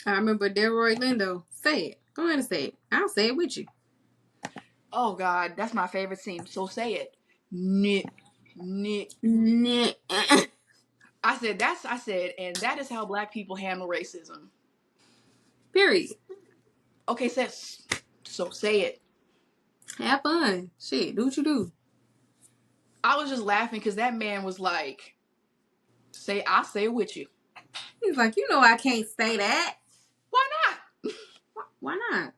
Speaker 2: I remember Delroy Lindo. Say it. Go ahead and say it. I'll say it with you.
Speaker 1: Oh God, that's my favorite scene. So say it. Nick. Nick. I said, and that is how black people handle racism.
Speaker 2: Period.
Speaker 1: Okay, so say it.
Speaker 2: Have fun. Shit, do what you do.
Speaker 1: I was just laughing because that man was like, I'll say it with you.
Speaker 2: He's like, you know I can't say that.
Speaker 1: Why not?
Speaker 2: Why not?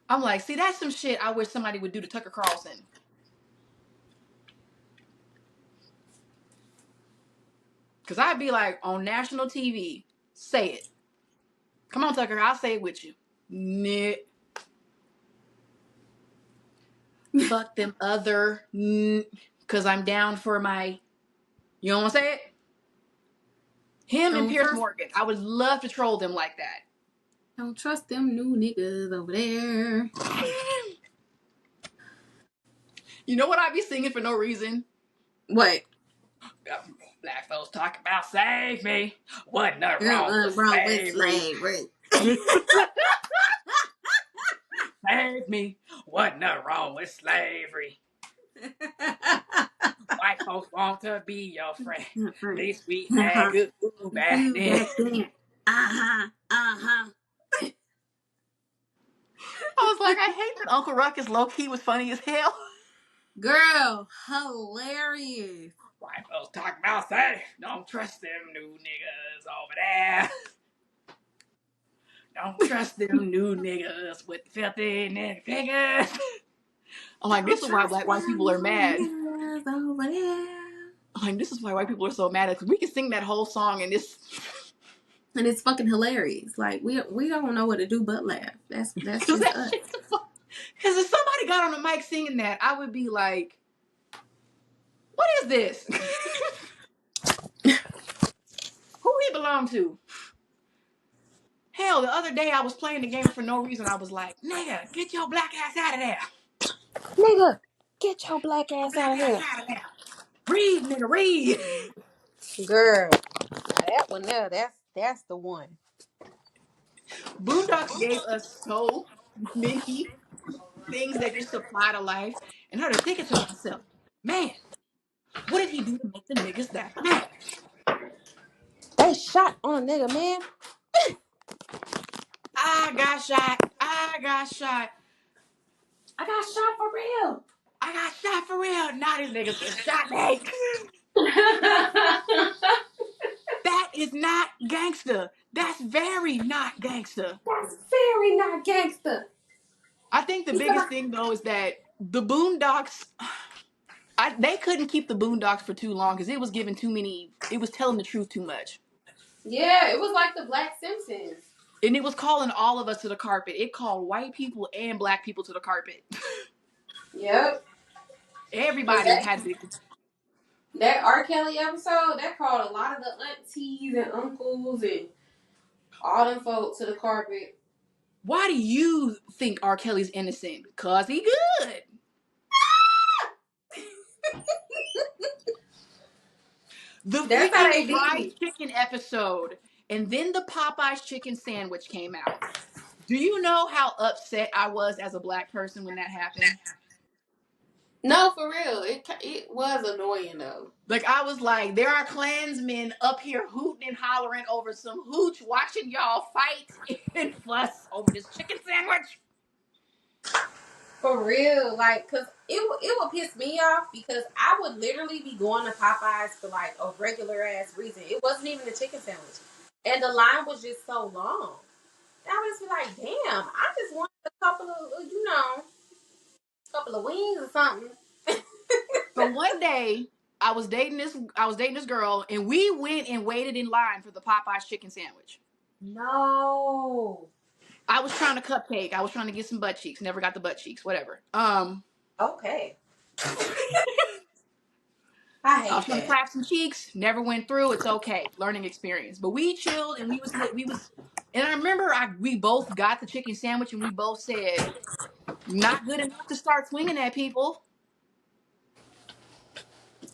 Speaker 1: I'm like, see, that's some shit I wish somebody would do to Tucker Carlson. Because I'd be like, on national TV, say it. Come on, Tucker, I'll say it with you. Nah. Fuck them other. Because I'm down for my. You don't want to say it? Him and
Speaker 2: Don't
Speaker 1: Pierce
Speaker 2: trust.
Speaker 1: Morgan. I would love to troll them like that.
Speaker 2: Don't trust them new niggas over there.
Speaker 1: You know what I be singing for no reason?
Speaker 2: What?
Speaker 1: Black folks talking about save me. What not wrong
Speaker 2: What's
Speaker 1: with
Speaker 2: wrong with
Speaker 1: slavery?
Speaker 2: slavery?
Speaker 1: Save me. What not wrong with slavery? White folks want to be your friend. At least we had good food back then.
Speaker 2: Uh-huh.
Speaker 1: I was like, I hate that Uncle Ruckus low key was funny as hell.
Speaker 2: Girl, hilarious.
Speaker 1: White folks talking about safe. Don't trust them new niggas over there. Don't trust them new niggas with filthy nigga fingers. I'm like, this is why black white people are mad.
Speaker 2: Over there.
Speaker 1: I'm like, this is why white people are so mad. Because we can sing that whole song and this.
Speaker 2: And it's fucking hilarious. Like we don't know what to do but laugh. That's just us.
Speaker 1: Because if somebody got on the mic singing that, I would be like, what is this? Who he belong to? Hell, the other day I was playing the game for no reason. I was like, nigga, get your black ass out of there.
Speaker 2: Nigga, get your black ass out of here.
Speaker 1: Out of there. Read, nigga, read.
Speaker 2: Girl, that one there, that's the one.
Speaker 1: Boondocks gave us so many things that just apply to life. And I started thinking to myself, man, what did he do to make the niggas that mad?
Speaker 2: They shot on a nigga, man.
Speaker 1: I got shot. I got shot.
Speaker 2: I got shot for real.
Speaker 1: I got shot for real. Now these niggas just shot me. That is not gangster. That's very not gangster.
Speaker 2: That's very not gangster.
Speaker 1: I think the biggest thing though is that the Boondocks, they couldn't keep the Boondocks for too long because it was giving too many. It was telling the truth too much.
Speaker 2: Yeah, it was like the Black Simpsons.
Speaker 1: And it was calling all of us to the carpet. It called white people and black people to the carpet.
Speaker 2: Yep.
Speaker 1: Everybody had to.
Speaker 2: That R. Kelly episode, that called a lot of the aunties and uncles and all them folks to the carpet.
Speaker 1: Why do you think R. Kelly's innocent? Cause he good. The freaking fried chicken episode, and then the Popeye's chicken sandwich came out. Do you know how upset I was as a black person when that happened?
Speaker 2: No, for real. It was annoying though.
Speaker 1: Like I was like, there are Klansmen up here hooting and hollering over some hooch, watching y'all fight and fuss over this chicken sandwich.
Speaker 2: For real, like, cause it would piss me off because I would literally be going to Popeyes for like a regular ass reason. It wasn't even a chicken sandwich, and the line was just so long. I would just be like, damn, I just want a couple of, couple of wings or something.
Speaker 1: So one day I was dating this girl, and we went and waited in line for the Popeye's chicken sandwich.
Speaker 2: No.
Speaker 1: I was trying to cupcake. I was trying to get some butt cheeks. Never got the butt cheeks. Whatever.
Speaker 2: Okay.
Speaker 1: I was trying to clap some cheeks. Never went through. It's okay. Learning experience. But we chilled and we was. And I remember we both got the chicken sandwich and we both said, not good enough to start swinging at people.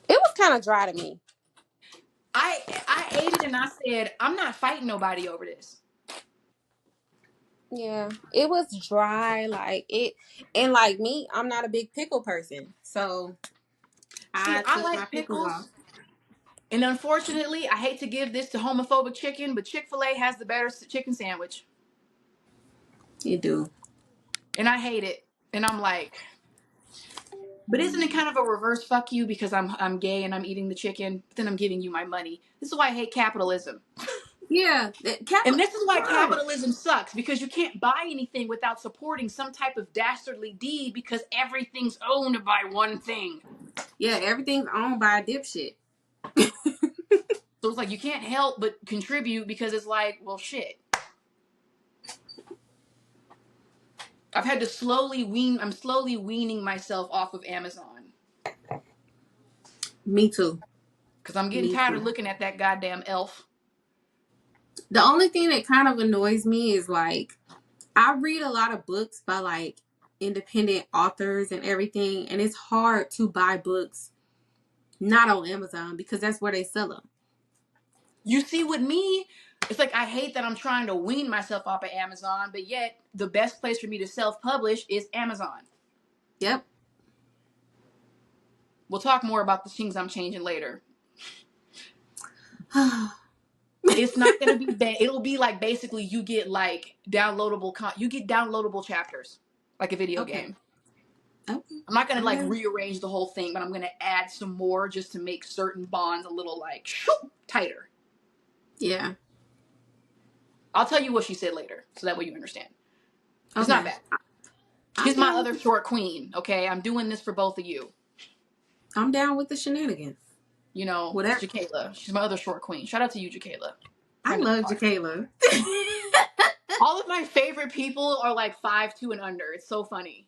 Speaker 2: It was kind of dry to me.
Speaker 1: I ate it and I said, I'm not fighting nobody over this.
Speaker 2: Yeah, it was dry, like it, and like me, I'm not a big pickle person, so
Speaker 1: See, I
Speaker 2: took
Speaker 1: like
Speaker 2: my pickles
Speaker 1: pickles.
Speaker 2: off.
Speaker 1: And unfortunately, I hate to give this to homophobic chicken, but Chick-fil-A has the better chicken sandwich.
Speaker 2: You do.
Speaker 1: And I hate it. And I'm like, but isn't it kind of a reverse fuck you because I'm gay and I'm eating the chicken, but then I'm giving you my money? This is why I hate capitalism.
Speaker 2: Yeah,
Speaker 1: And this is why
Speaker 2: girl.
Speaker 1: capitalism sucks, because you can't buy anything without supporting some type of dastardly deed, because everything's owned by one thing.
Speaker 2: Yeah, everything's owned by a dipshit.
Speaker 1: So it's like you can't help but contribute, because it's like, well, shit. I've had to I'm slowly weaning myself off of Amazon.
Speaker 2: Me too.
Speaker 1: Because I'm getting
Speaker 2: Me
Speaker 1: tired of
Speaker 2: too.
Speaker 1: looking at that goddamn elf.
Speaker 2: The only thing that kind of annoys me is like I read a lot of books by like independent authors and everything, and it's hard to buy books not on Amazon because that's where they sell them.
Speaker 1: You see, with me, it's like I hate that I'm trying to wean myself off of Amazon, but yet the best place for me to self-publish is Amazon.
Speaker 2: Yep.
Speaker 1: We'll talk more about the things I'm changing later. It's not gonna be bad. It'll be like basically you get like downloadable chapters, like a video
Speaker 2: Okay.
Speaker 1: game.
Speaker 2: Okay.
Speaker 1: I'm not gonna
Speaker 2: I'm
Speaker 1: like
Speaker 2: down.
Speaker 1: rearrange the whole thing, but I'm gonna add some more just to make certain bonds a little like tighter.
Speaker 2: Yeah.
Speaker 1: I'll tell you what she said later, so that way you understand. It's not
Speaker 2: Okay.
Speaker 1: bad.
Speaker 2: I'm
Speaker 1: She's my
Speaker 2: down with
Speaker 1: other
Speaker 2: the,
Speaker 1: short queen. Okay, I'm doing this for both of you.
Speaker 2: I'm down with the shenanigans.
Speaker 1: You know,
Speaker 2: Whatever.
Speaker 1: Jacayla. She's my other short queen. Shout out to you, Jacayla.
Speaker 2: I
Speaker 1: Friend of the
Speaker 2: love
Speaker 1: pod.
Speaker 2: Jacayla.
Speaker 1: All of my favorite people are like 5'2" and under. It's so funny.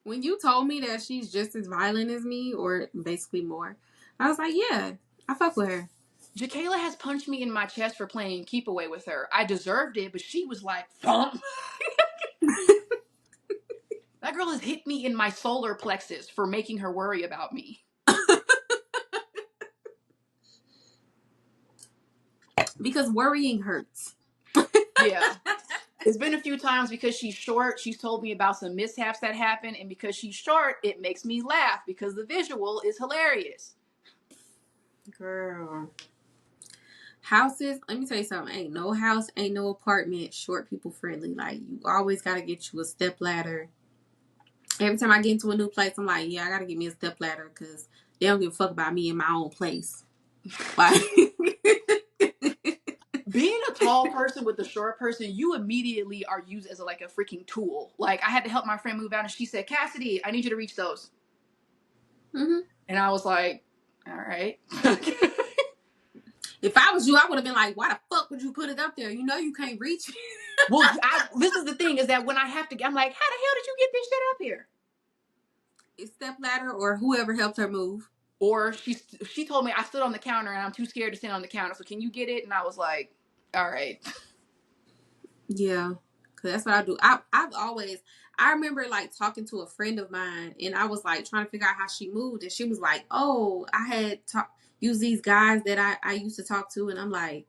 Speaker 2: When you told me that she's just as violent as me, or basically more, I was like, yeah, I fuck with her.
Speaker 1: Jacayla has punched me in my chest for playing keep away with her. I deserved it, but she was like, thump. That girl has hit me in my solar plexus for making her worry about me.
Speaker 2: Because worrying hurts.
Speaker 1: Yeah. It's been a few times because she's short. She's told me about some mishaps that happened, and because she's short, it makes me laugh because the visual is hilarious.
Speaker 2: Girl. Houses, let me tell you something. Ain't no house, ain't no apartment short people friendly. Like, you always got to get you a step ladder. Every time I get into a new place, I'm like, yeah, I got to get me a step ladder because they don't give a fuck about me in my own place. Like,
Speaker 1: Being a tall person with a short person, you immediately are used as like a freaking tool. Like, I had to help my friend move out, and she said, Cassidy, I need you to reach those.
Speaker 2: mm-hmm.
Speaker 1: And I was like, all right.
Speaker 2: If I was you, I would have been like, why the fuck would you put it up there? You know you can't reach it.
Speaker 1: Well, this is the thing, is that when I have to, I'm like, how the hell did you get this shit up here?
Speaker 2: A step ladder or whoever helped her move.
Speaker 1: Or she told me I stood on the counter and I'm too scared to stand on the counter. So can you get it? And I was like, all right.
Speaker 2: Yeah, because that's what I do. I remember like talking to a friend of mine and I was like trying to figure out how she moved. And she was like, oh, I had used these guys that I used to talk to. And I'm like,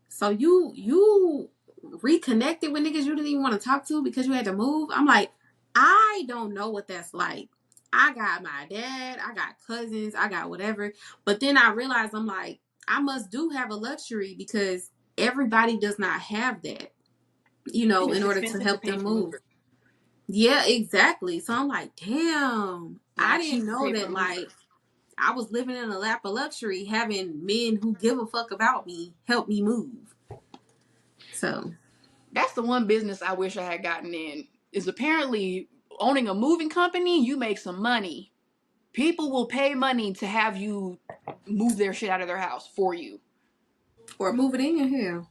Speaker 2: so you reconnected with niggas you didn't even want to talk to because you had to move? I'm like, I don't know what that's like. I got my dad, I got cousins, I got whatever. But then I realized I'm like, I must do have a luxury because everybody does not have that,
Speaker 1: And
Speaker 2: in
Speaker 1: it's
Speaker 2: order to
Speaker 1: expensive to
Speaker 2: help
Speaker 1: pay
Speaker 2: them
Speaker 1: for
Speaker 2: move.
Speaker 1: movers.
Speaker 2: Yeah, exactly. So I'm like, damn,
Speaker 1: It's
Speaker 2: I
Speaker 1: not
Speaker 2: didn't
Speaker 1: cheap to
Speaker 2: know
Speaker 1: pay for
Speaker 2: that
Speaker 1: a mover.
Speaker 2: like I was living in a lap of luxury having men who give a fuck about me help me move. So
Speaker 1: That's the one business I wish I had gotten in, is apparently owning a moving company, you make some money. People will pay money to have you move their shit out of their house for you.
Speaker 2: or move it in here.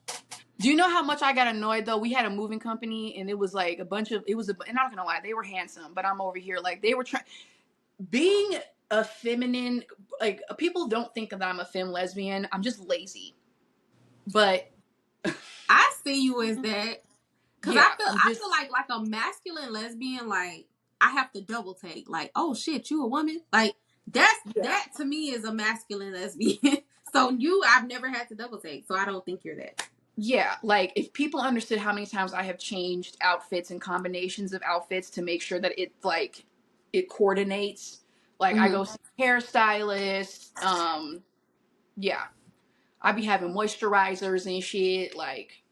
Speaker 1: Do you know how much I got annoyed though? We had a moving company and it was like and I'm not gonna lie, they were handsome, but I'm over here like they were trying, being a feminine, like people don't think that I'm a femme lesbian. I'm just lazy. But
Speaker 2: I see you as that because
Speaker 1: yeah, I'm
Speaker 2: I feel
Speaker 1: just
Speaker 2: like a masculine lesbian. Like I have to double take. Like, oh shit, you a woman? Like
Speaker 1: yeah.
Speaker 2: that to me is a masculine lesbian. So I've never had to double take. So I don't think you're that.
Speaker 1: Yeah, like if people understood how many times I have changed outfits and combinations of outfits to make sure that it coordinates. Like I
Speaker 2: Mm-hmm.
Speaker 1: go see a hairstylist. Yeah. I be having moisturizers and shit. Like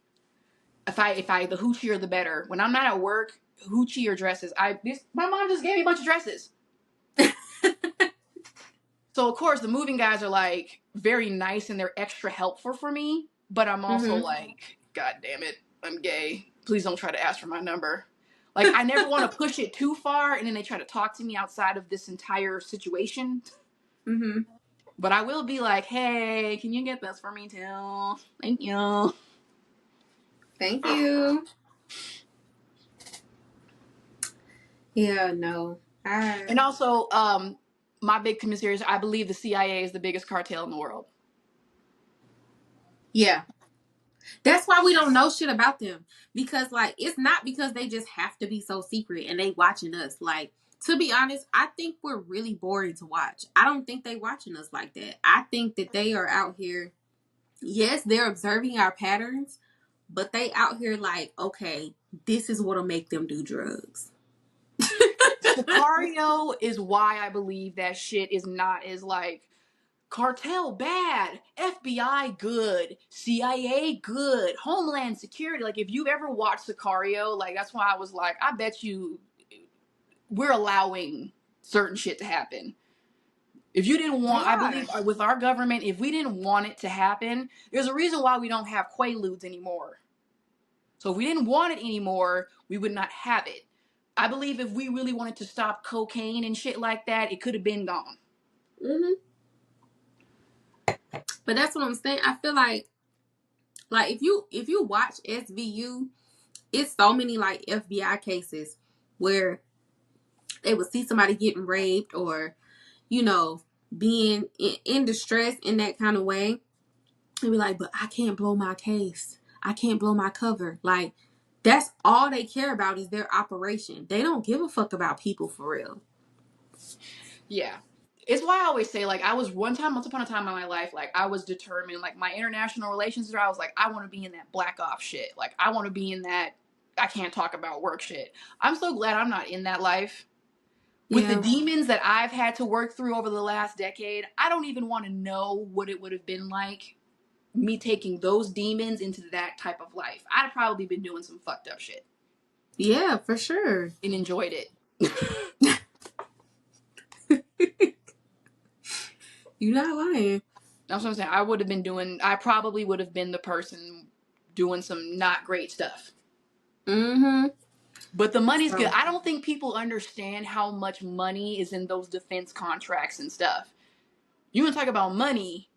Speaker 1: if I the hoochier the better. When I'm not at work, hoochie or dresses. My mom just gave me a bunch of dresses. So of course the moving guys are like very nice and they're extra helpful for me. but I'm also
Speaker 2: Mm-hmm.
Speaker 1: like, God damn it, I'm gay. Please don't try to ask for my number. Like, I never want to push it too far, and then they try to talk to me outside of this entire situation.
Speaker 2: Mm-hmm.
Speaker 1: But I will be like, hey, can you get this for me too? Thank you.
Speaker 2: Thank you. Yeah, no.
Speaker 1: And also, my big conspiracy, I believe the CIA is the biggest cartel in the world.
Speaker 2: Yeah. That's why we don't know shit about them. Because like it's not because they just have to be so secret and they watching us. Like, to be honest, I think we're really boring to watch. I don't think they watching us like that. I think that they are out here. Yes, they're observing our patterns, but they out here like, okay, this is what'll make them do drugs.
Speaker 1: Sicario is why I believe that shit is not as like cartel bad, FBI good, CIA good, Homeland Security. Like if you've ever watched Sicario, like that's why I was like, I bet you we're allowing certain shit to happen. If you didn't
Speaker 2: They
Speaker 1: want, I
Speaker 2: are.
Speaker 1: believe with our government, if we didn't want it to happen, there's a reason why we don't have quaaludes anymore. So if we didn't want it anymore, we would not have it. I believe if we really wanted to stop cocaine and shit like that, it could have been gone.
Speaker 2: Mm-hmm. But that's what I'm saying. I feel like if you watch SVU, it's so many like FBI cases where they would see somebody getting raped or, you know, being in distress in that kind of way. And be like, but I can't blow my case. I can't blow my cover. Like, that's all they care about is their operation. They don't give a fuck about people for real.
Speaker 1: Yeah. It's why I always say, like, I was once upon a time in my life, like, I was determined, like, my international relations, I was like, I want to be in that black ops shit. Like, I want to be in that, I can't talk about work shit. I'm so glad I'm not in that life. With the
Speaker 2: Yeah.
Speaker 1: demons that I've had to work through over the last decade, I don't even want to know what it would have been like me taking those demons into that type of life. I'd probably been doing some fucked up shit
Speaker 2: Yeah, for sure.
Speaker 1: and enjoyed it.
Speaker 2: You're not lying.
Speaker 1: That's what I'm saying. I probably would have been the person doing some not great stuff.
Speaker 2: Mm-hmm.
Speaker 1: But the money's good.
Speaker 2: So,
Speaker 1: I don't think people understand how much money is in those defense contracts and stuff. You want to talk about money?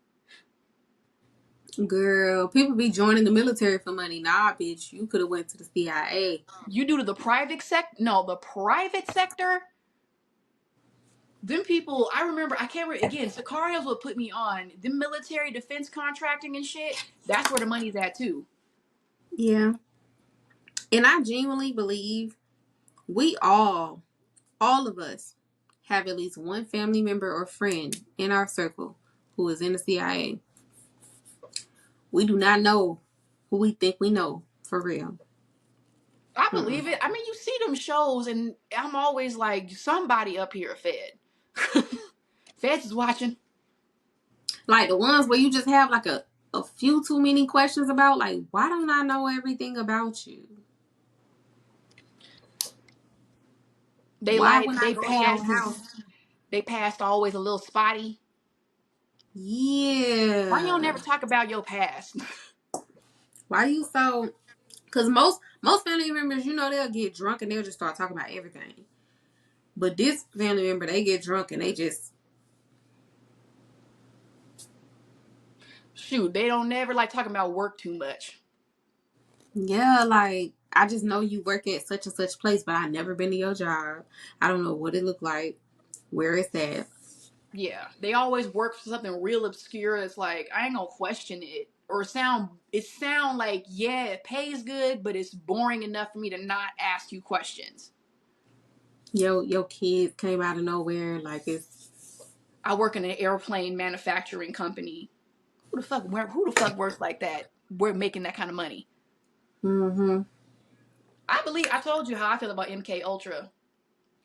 Speaker 2: girl, people be joining the military for money. Nah, bitch, you could have went to the CIA.
Speaker 1: You do to the private sector? No, the private sector. Them people, I remember. I can't remember again. Sicarios would put me on the military defense contracting and shit. That's where the money's at too.
Speaker 2: Yeah. And I genuinely believe we all of us, have at least one family member or friend in our circle who is in the CIA. We do not know who we think we know for real.
Speaker 1: I
Speaker 2: Mm-mm.
Speaker 1: believe it. I mean, you see them shows, and I'm always like, somebody up here fed. Feds is watching.
Speaker 2: Like the ones where you just have like a few too many questions about, like, why don't I know everything about you?
Speaker 1: They
Speaker 2: Why
Speaker 1: like
Speaker 2: when I
Speaker 1: they
Speaker 2: go to your
Speaker 1: passed
Speaker 2: house?
Speaker 1: as they passed always a little spotty. Why you don't
Speaker 2: Yeah.
Speaker 1: never talk about your past?
Speaker 2: Why you so? Because most family members, you know, they'll get drunk and they'll just start talking about everything. But this family member, they get drunk and they just,
Speaker 1: Shoot, they don't never like talking about work too much.
Speaker 2: yeah, like, I just know you work at such and such place, but I never been to your job. I don't know what it look like, where it's at.
Speaker 1: Yeah, they always work for something real obscure. It's like I ain't gonna question it or sound like yeah, it pays good, but it's boring enough for me to not ask you questions.
Speaker 2: Your kids came out of nowhere, like it's
Speaker 1: I work in an airplane manufacturing company. Who the fuck works like that? We're making that kind of money.
Speaker 2: mm-hmm.
Speaker 1: I told you how I feel about MK Ultra.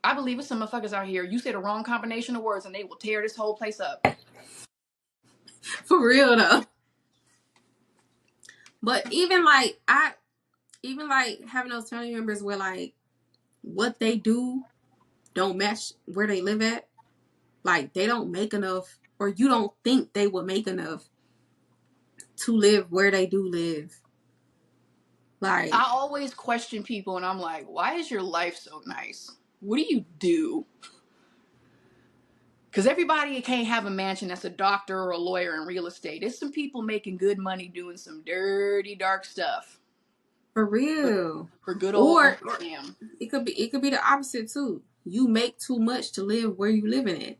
Speaker 1: I believe it's some motherfuckers out here. You say the wrong combination of words and they will tear this whole place up.
Speaker 2: For real though. But even like having those family members where like what they do don't match where they live at. Like they don't make enough, or you don't think they would make enough to live where they do live. Like,
Speaker 1: I always question people and I'm like, why is your life so nice? What do you do? Because everybody can't have a mansion that's a doctor or a lawyer in real estate. There's some people making good money doing some dirty, dark stuff.
Speaker 2: for
Speaker 1: For,
Speaker 2: real.
Speaker 1: for good old
Speaker 2: Or
Speaker 1: Uncle Sam.
Speaker 2: it could be the opposite too. You make too much to live where you living at.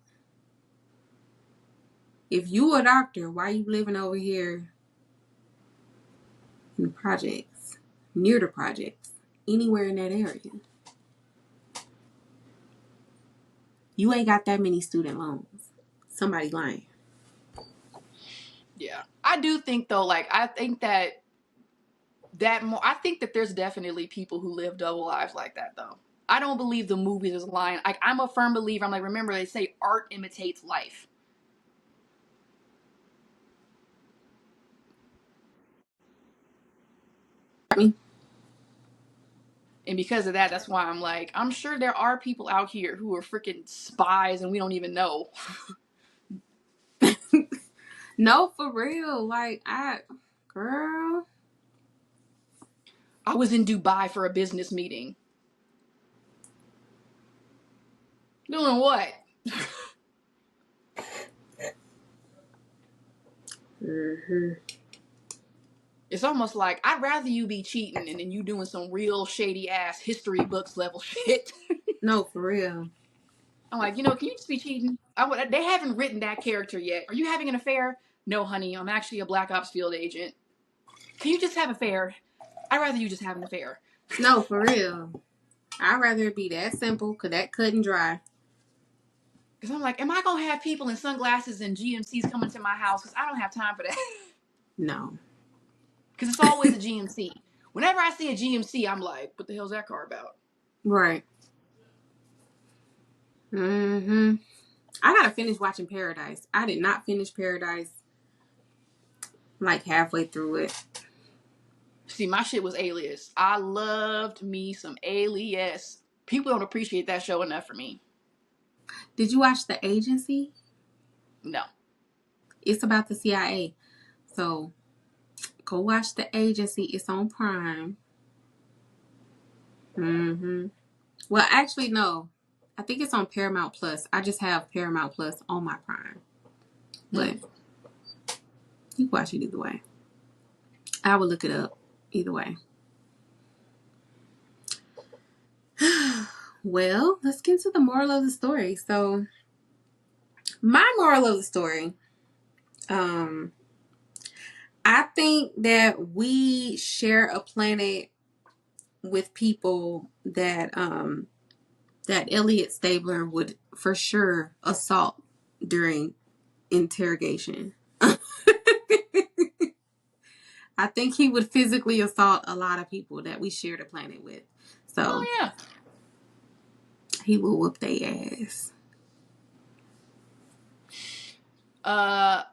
Speaker 2: If you a doctor, why you living over here in the projects, near the projects, anywhere in that area? You ain't got that many student loans. Somebody lying.
Speaker 1: Yeah. I do think though, like, I think that I think that there's definitely people who live double lives like that though. I don't believe the movies is lying. Like, I'm a firm believer. I'm like, remember they say art imitates life.
Speaker 2: I mean,
Speaker 1: And because of that, that's why I'm like, I'm sure there are people out here who are freaking spies and we don't even know.
Speaker 2: no, for real. Like, girl.
Speaker 1: I was in Dubai for a business meeting. Doing what?
Speaker 2: Mm-hmm.
Speaker 1: It's almost like I'd rather you be cheating and then you doing some real shady ass history books level shit.
Speaker 2: No, for real.
Speaker 1: I'm like, can you just be cheating? They haven't written that character yet. Are you having an affair? No, honey, I'm actually a Black Ops field agent. Can you just have an affair? I'd rather you just have an affair.
Speaker 2: No, for real. I'd rather it be that simple, cause that cut and dry.
Speaker 1: Because I'm like, am I going to have people in sunglasses and GMCs coming to my house? Because I don't have time for that.
Speaker 2: No.
Speaker 1: Because it's always a GMC. Whenever I see a GMC, I'm like, what the hell's that car about?
Speaker 2: Right. Mm-hmm. I gotta finish watching Paradise. I did not finish Paradise. Like halfway through it.
Speaker 1: See, my shit was Alias. I loved me some Alias. People don't appreciate that show enough for me.
Speaker 2: Did you watch The Agency?
Speaker 1: No.
Speaker 2: It's about the CIA. So go watch The Agency. It's on Prime. Mm-hmm. Well, actually, no. I think it's on Paramount Plus. I just have Paramount Plus on my Prime. But you can watch it either way. I will look it up either way. Well, let's get to the moral of the story. So, my moral of the story, I think that we share a planet with people that that Elliot Stabler would for sure assault during interrogation. I think he would physically assault a lot of people that we share the planet with. So,
Speaker 1: Oh, yeah.
Speaker 2: he will whoop their ass.
Speaker 1: I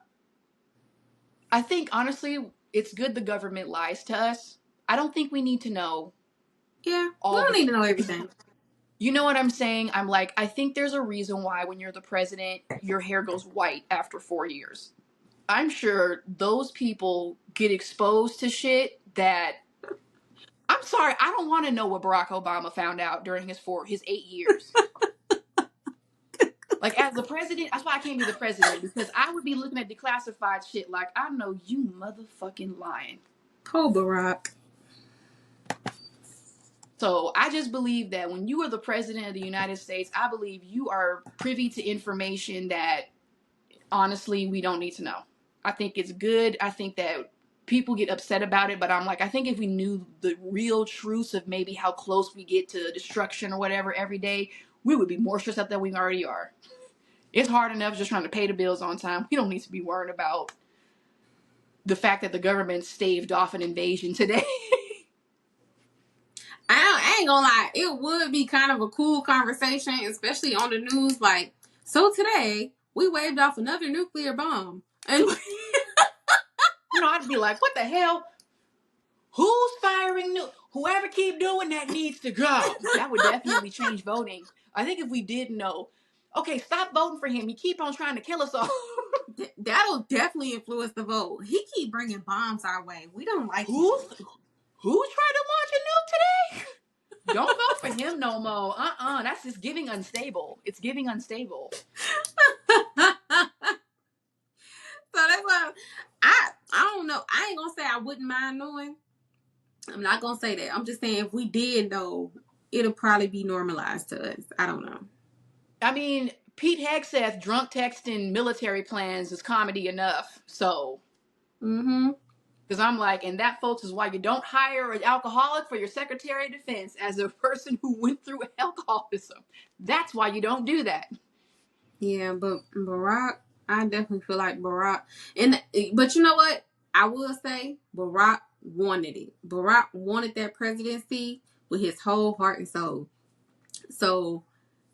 Speaker 1: think, honestly, it's good the government lies to us. I don't think we need to know
Speaker 2: Yeah, we
Speaker 1: all
Speaker 2: don't
Speaker 1: the...
Speaker 2: need to know everything.
Speaker 1: You know what I'm saying? I'm like, I think there's a reason why when you're the president, your hair goes white after 4 years. I'm sure those people get exposed to shit that... I'm sorry, I don't want to know what Barack Obama found out during his 8 years. Like, as the president, that's why I can't be the president, because I would be looking at declassified shit like, I know you motherfucking lying.
Speaker 2: Poor Barack.
Speaker 1: So I just believe that when you are the president of the United States, I believe you are privy to information that, honestly, we don't need to know. I think it's good. I think that people get upset about it, but I'm like, I think if we knew the real truths of maybe how close we get to destruction or whatever every day, we would be more stressed out than we already are. It's hard enough just trying to pay the bills on time. We don't need to be worried about the fact that the government staved off an invasion today.
Speaker 2: I ain't gonna lie, it would be kind of a cool conversation, especially on the news. Like, so today we waved off another nuclear bomb, and
Speaker 1: I'd be like, what the hell? Who's firing whoever keep doing that needs to go. That would definitely change voting. I think if we did know, okay, stop voting for him. You keep on trying to kill us all.
Speaker 2: that'll definitely influence the vote. He keep bringing bombs our way. We don't like him.
Speaker 1: Who tried to launch a nuke today? Don't vote for him no more. That's just giving unstable. It's giving unstable.
Speaker 2: So that's why I don't know. I ain't gonna say I wouldn't mind knowing. I'm not gonna say that. I'm just saying if we did know, it'll probably be normalized to us. I don't know.
Speaker 1: I mean, Pete Hegseth drunk texting military plans is comedy enough. So, because I'm like, and that, folks, is why you don't hire an alcoholic for your Secretary of Defense as a person who went through alcoholism. That's why you don't do that.
Speaker 2: Yeah, but Barack, I definitely feel like Barack, but you know what? I will say Barack wanted it. Barack wanted that presidency with his whole heart and soul. So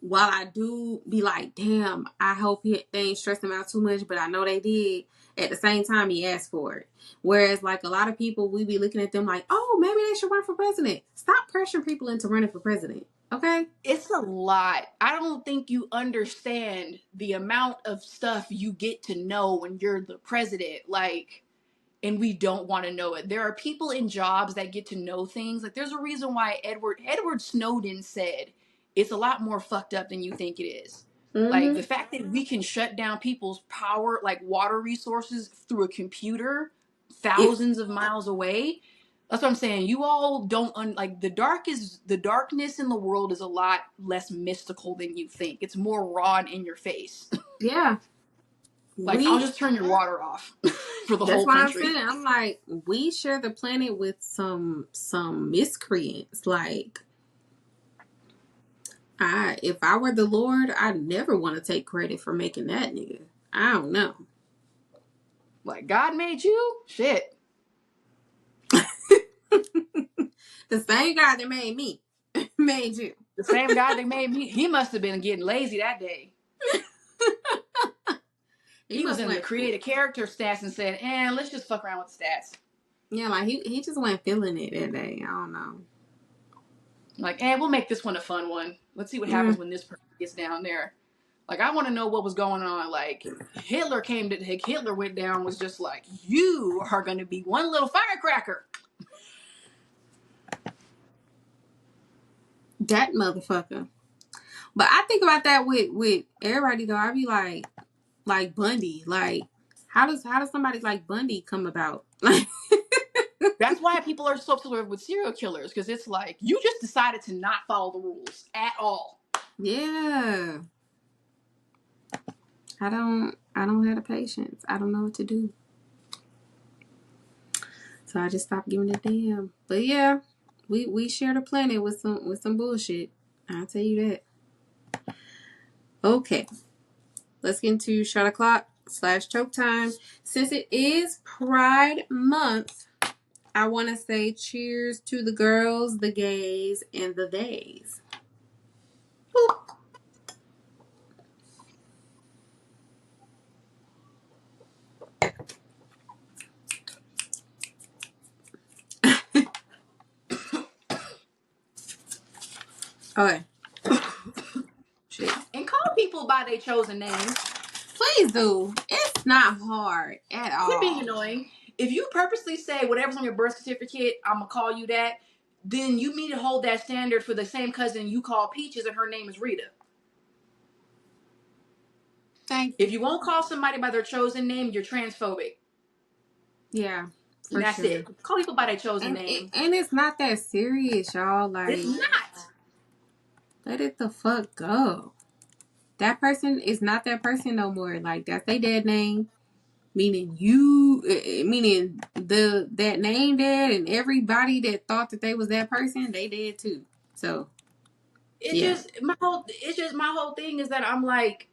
Speaker 2: while I do be like, damn, I hope they ain't stress him out too much, but I know they did. At the same time, he asked for it. Whereas, like, a lot of people, we be looking at them like, oh, maybe they should run for president. Stop pressuring people into running for president. Okay?
Speaker 1: It's a lot. I don't think you understand the amount of stuff you get to know when you're the president. Like, and we don't want to know it. There are people in jobs that get to know things. Like, there's a reason why Edward Snowden said it's a lot more fucked up than you think it is. Like, the fact that we can shut down people's power, like water resources, through a computer thousands of miles away. That's what I'm saying. You all don't like the darkness in the world is a lot less mystical than you think. It's more raw and in your face.
Speaker 2: Yeah.
Speaker 1: Like, I'll just turn your water off for the whole country.
Speaker 2: That's why I'm like, we share the planet with some miscreants. Like, if I were the Lord, I'd never want to take credit for making that nigga. I don't know.
Speaker 1: Like, God made you? Shit.
Speaker 2: The same God that made me made you.
Speaker 1: The same God that made me. He must have been getting lazy that day. He was in the create a character stats and said, let's just fuck around with the stats.
Speaker 2: Yeah, like he just wasn't feeling it that day. I don't know.
Speaker 1: Like, we'll make this one a fun one. Let's see what happens when this person gets down there. Like, I want to know what was going on. Like, Hitler went down, was just like, you are going to be one little firecracker.
Speaker 2: That motherfucker. But I think about that with everybody though. I be like Bundy. Like, how does somebody like Bundy come about?
Speaker 1: That's why people are so obsessed with serial killers, because it's like, you just decided to not follow the rules at all.
Speaker 2: Yeah. I don't have the patience. I don't know what to do. So I just stopped giving a damn. But yeah, we share the planet with some bullshit. I'll tell you that. Okay. Let's get into shot o'clock / choke time. Since it is Pride Month, I want to say cheers to the girls, the gays, and the theys. Boop. Okay.
Speaker 1: Shit. And call people by their chosen names.
Speaker 2: Please do. It's not hard at all.
Speaker 1: Quit being annoying. If you purposely say whatever's on your birth certificate, I'm going to call you that, then you need to hold that standard for the same cousin you call Peaches and her name is Rita.
Speaker 2: Thank you.
Speaker 1: If you won't call somebody by their chosen name, you're transphobic.
Speaker 2: Yeah.
Speaker 1: And that's it. Call people by their chosen name.
Speaker 2: And it's not that serious, y'all. Like,
Speaker 1: it's not.
Speaker 2: Let it the fuck go. That person is not that person no more. Like, that's their dead name. Meaning that name dead, and everybody that thought that they was that person, they dead too. So
Speaker 1: my whole thing is that I'm like,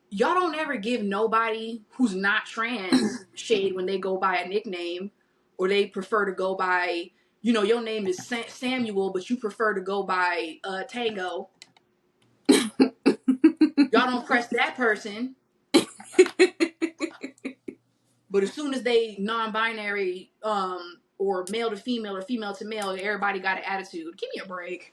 Speaker 1: y'all don't ever give nobody who's not trans shade when they go by a nickname, or they prefer to go by, your name is Samuel, but you prefer to go by Tango. Y'all don't press that person. But as soon as they non-binary, or male to female or female to male, everybody got an attitude. Give me a break.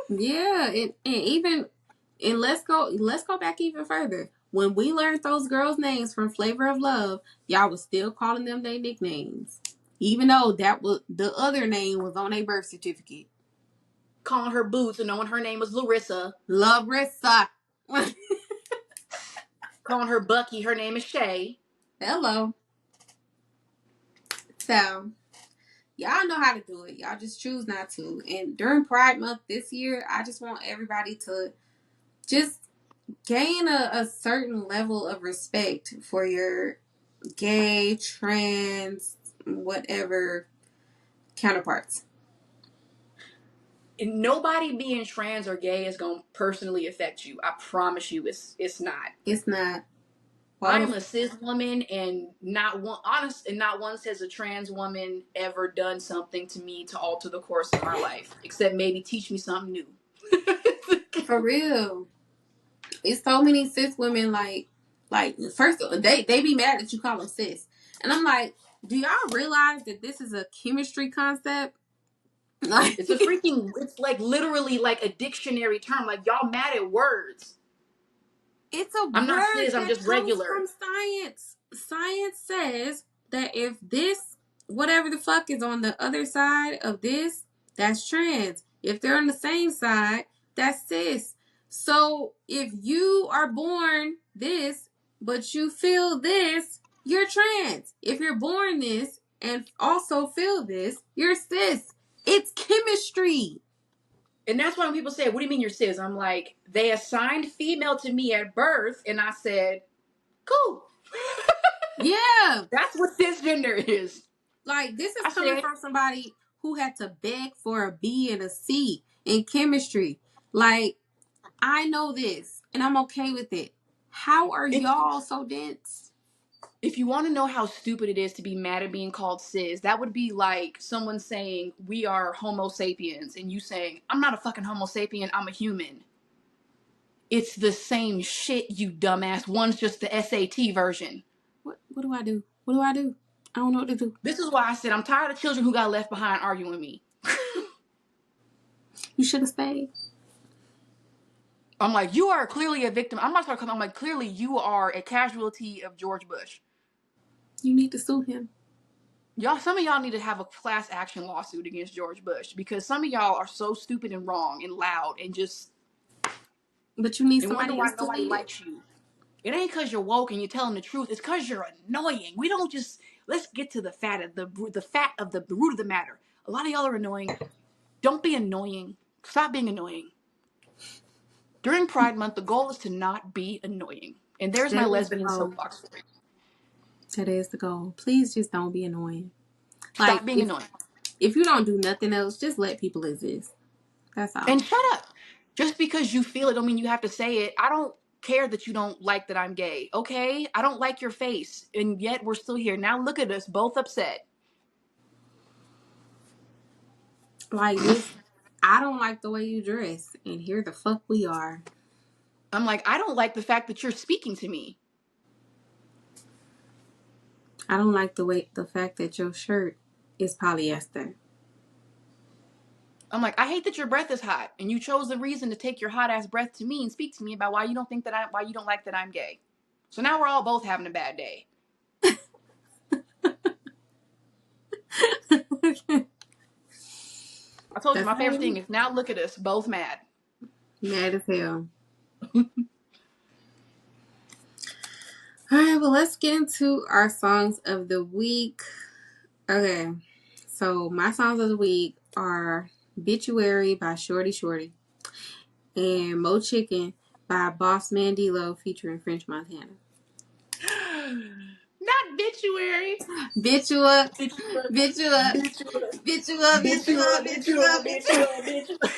Speaker 2: Yeah, and let's go back even further. when we learned those girls' names from Flavor of Love, y'all was still calling them their nicknames, even though that was the other name was on their birth certificate.
Speaker 1: Calling her Boots and knowing her name was Larissa.
Speaker 2: Larissa.
Speaker 1: Calling her Bucky, her name is Shay.
Speaker 2: Hello. So, y'all know how to do it. Y'all just choose not to. And during Pride Month this year, I just want everybody to just gain a certain level of respect for your gay, trans, whatever counterparts.
Speaker 1: And nobody being trans or gay is gonna personally affect you. I promise you, it's not.
Speaker 2: It's not.
Speaker 1: I am a cis woman, and not once has a trans woman ever done something to me to alter the course of my life, except maybe teach me something new.
Speaker 2: For real. It's so many cis women like first they be mad that you call them cis. And I'm like, do y'all realize that this is a chemistry concept? Like
Speaker 1: it's like literally like a dictionary term. Like y'all mad at words.
Speaker 2: it's a
Speaker 1: I'm not
Speaker 2: word
Speaker 1: cis, I'm
Speaker 2: that
Speaker 1: just
Speaker 2: comes
Speaker 1: regular.
Speaker 2: from science. Science says that if this, whatever the fuck is on the other side of this, that's trans. If they're on the same side, that's cis. So if you are born this, but you feel this, you're trans. If you're born this and also feel this, you're cis. It's chemistry.
Speaker 1: And that's why when people say, "What do you mean you're cis?" I'm like, they assigned female to me at birth, and I said, "Cool."
Speaker 2: Yeah.
Speaker 1: That's what cisgender is.
Speaker 2: Like, this is
Speaker 1: I
Speaker 2: coming
Speaker 1: said,
Speaker 2: from somebody who had to beg for a B and a C in chemistry. Like, I know this, and I'm okay with it. How are y'all so dense?
Speaker 1: if you want to know how stupid it is to be mad at being called cis, that would be like someone saying, "We are Homo sapiens," and you saying, "I'm not a fucking Homo sapien, I'm a human." It's the same shit, you dumbass. One's just the SAT version.
Speaker 2: What do I do? What do I do? I don't know what to do.
Speaker 1: This is why I said I'm tired of children who got left behind arguing with me.
Speaker 2: You should have stayed.
Speaker 1: I'm like, you are clearly a victim. I'm not talking. I'm like, clearly you are a casualty of George Bush.
Speaker 2: You need to sue him.
Speaker 1: Y'all, some of y'all need to have a class action lawsuit against George Bush because some of y'all are so stupid and wrong and loud and just
Speaker 2: But you need
Speaker 1: and wonder
Speaker 2: somebody
Speaker 1: why
Speaker 2: else to
Speaker 1: nobody
Speaker 2: lead it.
Speaker 1: likes you. It ain't because you're woke and you're telling the truth. It's because you're annoying. We don't just let's get to the fat of the root of the matter. A lot of y'all are annoying. Don't be annoying. Stop being annoying. During Pride Month, the goal is to not be annoying. And there's my
Speaker 2: That is the
Speaker 1: lesbian
Speaker 2: goal.
Speaker 1: soapbox for you.
Speaker 2: That is the goal. Please just don't be annoying. Like,
Speaker 1: Stop being annoying.
Speaker 2: if you don't do nothing else, just let people exist. That's all.
Speaker 1: And shut up. Just because you feel it don't mean you have to say it. I don't care that you don't like that I'm gay. Okay? I don't like your face. And yet we're still here. Now look at us, both upset.
Speaker 2: Like this, I don't like the way you dress, and here the fuck we are.
Speaker 1: I'm like, I don't like the fact that you're speaking to me.
Speaker 2: I don't like the fact that your shirt is polyester.
Speaker 1: I'm like, I hate that your breath is hot, and you chose the reason to take your hot ass breath to me and speak to me about why you don't like that I'm gay. So now we're all both having a bad day. I told you
Speaker 2: That's
Speaker 1: my
Speaker 2: how
Speaker 1: favorite
Speaker 2: it
Speaker 1: thing
Speaker 2: is.
Speaker 1: is now look at us, both mad.
Speaker 2: Mad as hell. All right, well, let's get into our songs of the week. Okay, so my songs of the week are Bituary by Shorty Shorty and Mo Chicken by Boss Man D-Lo featuring French Montana.
Speaker 1: Not obituary.
Speaker 2: Bitch you up,
Speaker 1: Bitch you up,
Speaker 2: bitch you up,
Speaker 1: bitch you up,
Speaker 2: bitch you up, bitch
Speaker 1: bitch
Speaker 2: you
Speaker 1: you
Speaker 2: up,
Speaker 1: up,
Speaker 2: bitch
Speaker 1: bitch
Speaker 2: you
Speaker 1: you
Speaker 2: up,
Speaker 1: up,
Speaker 2: bitch
Speaker 1: bitch
Speaker 2: you
Speaker 1: you
Speaker 2: up.
Speaker 1: up, bitch you up.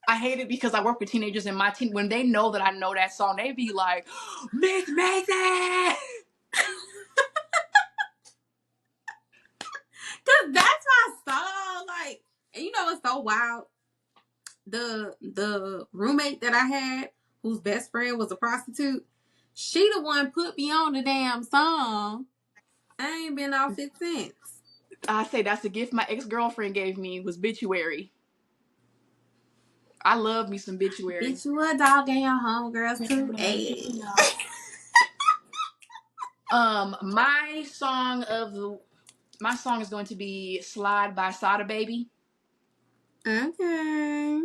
Speaker 1: I hate it because I work with teenagers and my teen when they know that song, they be like, Miss Mason!
Speaker 2: Cause that's my song. Like, and you know what's so wild? The roommate that I had, whose best friend was a prostitute, she the one put me on the damn song. I ain't been off it since.
Speaker 1: I say that's the gift my ex-girlfriend gave me was Bituary. I love me some Bituary.
Speaker 2: Bitch, you a dog and your homegirls too. Hey.
Speaker 1: My song of the my song is going to be "Slide" by Sada Baby.
Speaker 2: Okay.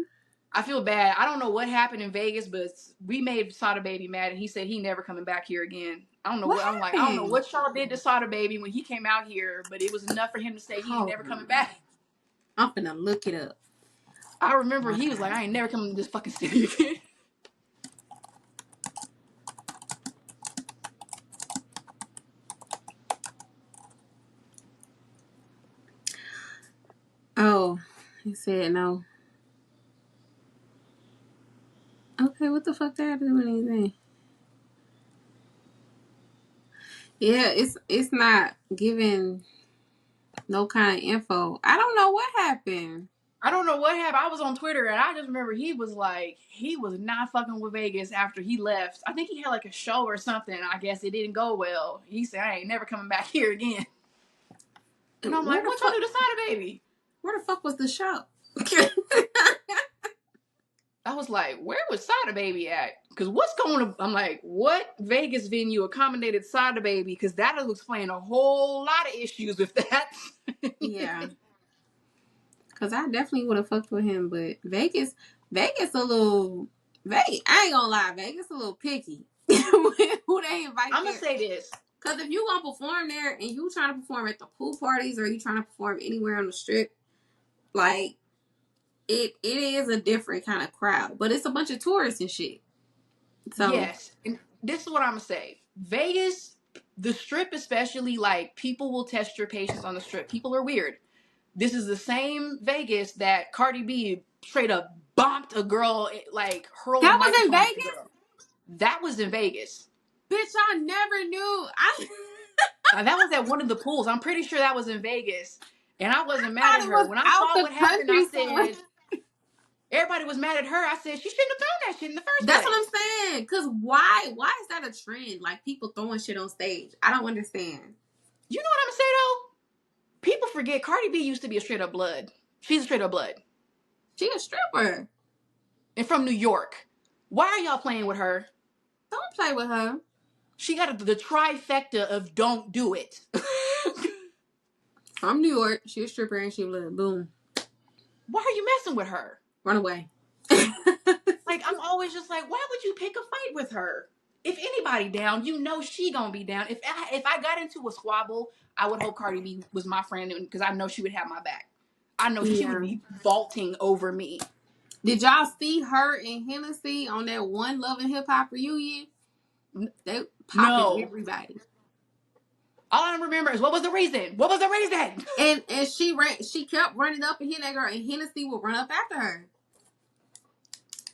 Speaker 1: I feel bad. I don't know what happened in Vegas, but we made Sada Baby mad, and he said he never coming back here again. I don't know
Speaker 2: What
Speaker 1: what I'm like. I don't know
Speaker 2: happened?
Speaker 1: what y'all did to Sada Baby when he came out here, but it was enough for him to say he ain't
Speaker 2: Hold
Speaker 1: never coming
Speaker 2: on.
Speaker 1: back.
Speaker 2: I'm finna look it up.
Speaker 1: I remember he was like,
Speaker 2: Okay.
Speaker 1: I ain't never coming to this fucking city again.
Speaker 2: Oh, he said no. Okay, what the fuck that have to do with anything? Yeah, it's not giving no kind of info. I don't know what happened.
Speaker 1: I don't know what happened. I was on Twitter and I just remember he was like, he was not fucking with Vegas after he left. I think he had like a show or something. I guess it didn't go well. He said, I ain't never coming back here again. And I'm
Speaker 2: Where
Speaker 1: like,
Speaker 2: the
Speaker 1: what y'all
Speaker 2: fuck?
Speaker 1: do to Sada Baby?
Speaker 2: Where the fuck was the show?
Speaker 1: I was like, where was Sada Baby at? Because what's going on? I'm like, what Vegas venue accommodated Sada Baby? Because that'll explain a whole lot of issues with that.
Speaker 2: Yeah, cause I definitely would have fucked with him, but Vegas a little. Vegas, I ain't gonna lie, Vegas a little picky. Who they invite
Speaker 1: I'm going
Speaker 2: there?
Speaker 1: to say this.
Speaker 2: Cause if you gonna perform there and you trying to perform at the pool parties or you trying to perform anywhere on the strip, like it is a different kind of crowd. But it's a bunch of tourists and shit. So
Speaker 1: Yes. And this is what I'm going to say. Vegas, the strip especially, like, people will test your patience on the strip. People are weird. This is the same Vegas that Cardi B straight up bonked a girl, like, hurled a
Speaker 2: that was in
Speaker 1: microphone at the
Speaker 2: Vegas?
Speaker 1: girl. That was in Vegas.
Speaker 2: Bitch, I never knew. I
Speaker 1: That was at one of the pools. I'm pretty sure that was in Vegas. And I wasn't mad
Speaker 2: thought
Speaker 1: at
Speaker 2: it
Speaker 1: her.
Speaker 2: was
Speaker 1: When I
Speaker 2: out
Speaker 1: saw
Speaker 2: the
Speaker 1: what happened, I
Speaker 2: country somewhere.
Speaker 1: said, everybody was mad at her. I said, she shouldn't have thrown that shit in the first
Speaker 2: That's what
Speaker 1: place.
Speaker 2: I'm saying. Cause why is that a trend? Like people throwing shit on stage. I don't understand.
Speaker 1: You know what I'm going to say, though? People forget Cardi B used to be a straight up blood. She's a straight up blood.
Speaker 2: She a stripper.
Speaker 1: And from New York. Why are y'all playing with her?
Speaker 2: Don't play with her.
Speaker 1: She got the trifecta of don't do it.
Speaker 2: From New York. She a stripper and she blood. Boom.
Speaker 1: Why are you messing with her?
Speaker 2: Run away.
Speaker 1: Like, I'm always just like, why would you pick a fight with her? If anybody down, you know she gonna be down. If I got into a squabble, I would hope Cardi B was my friend because I know she would have my back. I know she would
Speaker 2: Yeah.
Speaker 1: be vaulting over me.
Speaker 2: Did y'all see her and Hennessy on that one Love and Hip Hop reunion? They popping
Speaker 1: No.
Speaker 2: everybody.
Speaker 1: All I remember is what was the reason? What was the reason?
Speaker 2: And she kept running up and hitting that girl, and Hennessy would run up after her.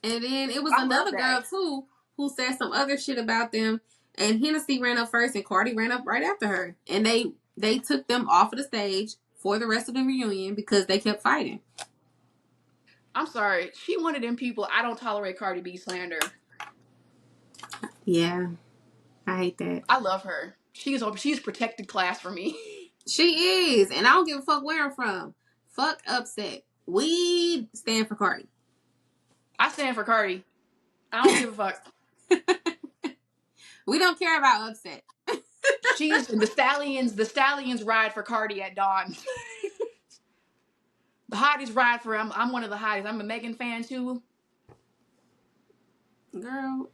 Speaker 2: And then it was
Speaker 1: I love
Speaker 2: another
Speaker 1: that.
Speaker 2: girl too who said some other shit about them. And Hennessy ran up first, and Cardi ran up right after her. And they took them off of the stage for the rest of the reunion because they kept fighting.
Speaker 1: I'm sorry. She one of them people. I don't tolerate Cardi B slander.
Speaker 2: Yeah, I hate that.
Speaker 1: I love her. She's protected class for me.
Speaker 2: She is, and I don't give a fuck where I'm from. Fuck Upset. We stand for Cardi.
Speaker 1: I stand for Cardi. I don't give a fuck.
Speaker 2: We don't care about Upset.
Speaker 1: She's the stallions. The stallions ride for Cardi at dawn. The hotties ride for. I'm one of the hotties. I'm a Megan fan too.
Speaker 2: Girl,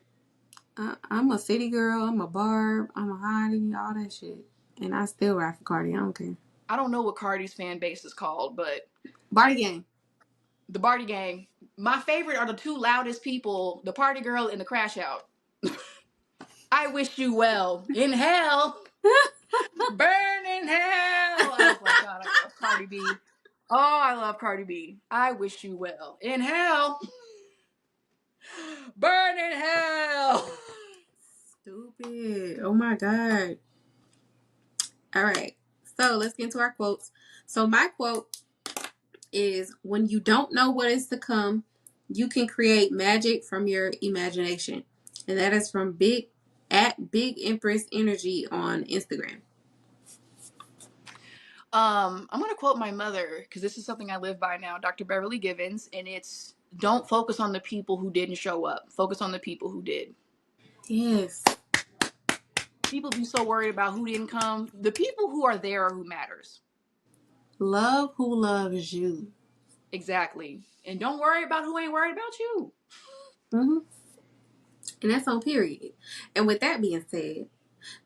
Speaker 2: I'm a city girl. I'm a barb. I'm a hottie. All that shit. And I still ride for Cardi. I don't care.
Speaker 1: I don't know what Cardi's fan base is called, but
Speaker 2: Barty gang.
Speaker 1: the Barty Gang. My favorite are the two loudest people: the Party Girl and the Crash Out. I wish you well in hell. Burn in hell. Oh my god, I love Cardi B. Oh, I love Cardi B. I wish you well in hell. Burn in hell.
Speaker 2: Stupid. Oh my god. All right. So let's get into our quotes. So my quote is, when you don't know what is to come, you can create magic from your imagination. And that is from Big Empress Energy on Instagram.
Speaker 1: I'm gonna quote my mother because this is something I live by now, Dr. Beverly Givens, and it's don't focus on the people who didn't show up. Focus on the people who did.
Speaker 2: Yes.
Speaker 1: People be so worried about who didn't come. The people who are there are who matters.
Speaker 2: Love who loves you.
Speaker 1: Exactly. And don't worry about who ain't worried about you.
Speaker 2: Mm-hmm. And that's on period. And with that being said,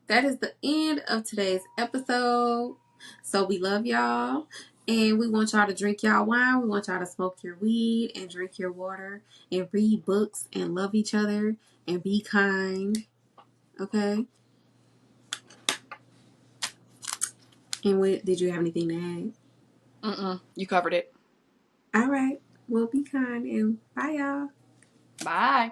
Speaker 2: that is the end of today's episode. So we love y'all. And we want y'all to drink y'all wine. We want y'all to smoke your weed and drink your water and read books and love each other and be kind. Okay? And did you have anything to add?
Speaker 1: You covered it.
Speaker 2: All right. Well, be kind and bye, y'all.
Speaker 1: Bye.